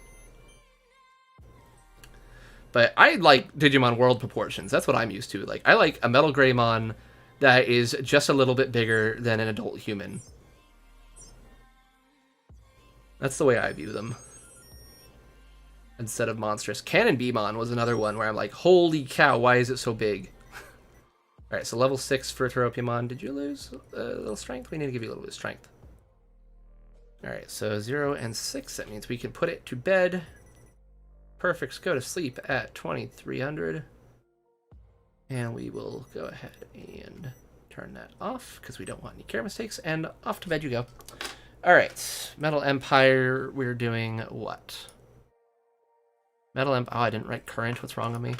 S1: But I like Digimon world proportions. That's what I'm used to. Like, I like a Metal Greymon that is just a little bit bigger than an adult human. That's the way I view them. Instead of monstrous. Cannon Beamon was another one where I'm like, holy cow, why is it so big? Alright, so level 6 for Toropyamon. Did you lose a little strength? We need to give you a little bit of strength. Alright, so 0 and 6. That means we can put it to bed. Perfect. Go to sleep at 2300. And we will go ahead and turn that off because we don't want any care mistakes. And off to bed you go. Alright, Metal Empire, we're doing what? Metal Empire, oh, I didn't write current. What's wrong with me?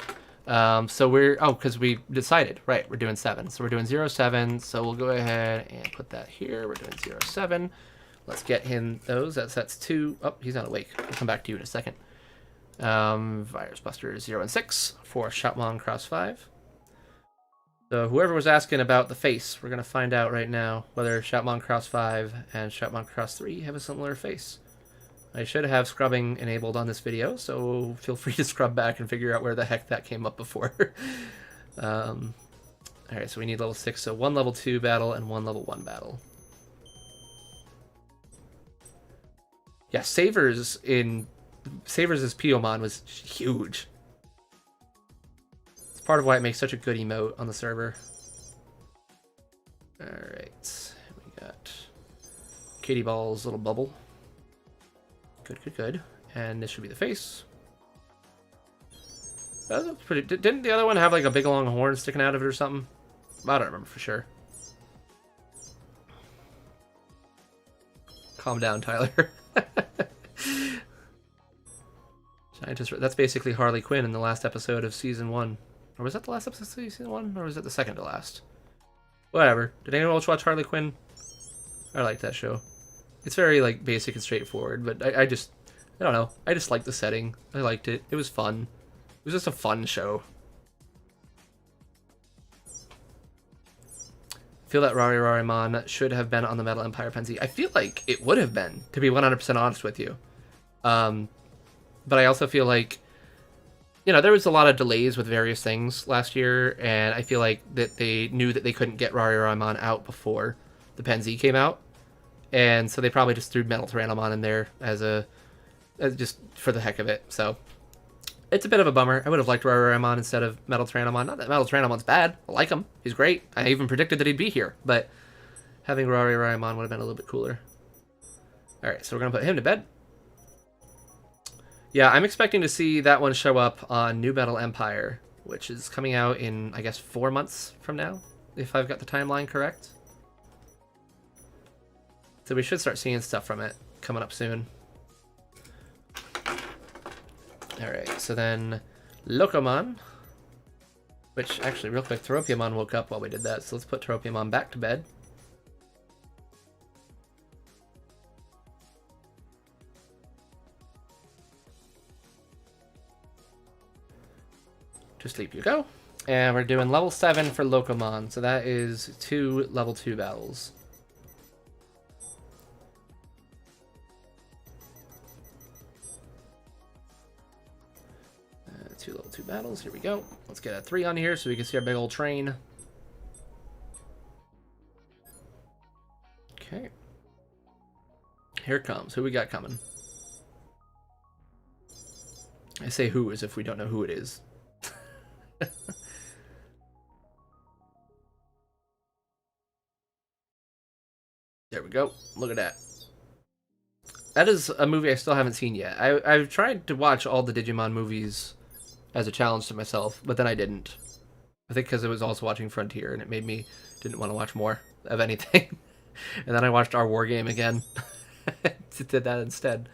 S1: So we're, because we decided, right, we're doing 7. So we're doing 0, 7. So we'll go ahead and put that here. We're doing 0, 7. Let's get him those. That's 2. Oh, he's not awake. I'll come back to you in a second. Virus Buster 0 and 6 for Shopmon Cross 5. So whoever was asking about the face, we're going to find out right now whether Shopmon Cross 5 and Shopmon Cross 3 have a similar face. I should have scrubbing enabled on this video, so feel free to scrub back and figure out where the heck that came up before. Alright, so we need level 6, so 1 level 2 battle and 1 level 1 battle. Yeah, Savers' Piyomon was huge. It's part of why it makes such a good emote on the server. Alright, we got Katie Ball's little bubble. Good, good, good. And this should be the face. That looks pretty. Didn't the other one have like a big long horn sticking out of it or something? I don't remember for sure. Calm down, Tyler. Scientist. That's basically Harley Quinn in the last episode of season 1. Or was that the last episode of season 1? Or was it the second to last? Whatever. Did anyone else watch Harley Quinn? I like that show. It's very like basic and straightforward, but I don't know. I just liked the setting. I liked it. It was fun. It was just a fun show. I feel that Rarimarimon should have been on the Metal Empire Penzi. I feel like it would have been, to be 100% honest with you. But I also feel like, you know, there was a lot of delays with various things last year, and I feel like that they knew that they couldn't get Rarimarimon out before the Penzi came out. And so they probably just threw Metal Tyrannomon in there as just for the heck of it. So it's a bit of a bummer. I would have liked Rarimarimon instead of Metal Tyrannomon. Not that Metal Tyrannomon's bad. I like him. He's great. I even predicted that he'd be here. But having Rarimarimon would have been a little bit cooler. Alright, so we're going to put him to bed. Yeah, I'm expecting to see that one show up on New Metal Empire, which is coming out in, I guess, 4 months from now, if I've got the timeline correct. So we should start seeing stuff from it coming up soon. Alright, so then Tokomon, which actually, real quick, Toropyamon woke up while we did that, so let's put Toropyamon back to bed. To sleep you go. And we're doing level 7 for Tokomon, so that is 2 level 2 battles. 2 level 2 battles. Here we go. Let's get a 3 on here so we can see our big old train. Okay. Here it comes. Who we got coming? I say who as if we don't know who it is. There we go. Look at that. That is a movie I still haven't seen yet. I've tried to watch all the Digimon movies as a challenge to myself, but then I didn't. I think because I was also watching Frontier, and it made me didn't want to watch more of anything. And then I watched our War Game again. Did that instead.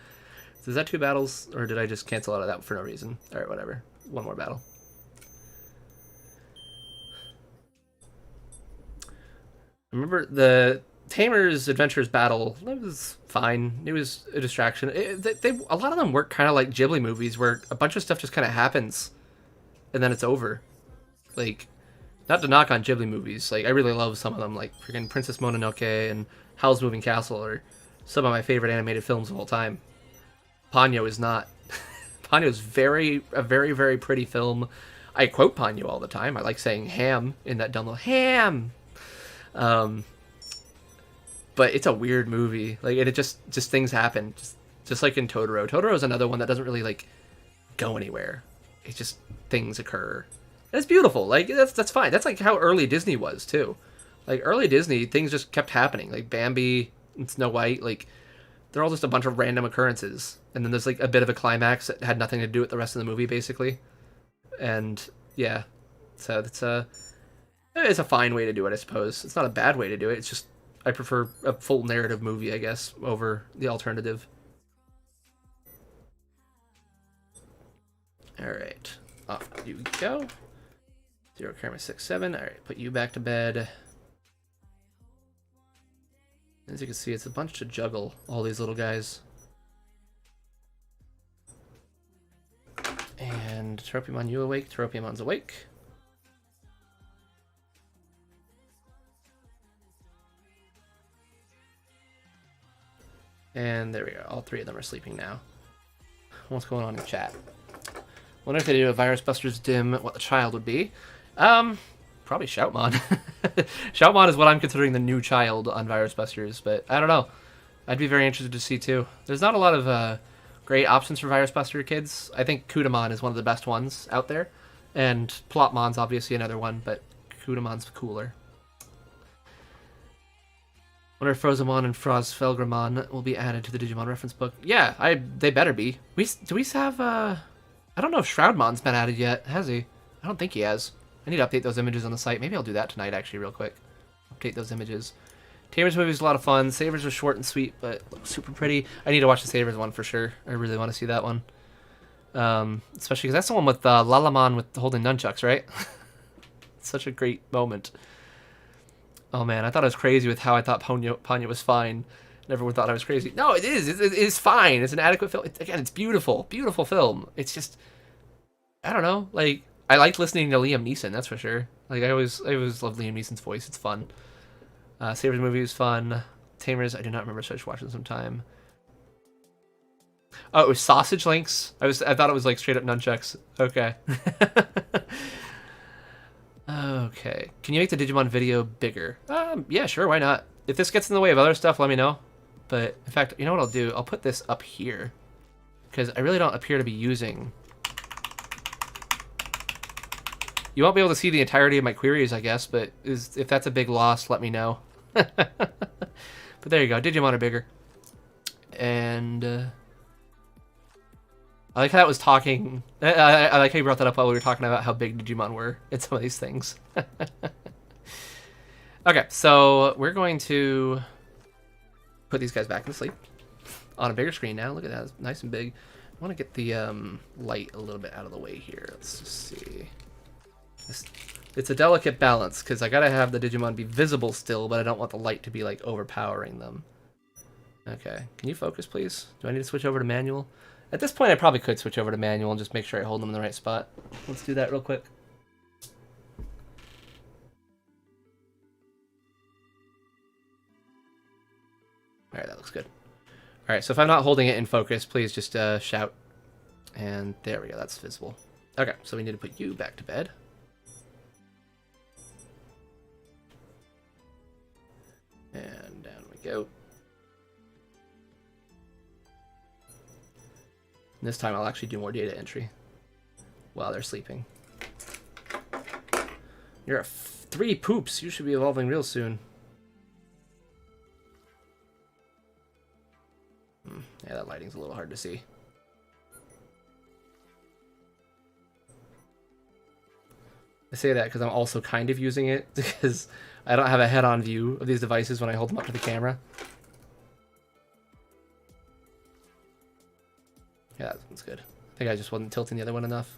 S1: So is that 2 battles, or did I just cancel out of that for no reason? Alright, whatever. 1 more battle. Remember the Tamer's Adventures battle, that was fine. It was a distraction. A lot of them work kind of like Ghibli movies where a bunch of stuff just kind of happens and then it's over. Like, not to knock on Ghibli movies, like I really love some of them, like freaking Princess Mononoke and Howl's Moving Castle are some of my favorite animated films of all time. Ponyo is not. Ponyo is a very, very pretty film. I quote Ponyo all the time. I like saying ham in that dumb little ham. But it's a weird movie. Like, and it just things happen. Just like in Totoro. Totoro is another one that doesn't really like go anywhere. It's just things occur. And it's beautiful. Like that's fine. That's like how early Disney was too. Like early Disney, things just kept happening. Like Bambi and Snow White. Like they're all just a bunch of random occurrences. And then there's like a bit of a climax that had nothing to do with the rest of the movie, basically. And yeah, so it's a fine way to do it, I suppose. It's not a bad way to do it. It's just I prefer a full narrative movie, I guess, over the alternative. All right, off you go. 0 karma 6 7. All right, put you back to bed. As you can see, it's a bunch to juggle, all these little guys. And Tropiumon, you awake. Tropiumon's awake. And there we go. All three of them are sleeping now. What's going on in chat? Wonder if they do a Virus Busters dim what the child would be. Probably Shoutmon. Shoutmon is what I'm considering the new child on Virus Busters, but I don't know. I'd be very interested to see too. There's not a lot of great options for Virus Buster kids. I think Kudamon is one of the best ones out there, and Plotmon's obviously another one, but Kudamon's cooler. Wonder if Frozamon and Frostfelgramon will be added to the Digimon reference book. Yeah, they better be. Do we have I don't know if Shroudmon's been added yet, has he? I don't think he has. I need to update those images on the site. Maybe I'll do that tonight, actually, real quick. Update those images. Tamer's movie is a lot of fun. Sabers are short and sweet, but super pretty. I need to watch the Sabers one for sure. I really want to see that one. Especially because that's the one with Lalamon with holding nunchucks, right? Such a great moment. Oh man, I thought I was crazy with how I thought Ponyo was fine. Everyone thought I was crazy. No, it is. It is fine. It's an adequate film. Again, it's beautiful. Beautiful film. It's just, I don't know. Like, I liked listening to Liam Neeson, that's for sure. Like, I always love Liam Neeson's voice. It's fun. Sabers movie is fun. Tamers, I do not remember, so I should watch it sometime. Oh, it was Sausage Links? I thought it was like straight up nunchucks. Okay. Okay. Can you make the Digimon video bigger? Yeah, sure, why not? If this gets in the way of other stuff, let me know. But, in fact, you know what I'll do? I'll put this up here. Because I really don't appear to be using... You won't be able to see the entirety of my queries, I guess, but if that's a big loss, let me know. But there you go. Digimon are bigger. And... I like how that was talking... I like how you brought that up while we were talking about how big Digimon were in some of these things. Okay, so we're going to put these guys back to sleep on a bigger screen now. Look at that. It's nice and big. I want to get the light a little bit out of the way here. Let's just see. It's a delicate balance because I got to have the Digimon be visible still, but I don't want the light to be like overpowering them. Okay, can you focus, please? Do I need to switch over to manual? At this point, I probably could switch over to manual and just make sure I hold them in the right spot. Let's do that real quick. Alright, that looks good. Alright, so if I'm not holding it in focus, please just shout. And there we go, that's visible. Okay, so we need to put you back to bed. And down we go. And this time I'll actually do more data entry while they're sleeping. You're 3 poops. You should be evolving real soon. Yeah, that lighting's a little hard to see. I say that because I'm also kind of using it because I don't have a head-on view of these devices when I hold them up to the camera. Yeah, that one's good. I think I just wasn't tilting the other one enough.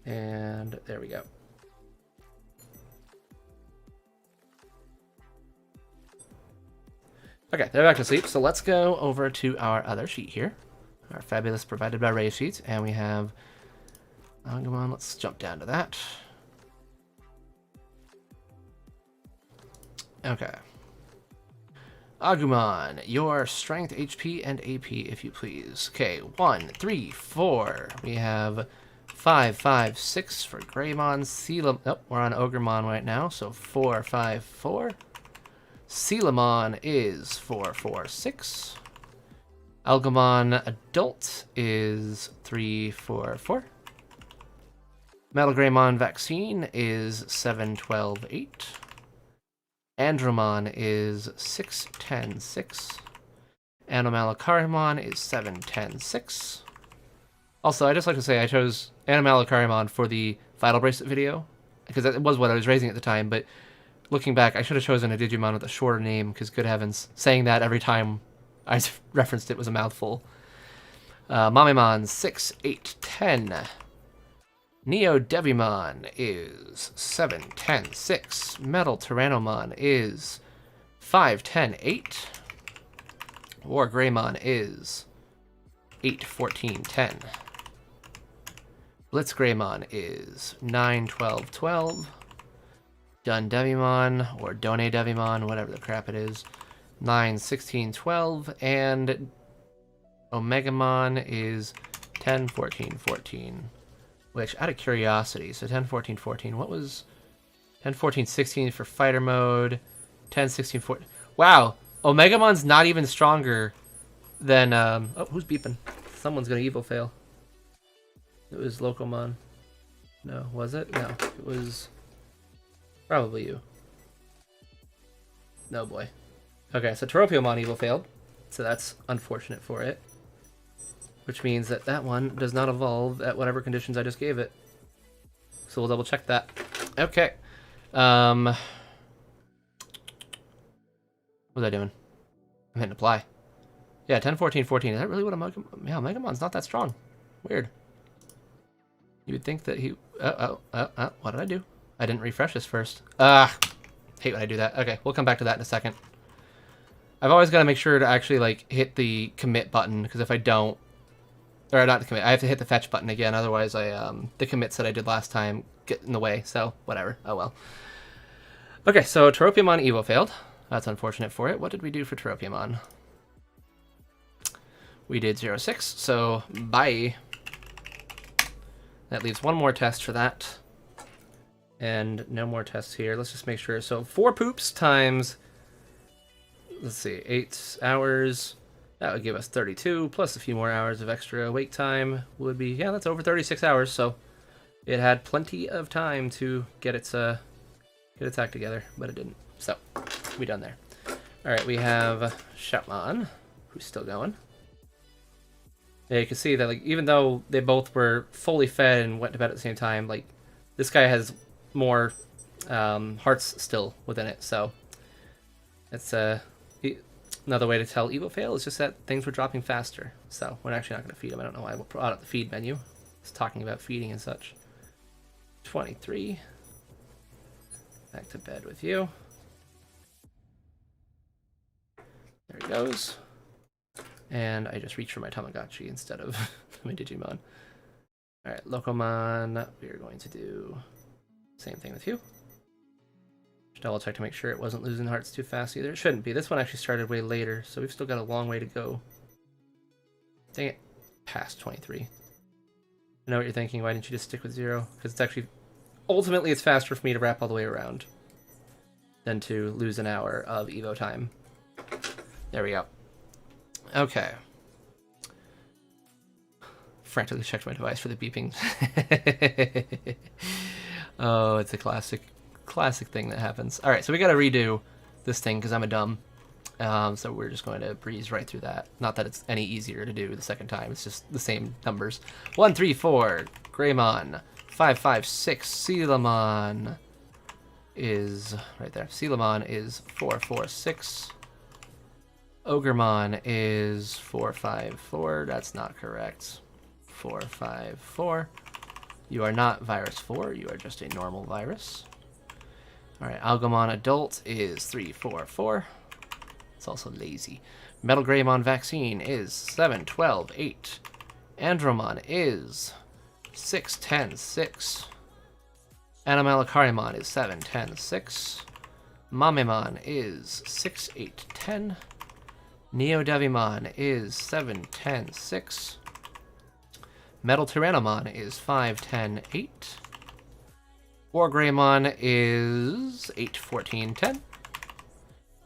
S1: And there we go. Okay, they're back to sleep. So let's go over to our other sheet here. Our fabulous provided by Ray sheet. And we have Agumon. Let's jump down to that. Okay. Agumon, your strength, HP, and AP, if you please. Okay, 1, 3, 4. We have 5, 5, 6 for Greymon. Sealamon. Oh, we're on Ogremon right now, so 4, 5, 4. Sealamon is 4, 4, 6. Algamon Adult is 3, 4, 4. Metal Greymon Vaccine is 7, 12, 8. Andromon is 6, 10, 6. Anomalakarimon is 7, 10, 6. Also, I just like to say I chose Anomalakarimon for the Vital Bracelet video, because that was what I was raising at the time, but looking back, I should have chosen a Digimon with a shorter name, because good heavens, saying that every time I referenced it was a mouthful. Mamemon 6, 8, 10. Neo Devimon is 7, 10, 6. Metal Tyrannomon is 5, 10, 8. War Greymon is 8, 14, 10. Blitz Greymon is 9, 12, 12. Dun Devimon, or Done Devimon, whatever the crap it is, 9, 16, 12. And Omegamon is 10, 14, 14. Which, out of curiosity, so 10, 14, 14, what was 10, 14, 16 for fighter mode, 10, 16, 14, wow, Omegamon's not even stronger than, oh, who's beeping? Someone's gonna Evo fail. It was Locomon. No, was it? No, it was probably you. No, boy. Okay, so Toropiomon Evo failed, so that's unfortunate for it. Which means that that one does not evolve at whatever conditions I just gave it. So we'll double check that. Okay. What was I doing? I'm hitting apply. Yeah, 10, 14, 14. Is that really what a yeah, Megamon's not that strong. Weird. You would think that he... what did I do? I didn't refresh this first. Hate when I do that. Okay, we'll come back to that in a second. I've always got to make sure to actually, like, hit the commit button, because if I don't... Or not the commit. I have to hit the fetch button again, otherwise the commits that I did last time get in the way, so whatever. Oh well. Okay, so Toropiomon Evo failed. That's unfortunate for it. What did we do for Toropiomon? We did 0-6, so bye. That leaves one more test for that. And no more tests here. Let's just make sure. So 4 poops times, let's see, 8 hours. That would give us 32, plus a few more hours of extra wait time would be, yeah, that's over 36 hours, so it had plenty of time to get its act together, but it didn't. So, we done there. Alright, we have Shoutmon, who's still going. Yeah, you can see that, like, even though they both were fully fed and went to bed at the same time, like, this guy has more hearts still within it, so it's another way to tell Evo fail is just that things were dropping faster. So we're actually not going to feed him. I don't know why we'll put out the feed menu. It's talking about feeding and such. 23. Back to bed with you. There he goes. And I just reached for my Tamagotchi instead of my Digimon. Alright, Locomon. We are going to do same thing with you. Just double check to make sure it wasn't losing hearts too fast either. It shouldn't be. This one actually started way later, so we've still got a long way to go. Dang it. Past 23. I know what you're thinking. Why didn't you just stick with 0? Because it's actually... Ultimately, it's faster for me to wrap all the way around than to lose an hour of Evo time. There we go. Okay. Frantically checked my device for the beeping. Oh, it's a classic thing that happens. All right, so we got to redo this thing because I'm a dumb. So we're just going to breeze right through that. Not that it's any easier to do the second time. It's just the same numbers. 1, 3, 4. Greymon. 5, 5, 6. Sealamon is right there. Sealamon is 4, 4, 6. Ogremon is 4, 5, 4. That's not correct. 4, 5, 4. You are not virus 4. You are just a normal virus. All right, Algamon Adult is 3, 4, 4. It's also lazy. Metal Greymon Vaccine is 7, 12, 8. Andromon is 6, 10, 6. Animalikarimon is 7, 10, 6. Mamemon is 6, 8, 10. Neodevimon is 7, 10, 6. Metal Tyrannomon is 5, 10, 8. Wargreymon is 8, 14, 10.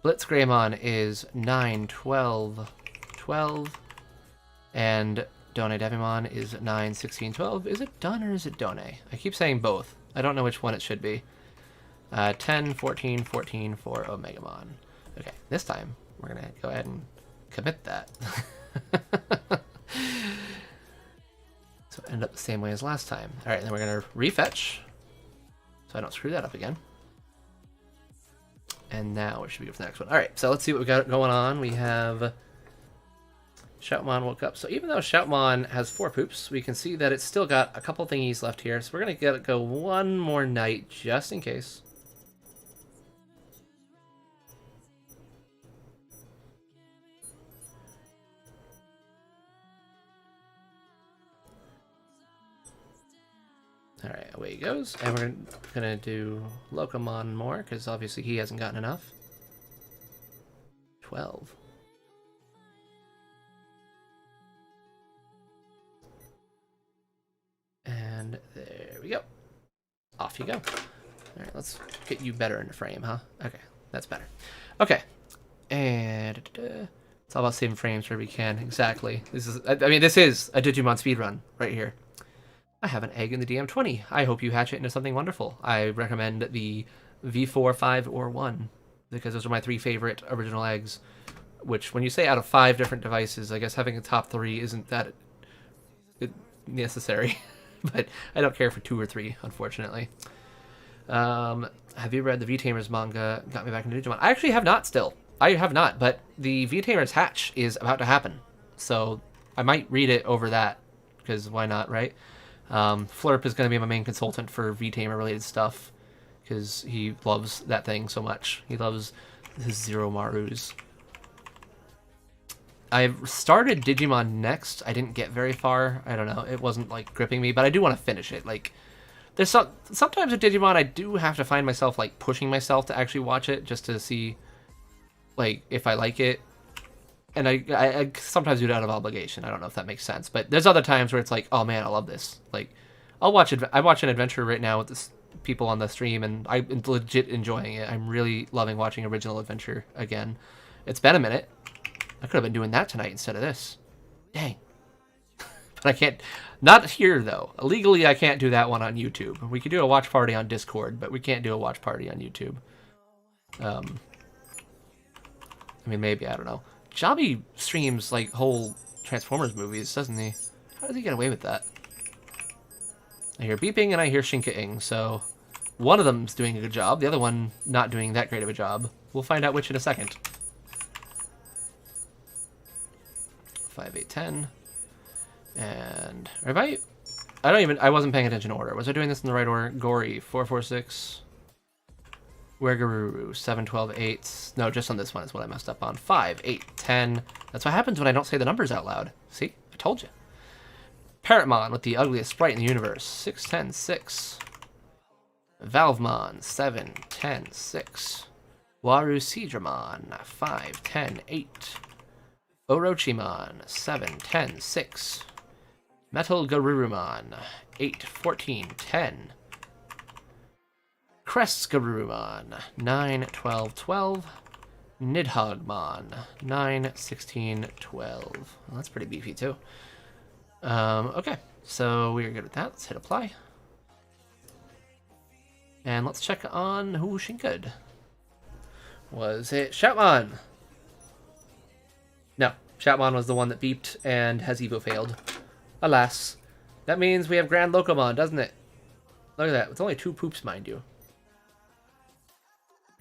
S1: Blitzgreymon is 9, 12, 12. And Donedevimon is 9, 16, 12. Is it Dun or is it Done? I keep saying both. I don't know which one it should be. 10, 14, 14 for Omegamon. Okay, this time we're going to go ahead and commit that. So end up the same way as last time. All right, then we're going to refetch so I don't screw that up again. And now we should be good for the next one. All right, so let's see what we got going on. We have Shoutmon woke up. So even though Shoutmon has 4 poops, we can see that it's still got a couple thingies left here. So we're going to go one more night just in case. Alright, away he goes. And we're going to do Lokomon more, because obviously he hasn't gotten enough. 12. And there we go. Off you go. Alright, let's get you better in the frame, huh? Okay, that's better. Okay. And it's all about saving frames where we can. Exactly. This is this is a Digimon speedrun right here. I have an egg in the DM20. I hope you hatch it into something wonderful. I recommend the V4, 5, or 1, because those are my 3 favorite original eggs, which when you say out of 5 different devices, I guess having a top 3 isn't that necessary, but I don't care for 2 or 3, unfortunately. Have you read the V-Tamers manga? Got me back into Digimon. I actually have not still. I have not, but the V-Tamers hatch is about to happen, so I might read it over that, because why not, right? Flurp is going to be my main consultant for V-Tamer related stuff, because he loves that thing so much. He loves his Zero Marus. I started Digimon Next. I didn't get very far. I don't know. It wasn't like gripping me, but I do want to finish it. Like, there's sometimes with Digimon I do have to find myself like pushing myself to actually watch it just to see like if I like it. And I sometimes do it out of obligation. I don't know if that makes sense. But there's other times where it's like, oh man, I love this. Like, I watch an adventure right now with this people on the stream, and I'm legit enjoying it. I'm really loving watching original adventure again. It's been a minute. I could have been doing that tonight instead of this. Dang. But I can't. Not here, though. Illegally, I can't do that one on YouTube. We could do a watch party on Discord, but we can't do a watch party on YouTube. I mean, maybe. I don't know. Jobby streams like whole Transformers movies, doesn't he? How does he get away with that? I hear beeping and I hear shinka-ing, so one of them's doing a good job, the other one not doing that great of a job. We'll find out which in a second. 5, 8, 10. And I wasn't paying attention to order. Was I doing this in the right order? Gory, 4, 4, 6. Wergaruru, 7, 12, 8. No, just on this one is what I messed up on. 5, 8, 10. That's what happens when I don't say the numbers out loud. See? I told you. Parrotmon with the ugliest sprite in the universe. 6, 10, 6. Valvemon, 7, 10, 6. Warusidramon, 5, 10, 8. Orochimon, 7, 10, 6. Metal Garurumon, 8, 14, 10. Crestgarurumon, 9, 12, 12. Nidhoggmon, 9, 16, 12. Well, that's pretty beefy, too. Okay, so we're good with that. Let's hit apply. And let's check on who Shinka'd. Was it Shoutmon? No, Shoutmon was the one that beeped and has Evo failed. Alas. That means we have Grand Lokomon, doesn't it? Look at that. It's only 2 poops, mind you.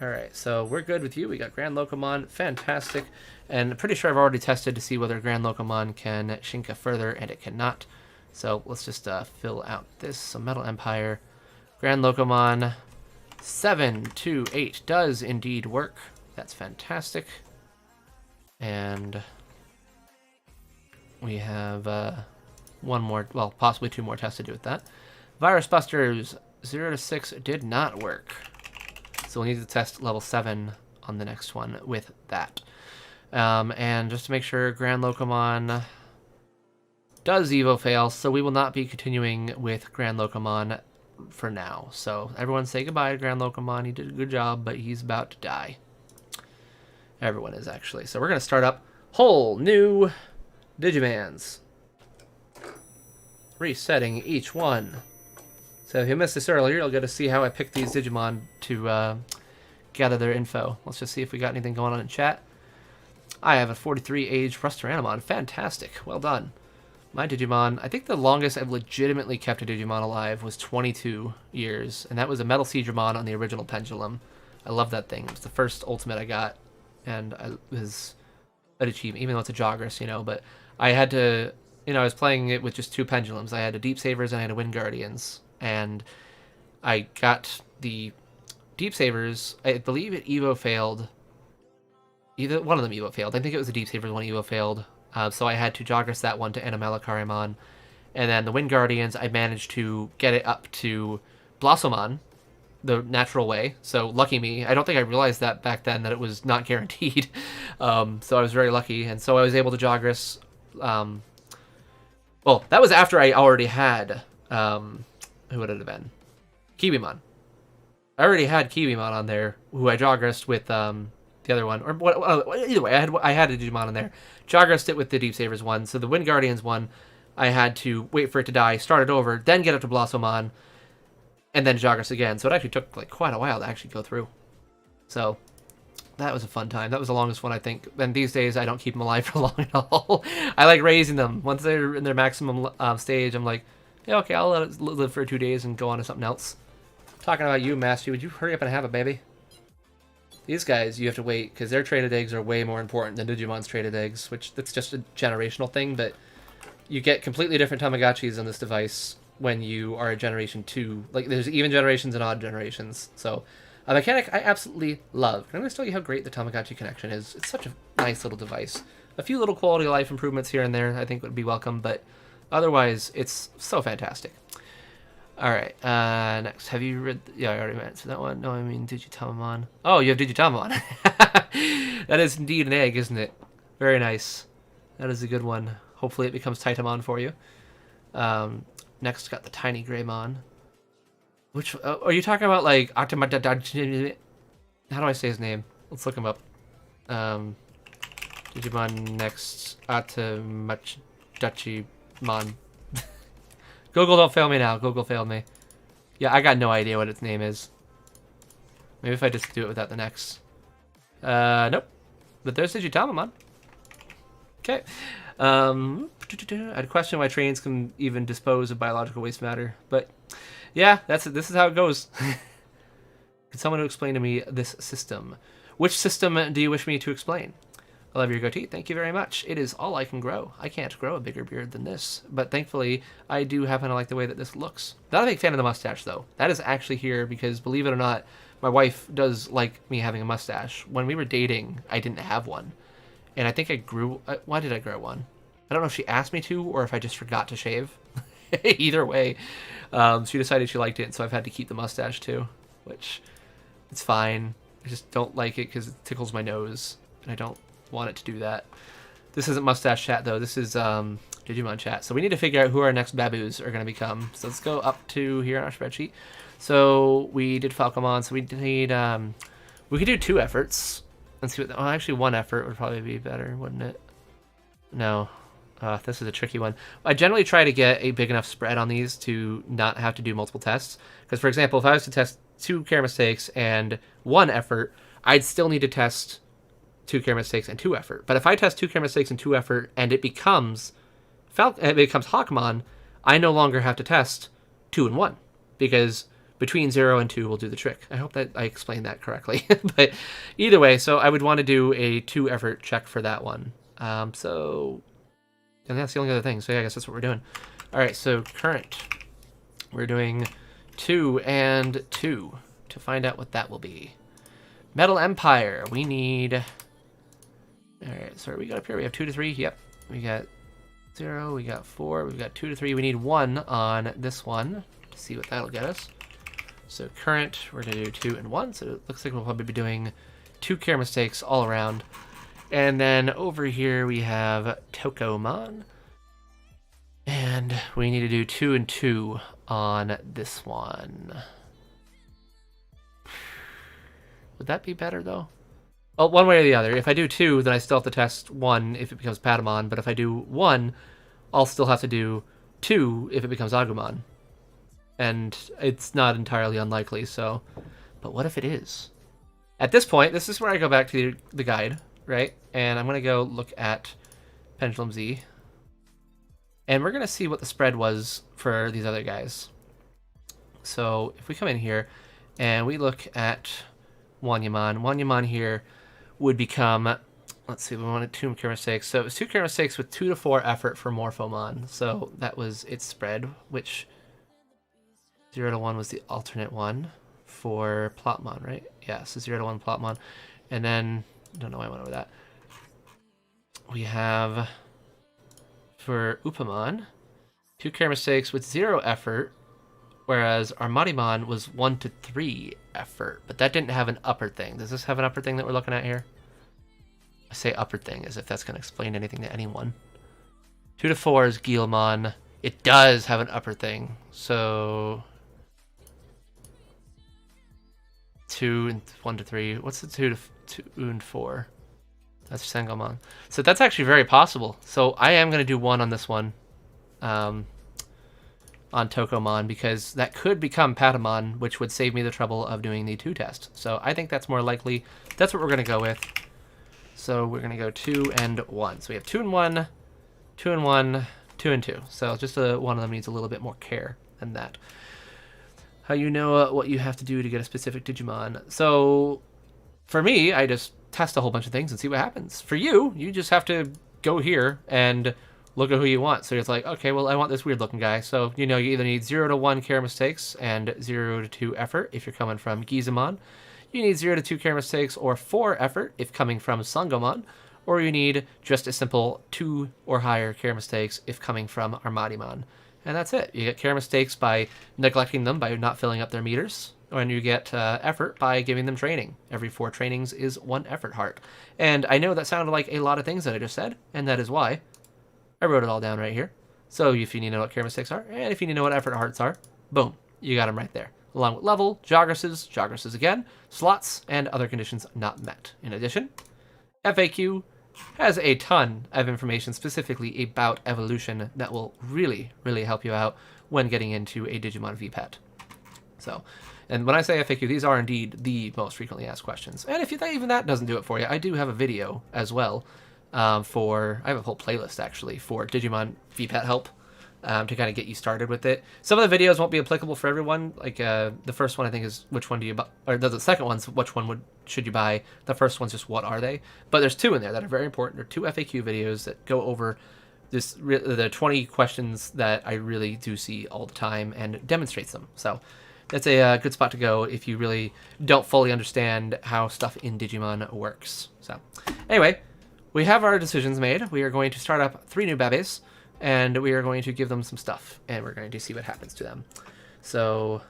S1: Alright, so we're good with you. We got Grand Lokomon. Fantastic. And I'm pretty sure I've already tested to see whether Grand Lokomon can Shinka further, and it cannot. So let's just fill out this. So Metal Empire. Grand Lokomon 7, 2, 8 does indeed work. That's fantastic. And we have one more, well, possibly 2 more tests to do with that. Virus Busters 0 to 6 did not work. So we'll need to test level 7 on the next one with that. And just to make sure, Grand Lokomon does Evo fail, so we will not be continuing with Grand Lokomon for now. So everyone say goodbye to Grand Lokomon. He did a good job, but he's about to die. Everyone is, actually. So we're going to start up whole new Digimans. Resetting each one. So if you missed this earlier, you'll get to see how I picked these Digimon to gather their info. Let's just see if we got anything going on in chat. I have a 43 age Frusteranimon. Fantastic. Well done. My Digimon, I think the longest I've legitimately kept a Digimon alive was 22 years, and that was a Metal Seedramon on the original Pendulum. I love that thing. It was the first ultimate I got, and it was an achievement, even though it's a Jogress, you know, but I had to, you know, I was playing it with just 2 Pendulums. I had a Deep Savers and I had a Wind Guardians, and I got the Deep Savers, I believe it Evo failed. Either one of them Evo failed. I think it was the Deep Savers one Evo failed. So I had to Jogress that one to Animalakarimon. And then the Wind Guardians, I managed to get it up to Blossomon, the natural way. So lucky me. I don't think I realized that back then, that it was not guaranteed. So I was very lucky. And so I was able to Jogress. Well, that was after I already had... who would it have been? Kiwimon. I already had Kiwimon on there, who I Jogressed with... the other one, or either way, I had a Digimon in there. Jogressed it with the Deep Savers one. So the Wind Guardians one, I had to wait for it to die, start it over, then get up to Blossomon, and then Jogress again. So it actually took like quite a while to actually go through. So that was a fun time. That was the longest one, I think. And these days, I don't keep them alive for long at all. I like raising them. Once they're in their maximum stage, I'm like, yeah, okay, I'll let it live for 2 days and go on to something else. Talking about you, Master, would you hurry up and have a baby? These guys, you have to wait, because their traded eggs are way more important than Digimon's traded eggs, which that's just a generational thing, but you get completely different Tamagotchis on this device when you are a Generation 2. Like, there's even generations and odd generations. So, a mechanic I absolutely love. I'm going to show you how great the Tamagotchi connection is. It's such a nice little device. A few little quality of life improvements here and there I think would be welcome, but otherwise, it's so fantastic. Alright, next. Have you read... Yeah, I already answered that one. No, I mean Digitamon. Oh, you have Digitamon. That is indeed an egg, isn't it? Very nice. That is a good one. Hopefully it becomes Titamon for you. Next, got the Tiny Greymon. Which... are you talking about, like... How do I say his name? Let's look him up. Digimon next. Dachimon. Google, don't fail me now. Google failed me. Yeah, I got no idea what its name is. Maybe if I just do it without the next. Nope. But there's Digitamon. Okay. I had a question why trains can even dispose of biological waste matter. But, yeah, this is how it goes. Can someone explain to me this system? Which system do you wish me to explain? I love your goatee. Thank you very much. It is all I can grow. I can't grow a bigger beard than this. But thankfully, I do happen to like the way that this looks. Not a big fan of the mustache, though. That is actually here because, believe it or not, my wife does like me having a mustache. When we were dating, I didn't have one. And I think I grew... why did I grow one? I don't know if she asked me to or if I just forgot to shave. Either way, she decided she liked it, so I've had to keep the mustache, too. Which, it's fine. I just don't like it because it tickles my nose. And I don't want it to do that. This isn't mustache chat though. This is Digimon chat. So we need to figure out who our next babus are going to become. So let's go up to here on our spreadsheet. So we did Falcomon. So we need we could do 2 efforts. Let's see what. Oh, actually, 1 effort would probably be better, wouldn't it? No. This is a tricky one. I generally try to get a big enough spread on these to not have to do multiple tests. Because, for example, if I was to test 2 care mistakes and 1 effort, I'd still need to test 2 care mistakes and 2 effort. But if I test 2 care mistakes and 2 effort and it becomes Hawkmon, I no longer have to test 2 and 1 because between 0 and 2 will do the trick. I hope that I explained that correctly. But either way, so I would want to do a 2 effort check for that one. And that's the only other thing. So yeah, I guess that's what we're doing. All right, so current. We're doing 2 and 2 to find out what that will be. Metal Empire. We need Alright, so we got up here. We have 2 to 3. Yep. We got 0, we got 4, we've got 2 to 3. We need 1 on this one to see what that'll get us. So current, we're going to do 2 and 1. So it looks like we'll probably be doing 2 care mistakes all around. And then over here we have Tokomon. And we need to do 2 and 2 on this one. Would that be better though? Oh, one way or the other. If I do 2, then I still have to test 1 if it becomes Patamon. But if I do 1, I'll still have to do 2 if it becomes Agumon. And it's not entirely unlikely, so... But what if it is? At this point, this is where I go back to the guide, right? And I'm going to go look at Pendulum Z. And we're going to see what the spread was for these other guys. So if we come in here and we look at Wanyamon here would become, let's see, we wanted 2 care mistakes. So it was 2 care mistakes with 2 to 4 effort for Morphomon. So that was its spread, which 0 to 1 was the alternate one for Plotmon, right? Yeah, so 0 to 1 Plotmon. And then, I don't know why I went over that. We have, for Upamon, 2 care mistakes with 0 effort, whereas Armadimon was 1 to 3 effort, but that didn't have an upper thing. Does this have an upper thing that we're looking at here? I say upper thing as if that's going to explain anything to anyone. 2 to 4 is Guilmon. It does have an upper thing, so 2 and 1 to 3. What's the 2 to 2 and 4? That's Sangomon. So that's actually very possible. So I am going to do 1 on this one. On Tokomon, because that could become Patamon, which would save me the trouble of doing the 2 test. So I think that's more likely. That's what we're going to go with. So we're going to go 2 and 1. So we have 2 and 1, 2 and 1, 2 and 2. So just one of them needs a little bit more care than that. How you know what you have to do to get a specific Digimon. So for me, I just test a whole bunch of things and see what happens. For you, you just have to go here and look at who you want. So it's like, okay, well, I want this weird looking guy. So, you know, you either need 0 to 1 care mistakes and 0 to 2 effort if you're coming from Gizamon. You need 0 to 2 care mistakes or 4 effort if coming from Sangomon. Or you need just a simple 2 or higher care mistakes if coming from Armadimon. And that's it. You get care mistakes by neglecting them, by not filling up their meters. And you get effort by giving them training. Every 4 trainings is 1 effort heart. And I know that sounded like a lot of things that I just said, and that is why I wrote it all down right here. So if you need to know what care mistakes are, and if you need to know what effort hearts are, boom, you got them right there. Along with level, jogresses again, slots, and other conditions not met. In addition, FAQ has a ton of information specifically about evolution that will really, really help you out when getting into a Digimon VPET. So, and when I say FAQ, these are indeed the most frequently asked questions. And if even that doesn't do it for you, I do have a video as well. I have a whole playlist actually for Digimon VPET help to kind of get you started with it. Some of the videos won't be applicable for everyone. Like the first one I think is which one do you buy, or the second one's which one should you buy. The first one's just what are they. But there's 2 in there that are very important. There are 2 FAQ videos that go over the 20 questions that I really do see all the time and demonstrates them. So that's a good spot to go if you really don't fully understand how stuff in Digimon works. So anyway, we have our decisions made. We are going to start up 3 new babes, and we are going to give them some stuff, and we're going to see what happens to them. So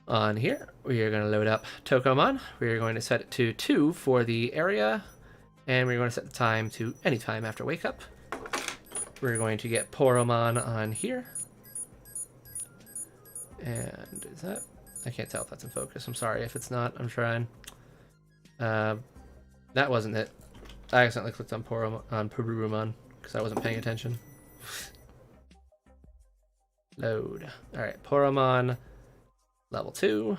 S1: on here, we are going to load up Tokomon. We are going to set it to 2 for the area, and we're going to set the time to any time after wake up. We're going to get Poromon on here. And is that? I can't tell if that's in focus. I'm sorry if it's not. I'm trying. That wasn't it. I accidentally clicked on Pururumon because I wasn't paying attention. Load. Alright, Poromon, level 2.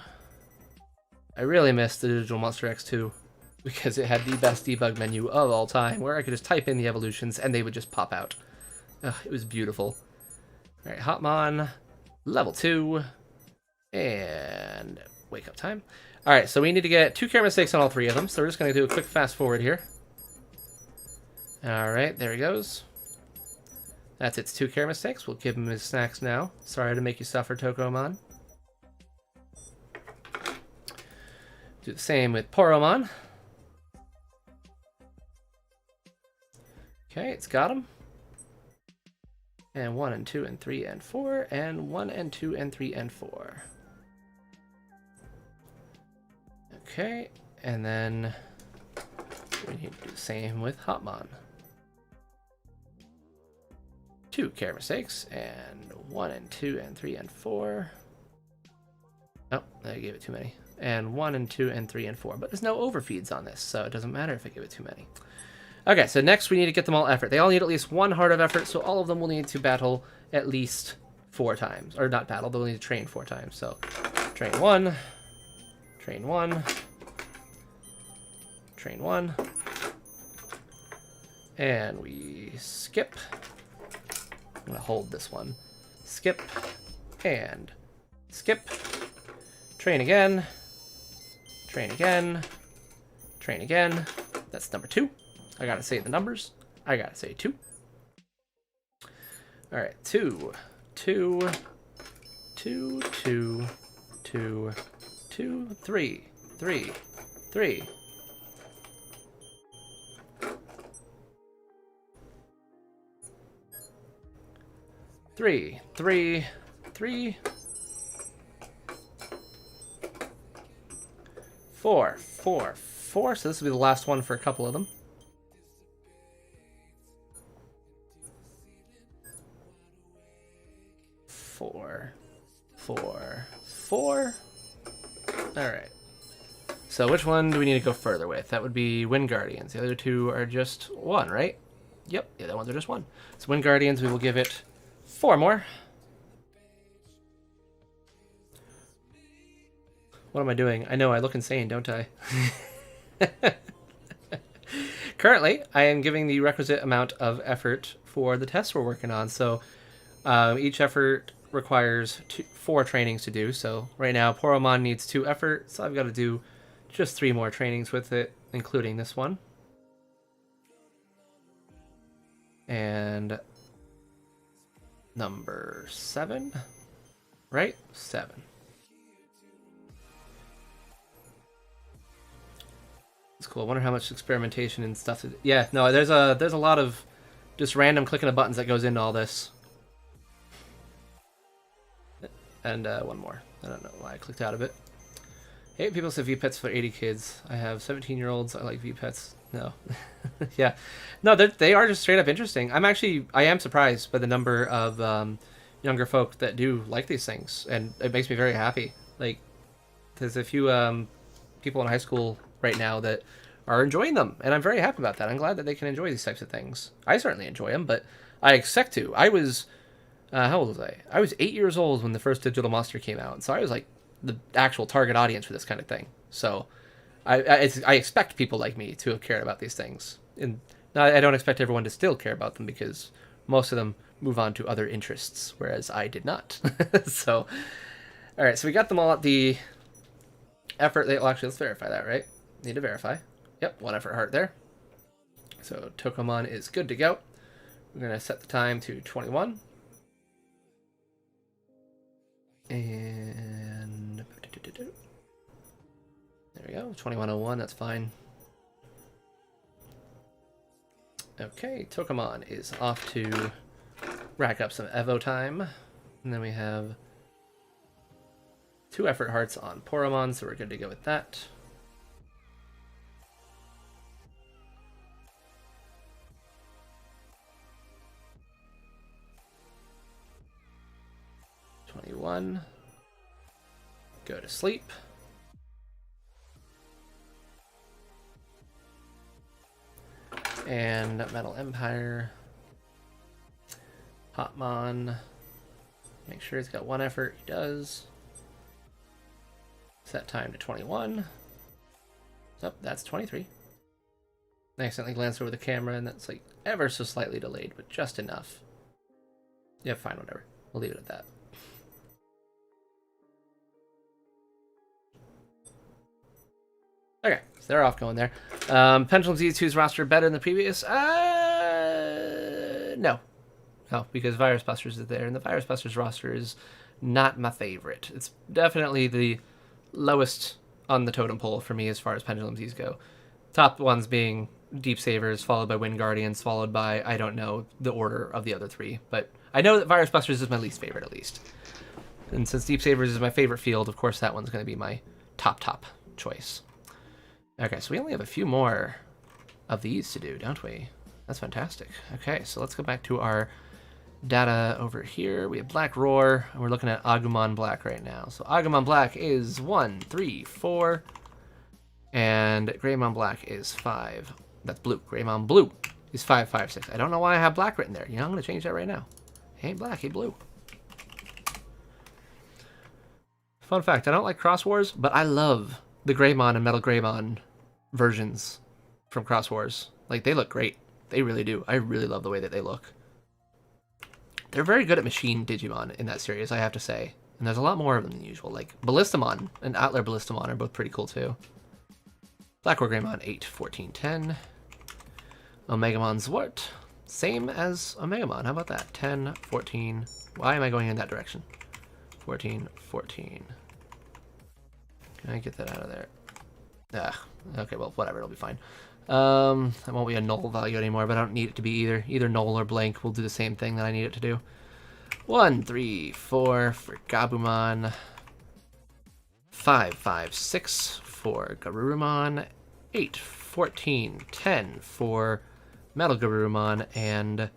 S1: I really missed the Digital Monster X2 because it had the best debug menu of all time where I could just type in the evolutions and they would just pop out. Ugh, it was beautiful. Alright, Hotmon, level 2, and wake up time. Alright, so we need to get 2 care mistakes on all 3 of them, so we're just going to do a quick fast forward here. Alright, there he goes. That's its 2 care mistakes. We'll give him his snacks now. Sorry to make you suffer, Tokomon. Do the same with Poromon. Okay, it's got him. And 1 and 2 and 3 and 4, and 1 and 2 and 3 and 4. Okay, and then we need to do the same with Hotmon. 2 care mistakes, and 1 and 2 and 3 and 4. Oh, I gave it too many. And 1 and 2 and 3 and 4. But there's no overfeeds on this, so it doesn't matter if I give it too many. Okay, so next we need to get them all effort. They all need at least 1 heart of effort, so all of them will need to battle at least 4 times. Or not battle, they'll need to train 4 times. So train 1, train 1, train 1, and we skip. I'm going to hold this one. Skip, and skip. Train again, train again, train again. That's number 2. I gotta say the numbers. I gotta say 2. All right, 2, 2, 2, 2, 2, 2, 3, 3, 3. 3, 3, 3. 4, 4, 4. So this will be the last one for a couple of them. 4, 4, 4. All right. So which one do we need to go further with? That would be Wind Guardians. The other 2 are just 1, right? Yep, the other ones are just 1. So Wind Guardians, we will give it 4 more. What am I doing? I know, I look insane, don't I? Currently, I am giving the requisite amount of effort for the tests we're working on. So each effort requires 4 trainings to do. So right now, Poromon needs 2 effort, so I've got to do just 3 more trainings with it, including this one. And number 7, right? 7. It's cool. I wonder how much experimentation and stuff. Yeah, no, there's a lot of just random clicking of buttons that goes into all this. And one more. I don't know why I clicked out of it. Hey, people say V-Pets for 80 kids. I have 17-year-olds. I like V-Pets. No. Yeah. No, they are just straight up interesting. I am surprised by the number of younger folk that do like these things. And it makes me very happy. Like, there's a few people in high school right now that are enjoying them. And I'm very happy about that. I'm glad that they can enjoy these types of things. I certainly enjoy them, but I expect to. I was... how old was I? I was 8 years old when the first Digital Monster came out, and so I was like the actual target audience for this kind of thing. So I expect people like me to have cared about these things. And I don't expect everyone to still care about them because most of them move on to other interests, whereas I did not. So, all right, so we got them all at the effort. Well, actually, let's verify that, right? Need to verify. Yep, 1 effort heart there. So Tokomon is good to go. We're going to set the time to 21. And there we go, 2101, that's fine. Okay, Tokomon is off to rack up some Evo time. And then we have 2 effort hearts on Poromon, so we're good to go with that. Go to sleep. And Metal Empire. Hotmon. Make sure he's got 1 effort. He does. Set time to 21. Oh, that's 23. I accidentally glanced over the camera, and that's like ever so slightly delayed, but just enough. Yeah, fine, whatever. We'll leave it at that. Okay, so they're off going there. Pendulum Z2's roster better than the previous? No. No, because Virus Busters is there, and the Virus Busters roster is not my favorite. It's definitely the lowest on the totem pole for me as far as Pendulum Z's go. Top ones being Deep Savers, followed by Wind Guardians, followed by, I don't know the order of the other three, but I know that Virus Busters is my least favorite, at least. And since Deep Savers is my favorite field, of course that one's going to be my top choice. Okay, so we only have a few more of these to do, don't we? That's fantastic. Okay, so let's go back to our data over here. We have Black Roar, and we're looking at Agumon Black right now. So Agumon Black is 1, 3, 4, and Greymon Black is 5. That's blue. Greymon Blue is 5, 5, 6. I don't know why I have black written there. You know, I'm going to change that right now. He ain't black, he blue. Fun fact, I don't like Cross Wars, but I love the Greymon and Metal Greymon versions from Cross Wars. Like, they look great. They really do. I really love the way that they look. They're very good at machine Digimon in that series, I have to say. And there's a lot more of them than usual. Like, Ballistamon and Outlaw Ballistamon are both pretty cool, too. Black War Greymon, 8, 14, 10. Omegamon Zwart, same as Omegamon. How about that? 10, 14. Why am I going in that direction? 14, 14. Can I get that out of there? Ah, okay, well, whatever, it'll be fine. That won't be a null value anymore, but I don't need it to be either. Either null or blank will do the same thing that I need it to do. 1, 3, 4 for Gabumon. 5, 5, 6 for Garurumon. 8, 14, 10 for Metal Garurumon, and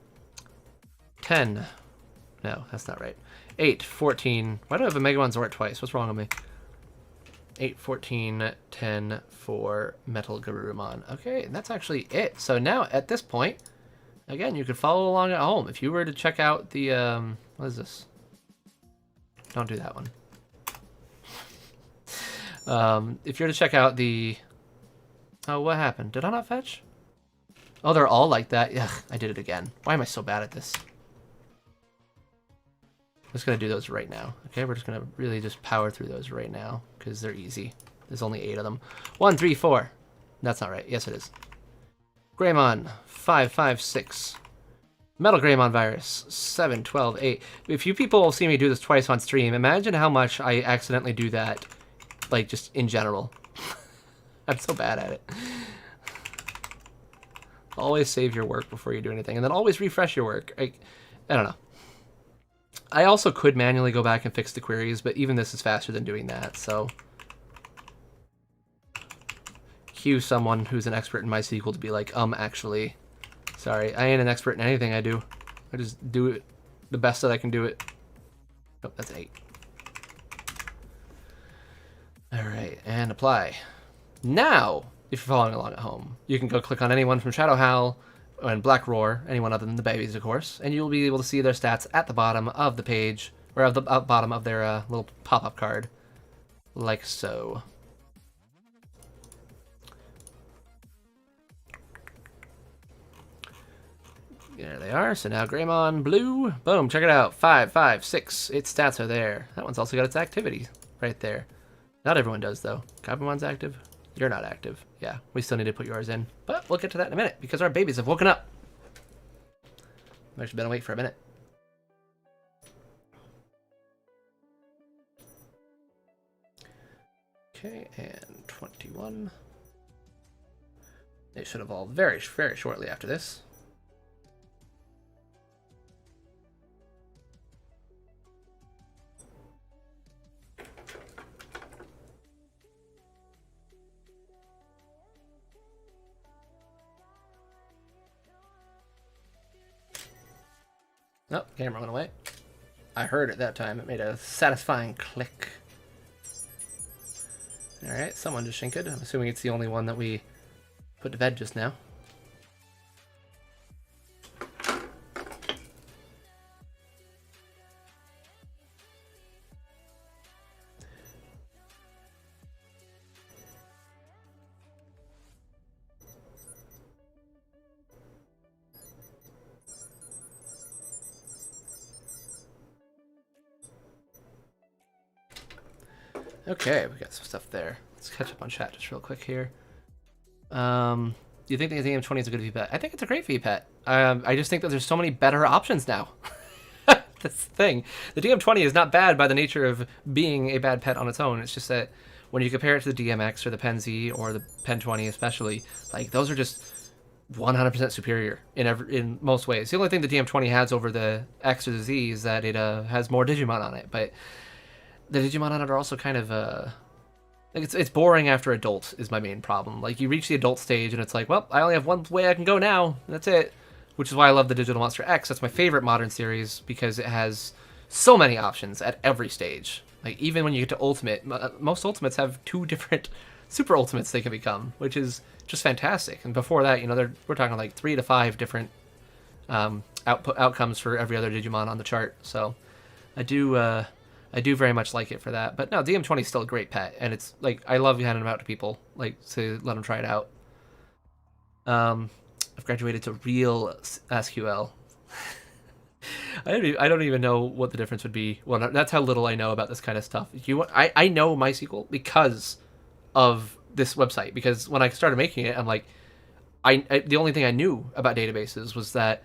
S1: 10. No, that's not right. 8, 14. Why do I have a Megamon Zort twice? What's wrong with me? 8, 14, 10 for Metal Garurumon. Okay, and that's actually it. So now, at this point, again, you can follow along at home. If you were to check out the, what is this? Don't do that one. If you were to check out the... Oh, what happened? Did I not fetch? Oh, they're all like that. Ugh, I did it again. Why am I so bad at this? I'm just going to do those right now. Okay, we're just going to really just power through those right now because they're easy. There's only 8 of them. 1, 3, 4. That's not right. Yes, it is. Greymon, 5, 5, 6. Metal Greymon Virus, 7, 12, 8. If you people see me do this twice on stream, imagine how much I accidentally do that, like, just in general. I'm so bad at it. Always save your work before you do anything, and then always refresh your work. I don't know. I also could manually go back and fix the queries, but even this is faster than doing that, so... Cue someone who's an expert in MySQL to be like, actually... Sorry, I ain't an expert in anything I do. I just do it the best that I can do it. Oh, that's 8. Alright, and apply. Now, if you're following along at home, you can go click on anyone from Shadow Howl and Black Roar, anyone other than the babies, of course, and you'll be able to see their stats at the bottom of the page, or at the bottom of their little pop-up card, like so. There they are. So now Greymon Blue, boom, check it out. 5, 5, 6. Its stats are there. That one's also got its activity right there. Not everyone does, though. Gabumon's active. You're not active. Yeah, we still need to put yours in. But we'll get to that in a minute, because our babies have woken up. I've actually been awake for a minute. Okay, and 21. They should evolve very, very shortly after this. Oh, camera went away. I heard it that time. It made a satisfying click. Alright, someone just shinked. I'm assuming it's the only one that we put to bed just now. Okay, we got some stuff there. Let's catch up on chat just real quick here. Do you think the DM20 is a good V-Pet? I think it's a great V-Pet. I just think that there's so many better options now. That's the thing. The DM20 is not bad by the nature of being a bad pet on its own. It's just that when you compare it to the DMX or the Pen Z or the Pen 20 especially, like, those are just 100% superior in most ways. The only thing the DM20 has over the X or the Z is that it has more Digimon on it, but the Digimon on it are also kind of like it's boring after adult is my main problem. Like you reach the adult stage and it's like, well, I only have one way I can go now. That's it. Which is why I love the Digital Monster X. That's my favorite modern series because it has so many options at every stage. Like even when you get to Ultimate, most Ultimates have 2 different Super Ultimates they can become, which is just fantastic. And before that, we're talking like 3 to 5 different outcomes for every other Digimon on the chart. So I do very much like it for that. But no, DM20 is still a great pet, and it's like I love handing them out to people, like to let them try it out. I've graduated to real SQL. I don't even know what the difference would be. Well, that's how little I know about this kind of stuff. I know MySQL because of this website. Because when I started making it, I'm like, the only thing I knew about databases was that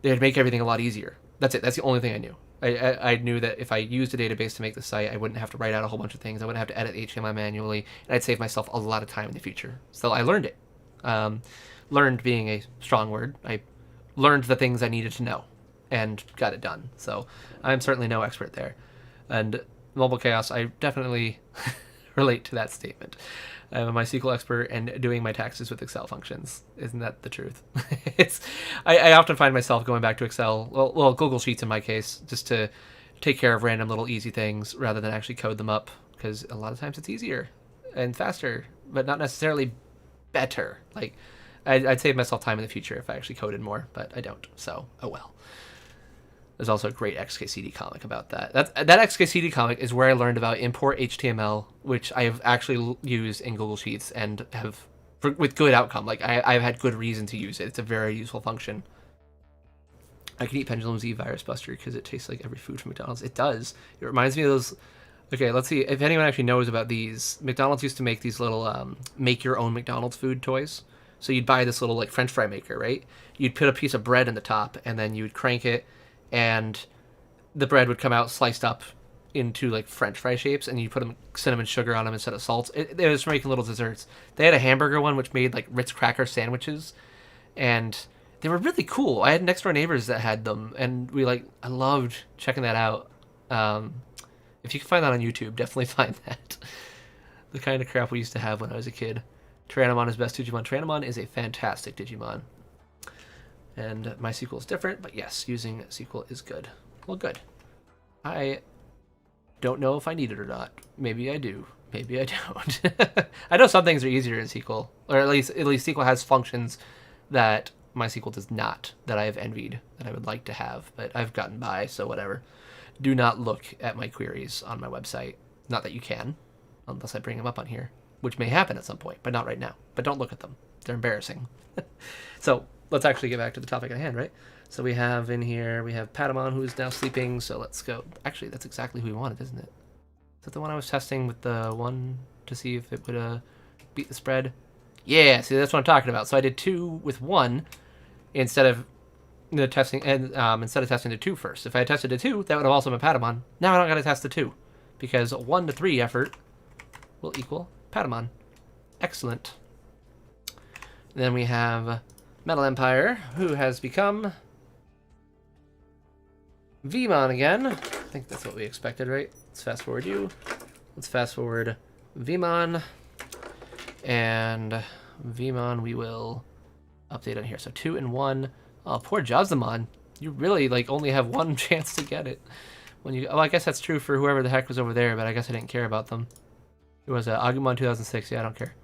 S1: they'd make everything a lot easier. That's it. That's the only thing I knew. I knew that if I used a database to make the site, I wouldn't have to write out a whole bunch of things. I wouldn't have to edit the HTML manually, and I'd save myself a lot of time in the future. So I learned it. Learned being a strong word. I learned the things I needed to know and got it done. So I'm certainly no expert there. And Mobile Chaos, I definitely relate to that statement. I'm a MySQL expert and doing my taxes with Excel functions. Isn't that the truth? I often find myself going back to Excel, well, Google Sheets in my case, just to take care of random little easy things rather than actually code them up, because a lot of times it's easier and faster, but not necessarily better. Like, I'd save myself time in the future if I actually coded more, but I don't, so oh well. There's also a great XKCD comic about that. That XKCD comic is where I learned about import HTML, which I have actually used in Google Sheets and have with good outcome. Like I've had good reason to use it. It's a very useful function. I can eat Pendulum Z Virus Buster because it tastes like every food from McDonald's. It does. It reminds me of those. Okay, let's see if anyone actually knows about these. McDonald's used to make these little make your own McDonald's food toys. So you'd buy this little like French fry maker, right? You'd put a piece of bread in the top, and then you would crank it, and the bread would come out sliced up into like French fry shapes, and you put cinnamon sugar on them instead of salt. It was for making little desserts. They had a hamburger one which made like Ritz cracker sandwiches, and they were really cool. I had next door neighbors that had them, and I loved checking that out. If you can find that on YouTube, definitely find that. The kind of crap we used to have when I was a kid. Tyrannomon is best Digimon. Tyrannomon is a fantastic Digimon. And MySQL is different, but yes, using SQL is good. Well, good. I don't know if I need it or not. Maybe I do. Maybe I don't. I know some things are easier in SQL, or at least SQL has functions that MySQL does not, that I have envied, that I would like to have, but I've gotten by, so whatever. Do not look at my queries on my website. Not that you can, unless I bring them up on here, which may happen at some point, but not right now. But don't look at them. They're embarrassing. So let's actually get back to the topic at hand, right? So we have in here, we have Patamon, who is now sleeping, so let's go. Actually, that's exactly who we wanted, isn't it? Is that the one I was testing with the one to see if it would beat the spread? Yeah, see, that's what I'm talking about. So I did 2 with 1 instead of testing the 2 first. If I had tested the 2, that would have also been Patamon. Now I don't got to test the 2, because 1 to 3 effort will equal Patamon. Excellent. And then we have Metal Empire, who has become Vmon again. I think that's what we expected, right? Let's fast forward you. Let's fast forward Vmon. And Vmon we will update on here. So 2 and 1. Oh, poor Jazamon. You really only have 1 chance to get it. Well, I guess that's true for whoever the heck was over there, but I guess I didn't care about them. It was Agumon 2006. Yeah, I don't care.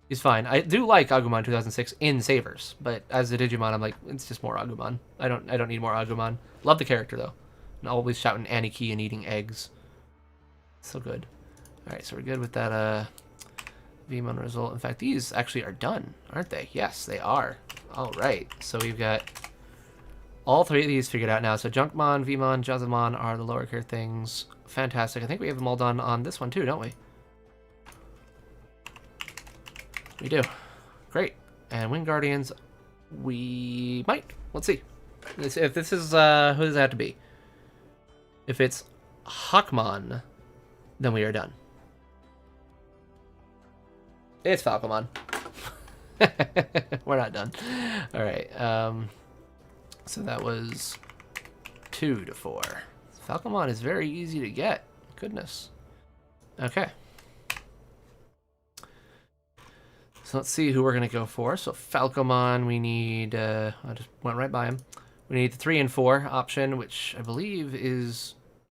S1: He's fine. I do like Agumon 2006 in Savers, but as a Digimon, I'm like, it's just more Agumon. I don't need more Agumon. Love the character though, and always shouting Aniki and eating eggs. So good. All right, so we're good with that Vmon result. In fact, these actually are done, aren't they? Yes, they are. All right, so we've got all 3 of these figured out now. So Junkmon, Vmon, Jazamon are the lower tier things. Fantastic. I think we have them all done on this one too, don't we? We do. Great. And Wind Guardians, we might. Let's see. If this is, who does it have to be? If it's Hawkmon, then we are done. It's Falcomon. We're not done. All right. So that was 2 to 4. Falcomon is very easy to get. Goodness. Okay. So let's see who we're going to go for. So Falcomon, we need... I just went right by him. We need the 3 and 4 option, which I believe is...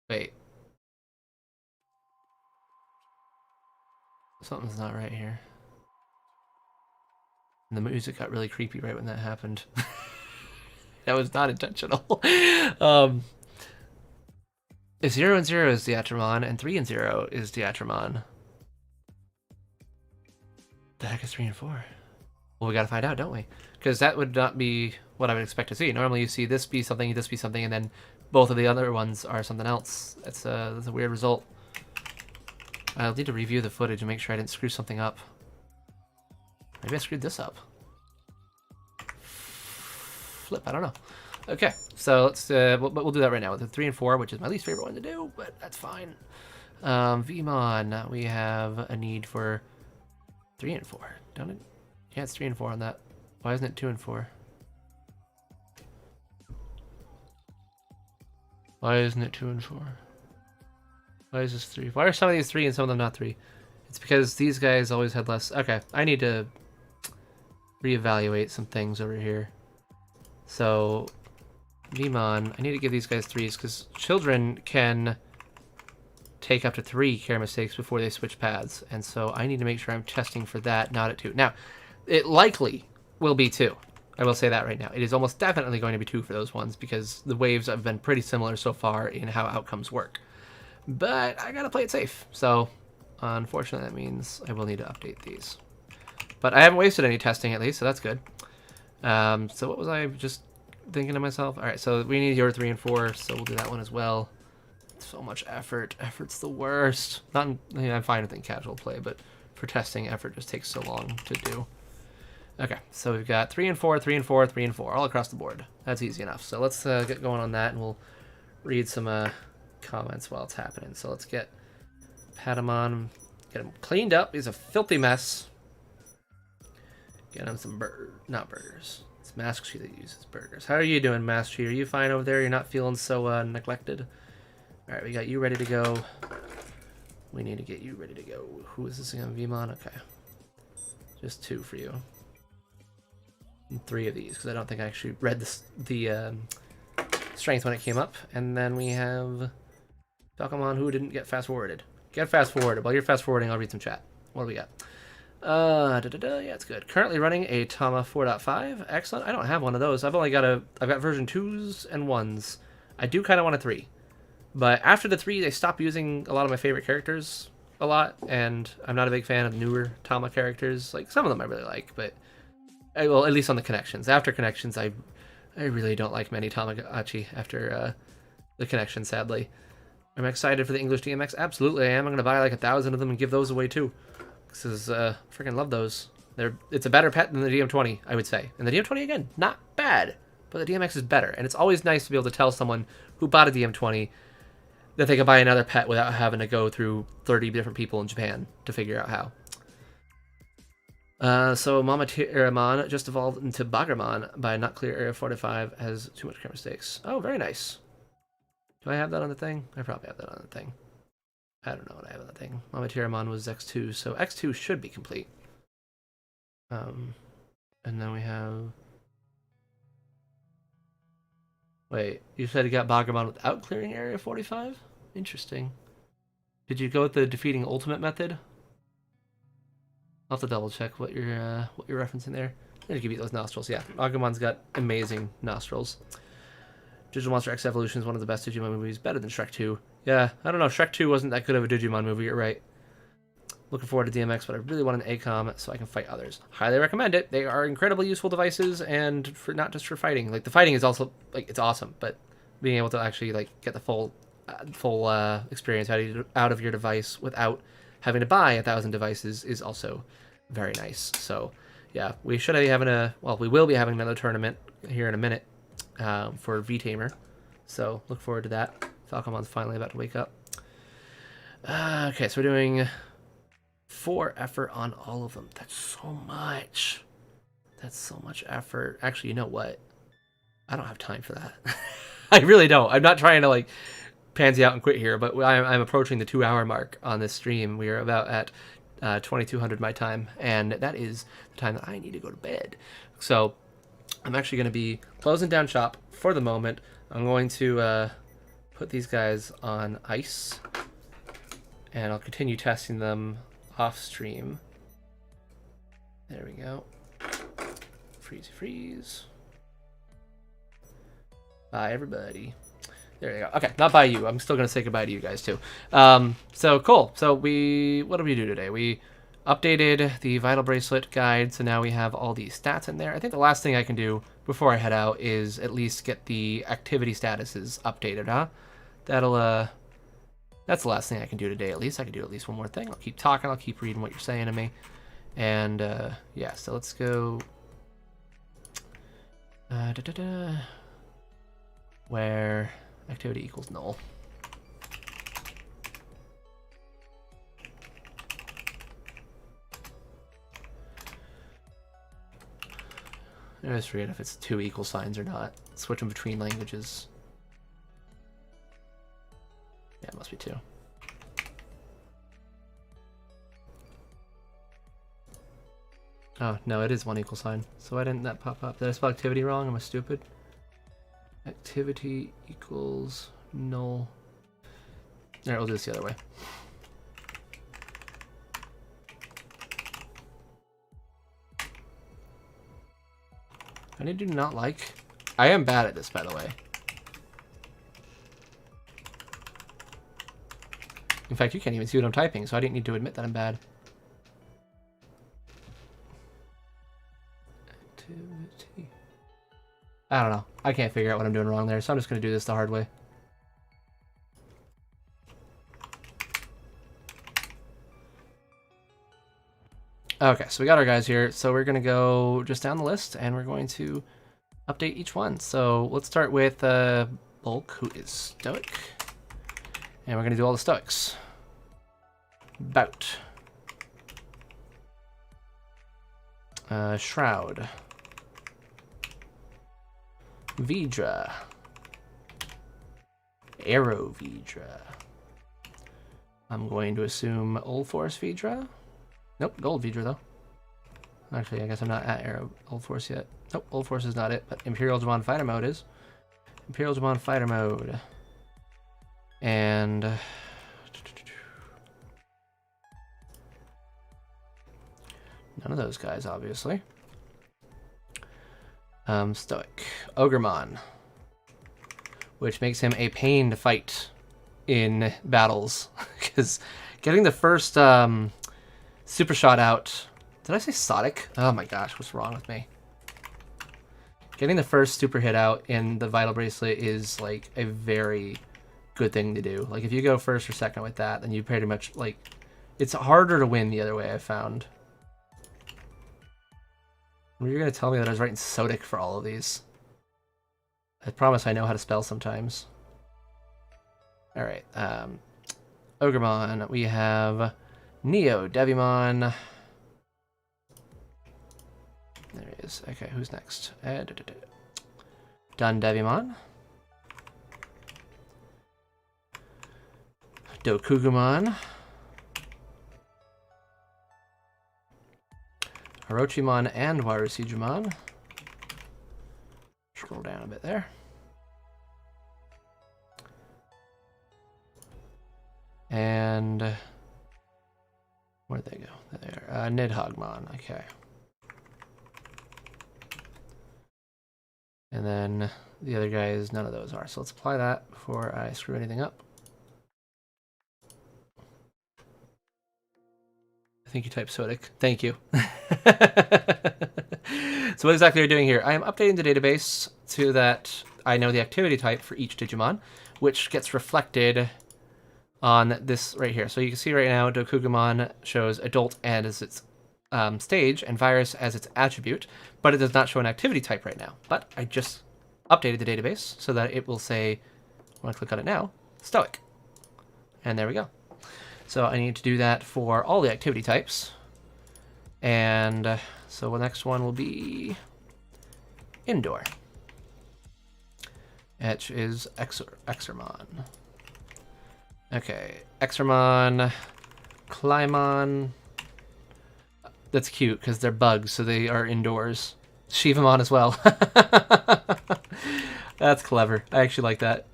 S1: Wait. Something's not right here. And the music got really creepy right when that happened. That was not intentional. 0 and 0 is Diatrimon, and 3 and 0 is Diatrimon. The heck is 3 and 4? Well, we gotta find out, don't we? Because that would not be what I would expect to see. Normally you see this be something, and then both of the other ones are something else. That's a weird result. I'll need to review the footage and make sure I didn't screw something up. Maybe I screwed this up. Flip, I don't know. Okay, so let's we'll do that right now with the 3 and 4, which is my least favorite one to do, but that's fine. Vmon, we have a need for 3 and 4. Don't it? Yeah, it's 3 and 4 on that. Why isn't it 2 and 4? Why isn't it 2 and 4? Why is this 3? Why are some of these 3 and some of them not 3? It's because these guys always had less. Okay, I need to reevaluate some things over here. So, Vmon, I need to give these guys 3s because children can take up to 3 care mistakes before they switch paths. And so I need to make sure I'm testing for that, not at 2. Now, it likely will be 2. I will say that right now. It is almost definitely going to be 2 for those ones because the waves have been pretty similar so far in how outcomes work. But I gotta play it safe. So, unfortunately, that means I will need to update these. But I haven't wasted any testing at least, so that's good. So what was I just thinking to myself? All right, so we need your 3 and 4, so we'll do that one as well. So much effort. Effort's the worst. Not, I'm fine with casual play, but for testing, effort just takes so long to do. Okay, so we've got 3 and 4, 3 and 4, 3 and 4, all across the board. That's easy enough. So let's get going on that, and we'll read some comments while it's happening. So let's get Patamon, get him cleaned up. He's a filthy mess. Get him some not burgers. It's Mask Tree that uses burgers. How are you doing, Mask Tree? Are you fine over there? You're not feeling so neglected? All right, we got you ready to go. We need to get you ready to go. Who is this again? Vmon? Okay. Just 2 for you. And 3 of these, because I don't think I actually read the strength when it came up. And then we have Tokomon, who didn't get fast forwarded. Get fast forwarded. While you're fast forwarding, I'll read some chat. What do we got? Yeah, it's good. Currently running a Tama 4.5. Excellent. I don't have one of those. I've got version 2s and 1s. I do kind of want a 3. But after the 3, they stopped using a lot of my favorite characters a lot, and I'm not a big fan of newer Tama characters. Like, some of them I really like, but... well, at least on the connections. After connections, I really don't like many Tamagotchi after the connection, sadly. I'm excited for the English DMX. Absolutely I am. I'm going to buy like 1,000 of them and give those away too. Because freaking love those. It's a better pet than the DM20, I would say. And the DM20, again, not bad. But the DMX is better. And it's always nice to be able to tell someone who bought a DM20 that they can buy another pet without having to go through 30 different people in Japan to figure out how. So Diatrimon just evolved into Bagramon by not clear Area 45, has too much care mistakes. Oh, very nice. Do I have that on the thing? I probably have that on the thing. I don't know what I have on the thing. Diatrimon was X2, so X2 should be complete. And then we have... Wait, you said you got Bagramon without clearing Area 45? Interesting. Did you go with the defeating ultimate method? I'll have to double check what you're referencing there. I'm gonna give you those nostrils. Yeah, Agumon's got amazing nostrils. Digital Monster X Evolution is one of the best Digimon movies, better than Shrek 2. Yeah, I don't know, Shrek 2 wasn't that good of a Digimon movie, you're right. Looking forward to DMX, but I really want an ACOM so I can fight others. Highly recommend it. They are incredibly useful devices, and for not just for fighting. Like, the fighting is also, like, it's awesome, but being able to actually, like, get the full experience out of your device without having to buy 1,000 devices is also very nice. So, yeah, we should be having we will be having another tournament here in a minute for V-Tamer. So, look forward to that. Falcomon's finally about to wake up. Okay, so we're doing 4 effort on all of them. That's so much. That's so much effort. Actually, you know what? I don't have time for that. I really don't. I'm not trying to like pansy out and quit here, but I'm approaching the 2-hour mark on this stream. We are about at 2200 my time, and that is the time that I need to go to bed. So I'm actually going to be closing down shop for the moment. I'm going to put these guys on ice, and I'll continue testing them off stream. There we go. Freeze. Bye, everybody. There you go. Okay, not bye you. I'm still going to say goodbye to you guys, too. So, cool. So, what did we do today? We updated the Vital Bracelet guide, so now we have all the stats in there. I think the last thing I can do before I head out is at least get the activity statuses updated, huh? That's the last thing I can do today, at least. I can do at least one more thing. I'll keep talking. I'll keep reading what you're saying to me. And, yeah, so let's go... where activity equals null. I always forget if it's 2 equal signs or not. Switching between languages. Yeah, it must be 2. Oh, no, it is 1 equal sign. So why didn't that pop up? Did I spell activity wrong? Am I stupid? Activity equals null. Alright, we'll do this the other way. I do not like. I am bad at this, by the way. In fact, you can't even see what I'm typing, so I didn't need to admit that I'm bad. Activity. I don't know. I can't figure out what I'm doing wrong there, so I'm just going to do this the hard way. Okay, so we got our guys here. So we're going to go just down the list, and we're going to update each one. So let's start with Bulk, who is Stoic. And we're going to do all the Stoics. Bout. Shroud. Vidra. Arrow Vidra. I'm going to assume Old Force Vidra. Nope, Gold Vidra though. Actually, I guess I'm not at Arrow Old Force yet. Nope, Old Force is not it, but Imperial Digimon Fighter Mode is. Imperial Digimon Fighter Mode. And... none of those guys, obviously. Stoic. Ogremon. Which makes him a pain to fight in battles. Because getting the first super shot out... Did I say Sodic? Oh my gosh, what's wrong with me? Getting the first super hit out in the Vital Bracelet is like a very good thing to do. Like if you go first or second with that, then you pretty much like... It's harder to win the other way, I've found. You're going to tell me that I was writing Sodic for all of these. I promise I know how to spell sometimes. Alright, Ogremon, we have Neo Devimon. There he is. Okay, who's next? Dun Devimon. Dokugumon. Orochimon and Warusijumon. Scroll down a bit there. And where'd they go? There. Nidhoggmon. Okay. And then the other guys, none of those are. So let's apply that before I screw anything up. I think you typed Sodic. Thank you. So what exactly are we doing here? I am updating the database so that I know the activity type for each Digimon, which gets reflected on this right here. So you can see right now Dokugumon shows adult as its stage and virus as its attribute, but it does not show an activity type right now. But I just updated the database so that it will say, when I click on it now, Stoic. And there we go. So I need to do that for all the activity types. And So the next one will be indoor. Which is Exermon. Okay, Exermon, Clymon. That's cute because they're bugs, so they are indoors. Shivamon as well. That's clever. I actually like that.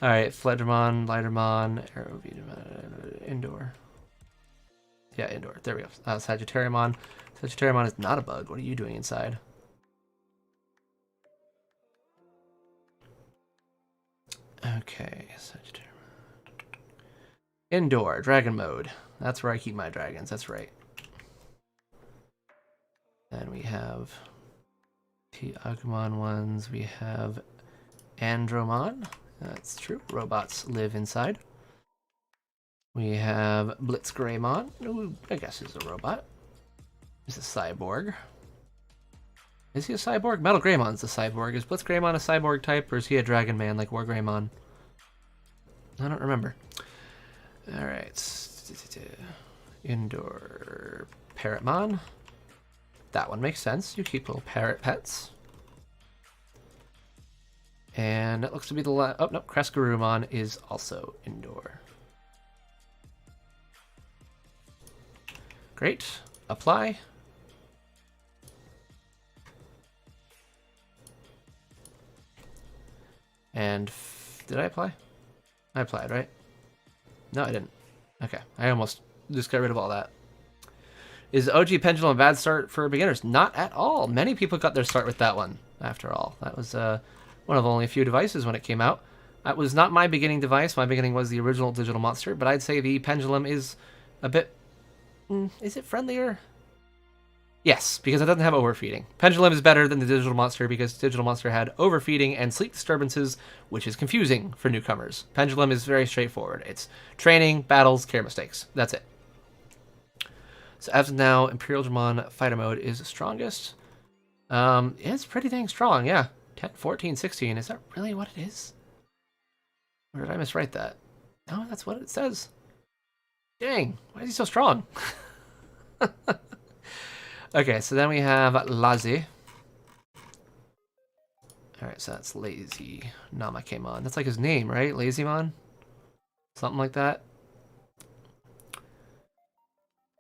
S1: All right, Fledramon, Lightermon, indoor. Yeah, indoor. There we go. Sagittariumon. Sagittariumon is not a bug. What are you doing inside? Okay, Sagittariumon. Indoor, dragon mode. That's where I keep my dragons. That's right. Then we have the Agumon ones. We have Andromon. That's true. Robots live inside. We have Blitzgreymon, who I guess is a robot. He's a cyborg. Is he a cyborg? Metal Greymon's a cyborg. Is Blitzgreymon a cyborg type, or is he a dragon man like Wargreymon? I don't remember. Alright. Indoor Parrotmon. That one makes sense. You keep little parrot pets. And that looks to be the last. Oh, no. Kresgarumon is also indoor. Great. Apply. And did I apply? I applied, right? No, I didn't. Okay. I almost just got rid of all that. Is OG Pendulum a bad start for beginners? Not at all. Many people got their start with that one, after all. That was one of only a few devices when it came out. That was not my beginning device. My beginning was the original Digital Monster, but I'd say the Pendulum is a bit... is it friendlier? Yes, because it doesn't have overfeeding. Pendulum is better than the Digital Monster because Digital Monster had overfeeding and sleep disturbances, which is confusing for newcomers. Pendulum is very straightforward. It's training, battles, care mistakes. That's it. So as of now, Imperial Digimon Fighter Mode is the strongest. It's pretty dang strong, yeah. 10, 14, 16. Is that really what it is? Or did I miswrite that? No, that's what it says. Dang, why is he so strong? Okay, so then we have Lazy. Alright, so that's Lazy Namakemon. That's like his name, right? Lazymon? Something like that.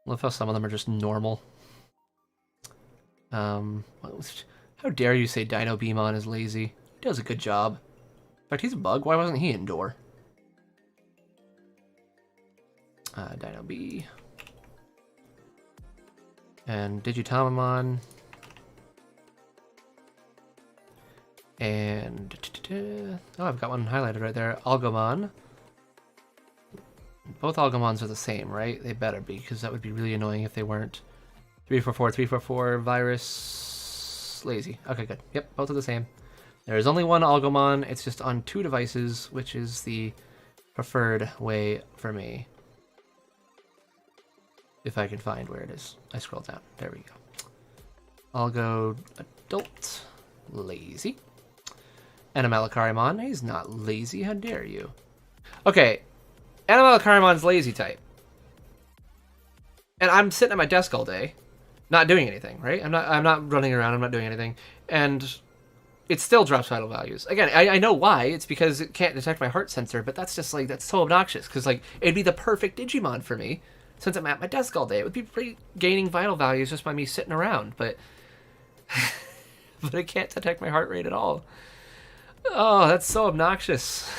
S1: Love how some of them are just normal. How dare you say Dino Beamon is lazy? He does a good job. In fact, he's a bug. Why wasn't he indoor? Dino B. And Digitamon. And... oh, I've got one highlighted right there. Algomon. Both Algomons are the same, right? They better be, because that would be really annoying if they weren't. 344, 344, virus, lazy. Okay, good. Yep, both are the same. There's only one Algomon. It's just on 2 devices, which is the preferred way for me. If I can find where it is. I scroll down. There we go. I'll go adult, lazy. And Animalikarimon. He's not lazy. How dare you? Okay. Animalikarimon's lazy type. And I'm sitting at my desk all day, not doing anything, right? I'm not running around, I'm not doing anything. And it still drops vital values. Again, I know why. It's because it can't detect my heart sensor, but that's just like, that's so obnoxious. Because like, it'd be the perfect Digimon for me, since I'm at my desk all day. It would be pretty gaining vital values just by me sitting around, but but it can't detect my heart rate at all. Oh, that's so obnoxious.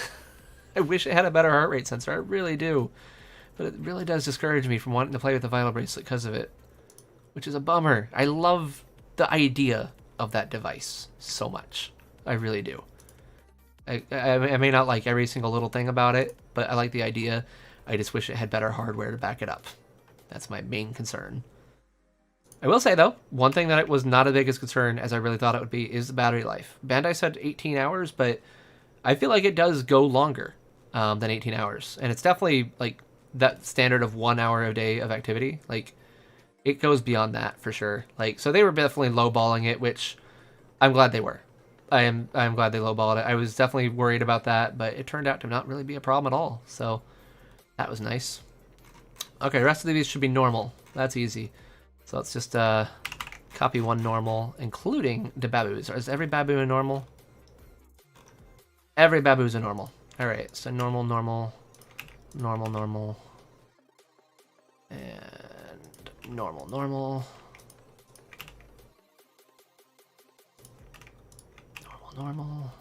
S1: I wish it had a better heart rate sensor. I really do. But it really does discourage me from wanting to play with the Vital Bracelet because of it. Which is a bummer. I love the idea of that device so much. I really do. I may not like every single little thing about it, but I like the idea. I just wish it had better hardware to back it up. That's my main concern. I will say, though, one thing that was not as big as concern as I really thought it would be is the battery life. Bandai said 18 hours, but I feel like it does go longer than 18 hours. And it's definitely, like, that standard of 1 hour a day of activity. Like, it goes beyond that, for sure. Like, so they were definitely lowballing it, which I'm glad they were. I'm glad they lowballed it. I was definitely worried about that, but it turned out to not really be a problem at all. So that was nice. Okay, the rest of these should be normal. That's easy. So let's just Copy one normal, including the babus. Is every babu a normal? Every babu is a normal. Alright, so normal, normal, normal, normal, and normal, normal, normal, normal.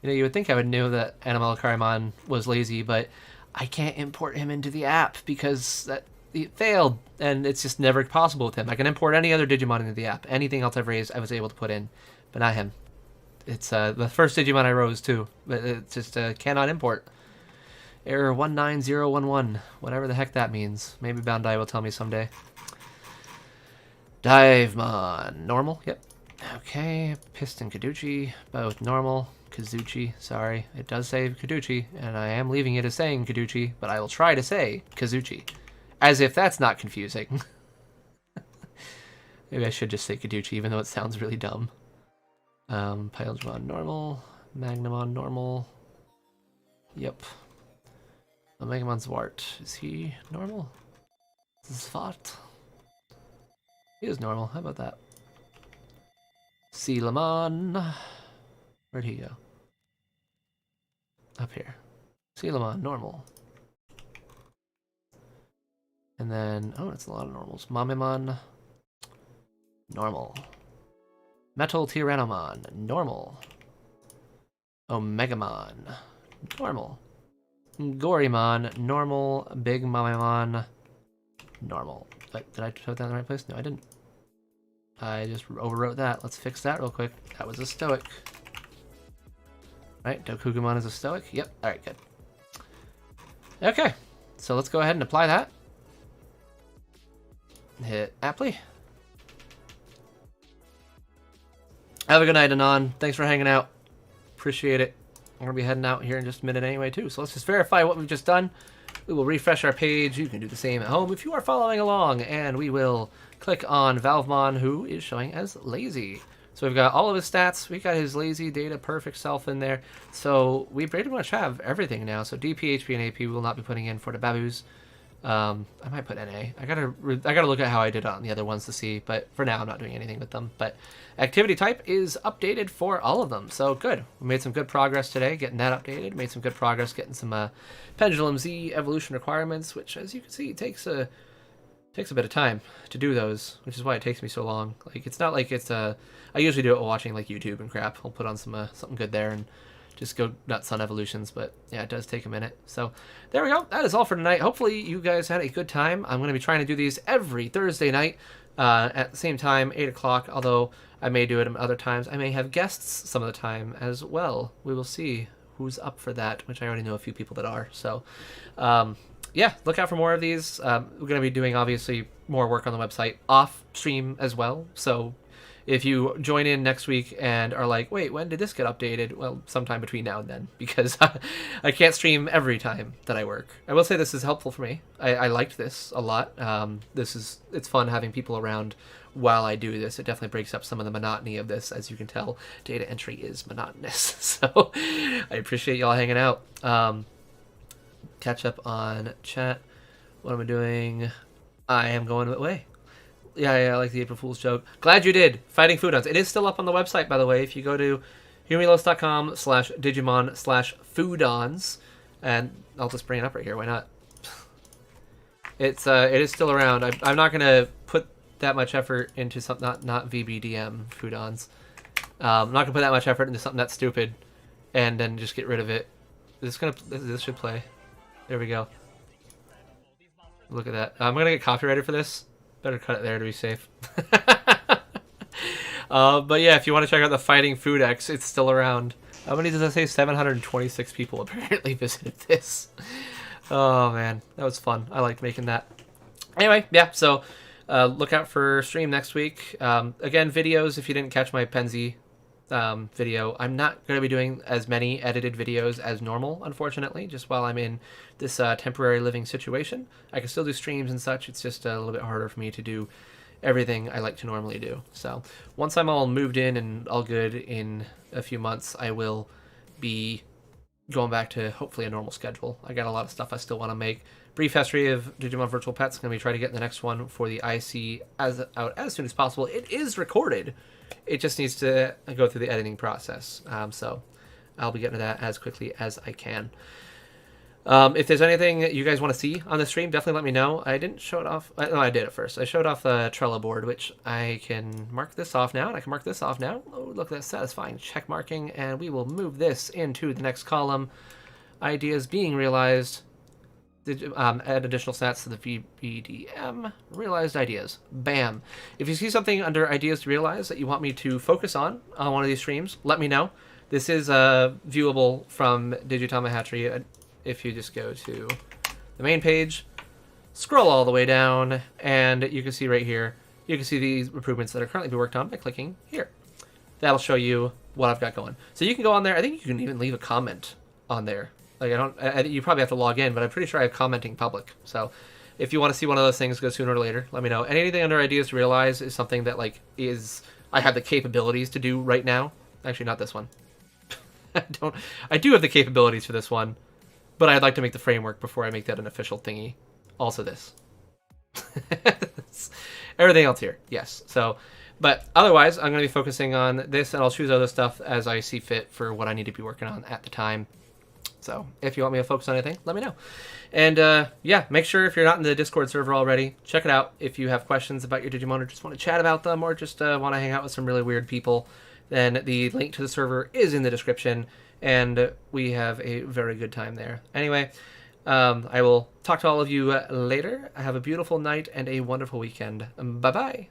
S1: You know, you would think I would know that Animal Karimon was lazy, but I can't import him into the app because it failed, and it's just never possible with him. I can import any other Digimon into the app. Anything else I've raised, I was able to put in, but not him. It's the first Digimon I rose too, but it just cannot import. Error 19011, whatever the heck that means. Maybe Bandai will tell me someday. Diatrimon, normal, yep. Okay, Piston Kaduchi, both normal. Kazuchi, sorry, it does say Kaduchi, and I am leaving it as saying Kaduchi, but I will try to say Kazuchi, as if that's not confusing. Maybe I should just say Kaduchi, even though it sounds really dumb. Pyledramon normal, Magnamon normal. Yep. Omegamon Zwart, is he normal? Zwart. He is normal, how about that? Sealamon. Where'd he go? Up here. Sealamon, normal. And then, oh, it's a lot of normals. Mamemon, normal. Metal Tyrannomon, normal. Omegamon, normal. Gorimon, normal. Big Mamemon, normal. Wait, did I put that in the right place? No, I didn't. I just overwrote that. Let's fix that real quick. That was a stoic. Right, Dokugumon is a stoic. Yep, alright, good. Okay, so let's go ahead and apply that. Hit apply. Have a good night, Anon. Thanks for hanging out. Appreciate it. I'm going to be heading out here in just a minute anyway, too. So let's just verify what we've just done. We will refresh our page. You can do the same at home if you are following along. And we will click on Valvemon, who is showing as lazy. So we've got all of his stats. We got his lazy data perfect self in there. So we pretty much have everything now. So DP, HP, and AP we will not be putting in for the babus. I might put NA. I gotta look at how I did on the other ones to see, but for now I'm not doing anything with them. But activity type is updated for all of them, so good. We made some good progress today getting that updated. Made some good progress getting some Pendulum Z evolution requirements, which, as you can see, takes a bit of time to do those, which is why it takes me so long. Like, it's not like it's I usually do it while watching like YouTube and crap. I'll put on some something good there and just go nuts on evolutions, but yeah, it does take a minute. So there we go. That is all for tonight. Hopefully you guys had a good time. I'm going to be trying to do these every Thursday night at the same time, 8 o'clock, although I may do it at other times. I may have guests some of the time as well. We will see who's up for that, which I already know a few people that are. So yeah, look out for more of these. We're going to be doing, obviously, more work on the website off stream as well. So if you join in next week and are like, wait, when did this get updated? Well, sometime between now and then, because I can't stream every time that I work. I will say this is helpful for me. I liked this a lot. It's fun having people around while I do this. It definitely breaks up some of the monotony of this. As you can tell, data entry is monotonous. So I appreciate y'all hanging out. Catch up on chat. What am I doing? I am going away. Yeah, I like the April Fool's joke. Glad you did. Fighting Foodons. It is still up on the website, by the way. If you go to humilos.com/Digimon/Foodons, and I'll just bring it up right here. Why not? It is still around. I'm not gonna put that much effort into something not VBDM Foodons. I'm not gonna put that much effort into something that's stupid, and then just get rid of it. This should play. There we go. Look at that. I'm gonna get copyrighted for this. Better cut it there to be safe. But yeah, if you want to check out the Fighting Food X, it's still around. How many does that say? 726 people apparently visited this. Oh man, that was fun. I liked making that. Anyway, yeah, so look out for stream next week. Again, videos, if you didn't catch my Penzi video, I'm not going to be doing as many edited videos as normal, unfortunately, just while I'm in this temporary living situation. I can still do streams and such. It's just a little bit harder for me to do everything I like to normally do. So once I'm all moved in and all good in a few months, I will be going back to hopefully a normal schedule. I got a lot of stuff I still want to make. brief history of Digimon Virtual Pets. Going to be trying to get the next one for the IC out as soon as possible. It is recorded. It just needs to go through the editing process. So I'll be getting to that as quickly as I can. If there's anything you guys want to see on the stream, definitely let me know. I didn't show it off. No, I did it first. I showed off the Trello board, which I can mark this off now, and I can mark this off now. Oh, look at that satisfying check marking, and we will move this into the next column. Ideas being realized. Add additional stats to the VBDM. Realized ideas. Bam. If you see something under ideas to realize that you want me to focus on one of these streams, let me know. This is viewable from Digitama Hatchery. If you just go to the main page, scroll all the way down, and you can see right here, you can see these improvements that are currently being worked on by clicking here. That'll show you what I've got going. So you can go on there. I think you can even leave a comment on there. Like you probably have to log in, but I'm pretty sure I have commenting public. So if you want to see one of those things go sooner or later, let me know. And anything under ideas to realize is something that I have the capabilities to do right now. Actually, not this one. I do have the capabilities for this one, but I'd like to make the framework before I make that an official thingy. Also this. Everything else here, yes. So, but otherwise, I'm going to be focusing on this, and I'll choose other stuff as I see fit for what I need to be working on at the time. So if you want me to focus on anything, let me know. And yeah, make sure if you're not in the Discord server already, check it out. If you have questions about your Digimon or just want to chat about them or just want to hang out with some really weird people, then the link to the server is in the description, and we have a very good time there. Anyway, I will talk to all of you later. Have a beautiful night and a wonderful weekend. Bye-bye.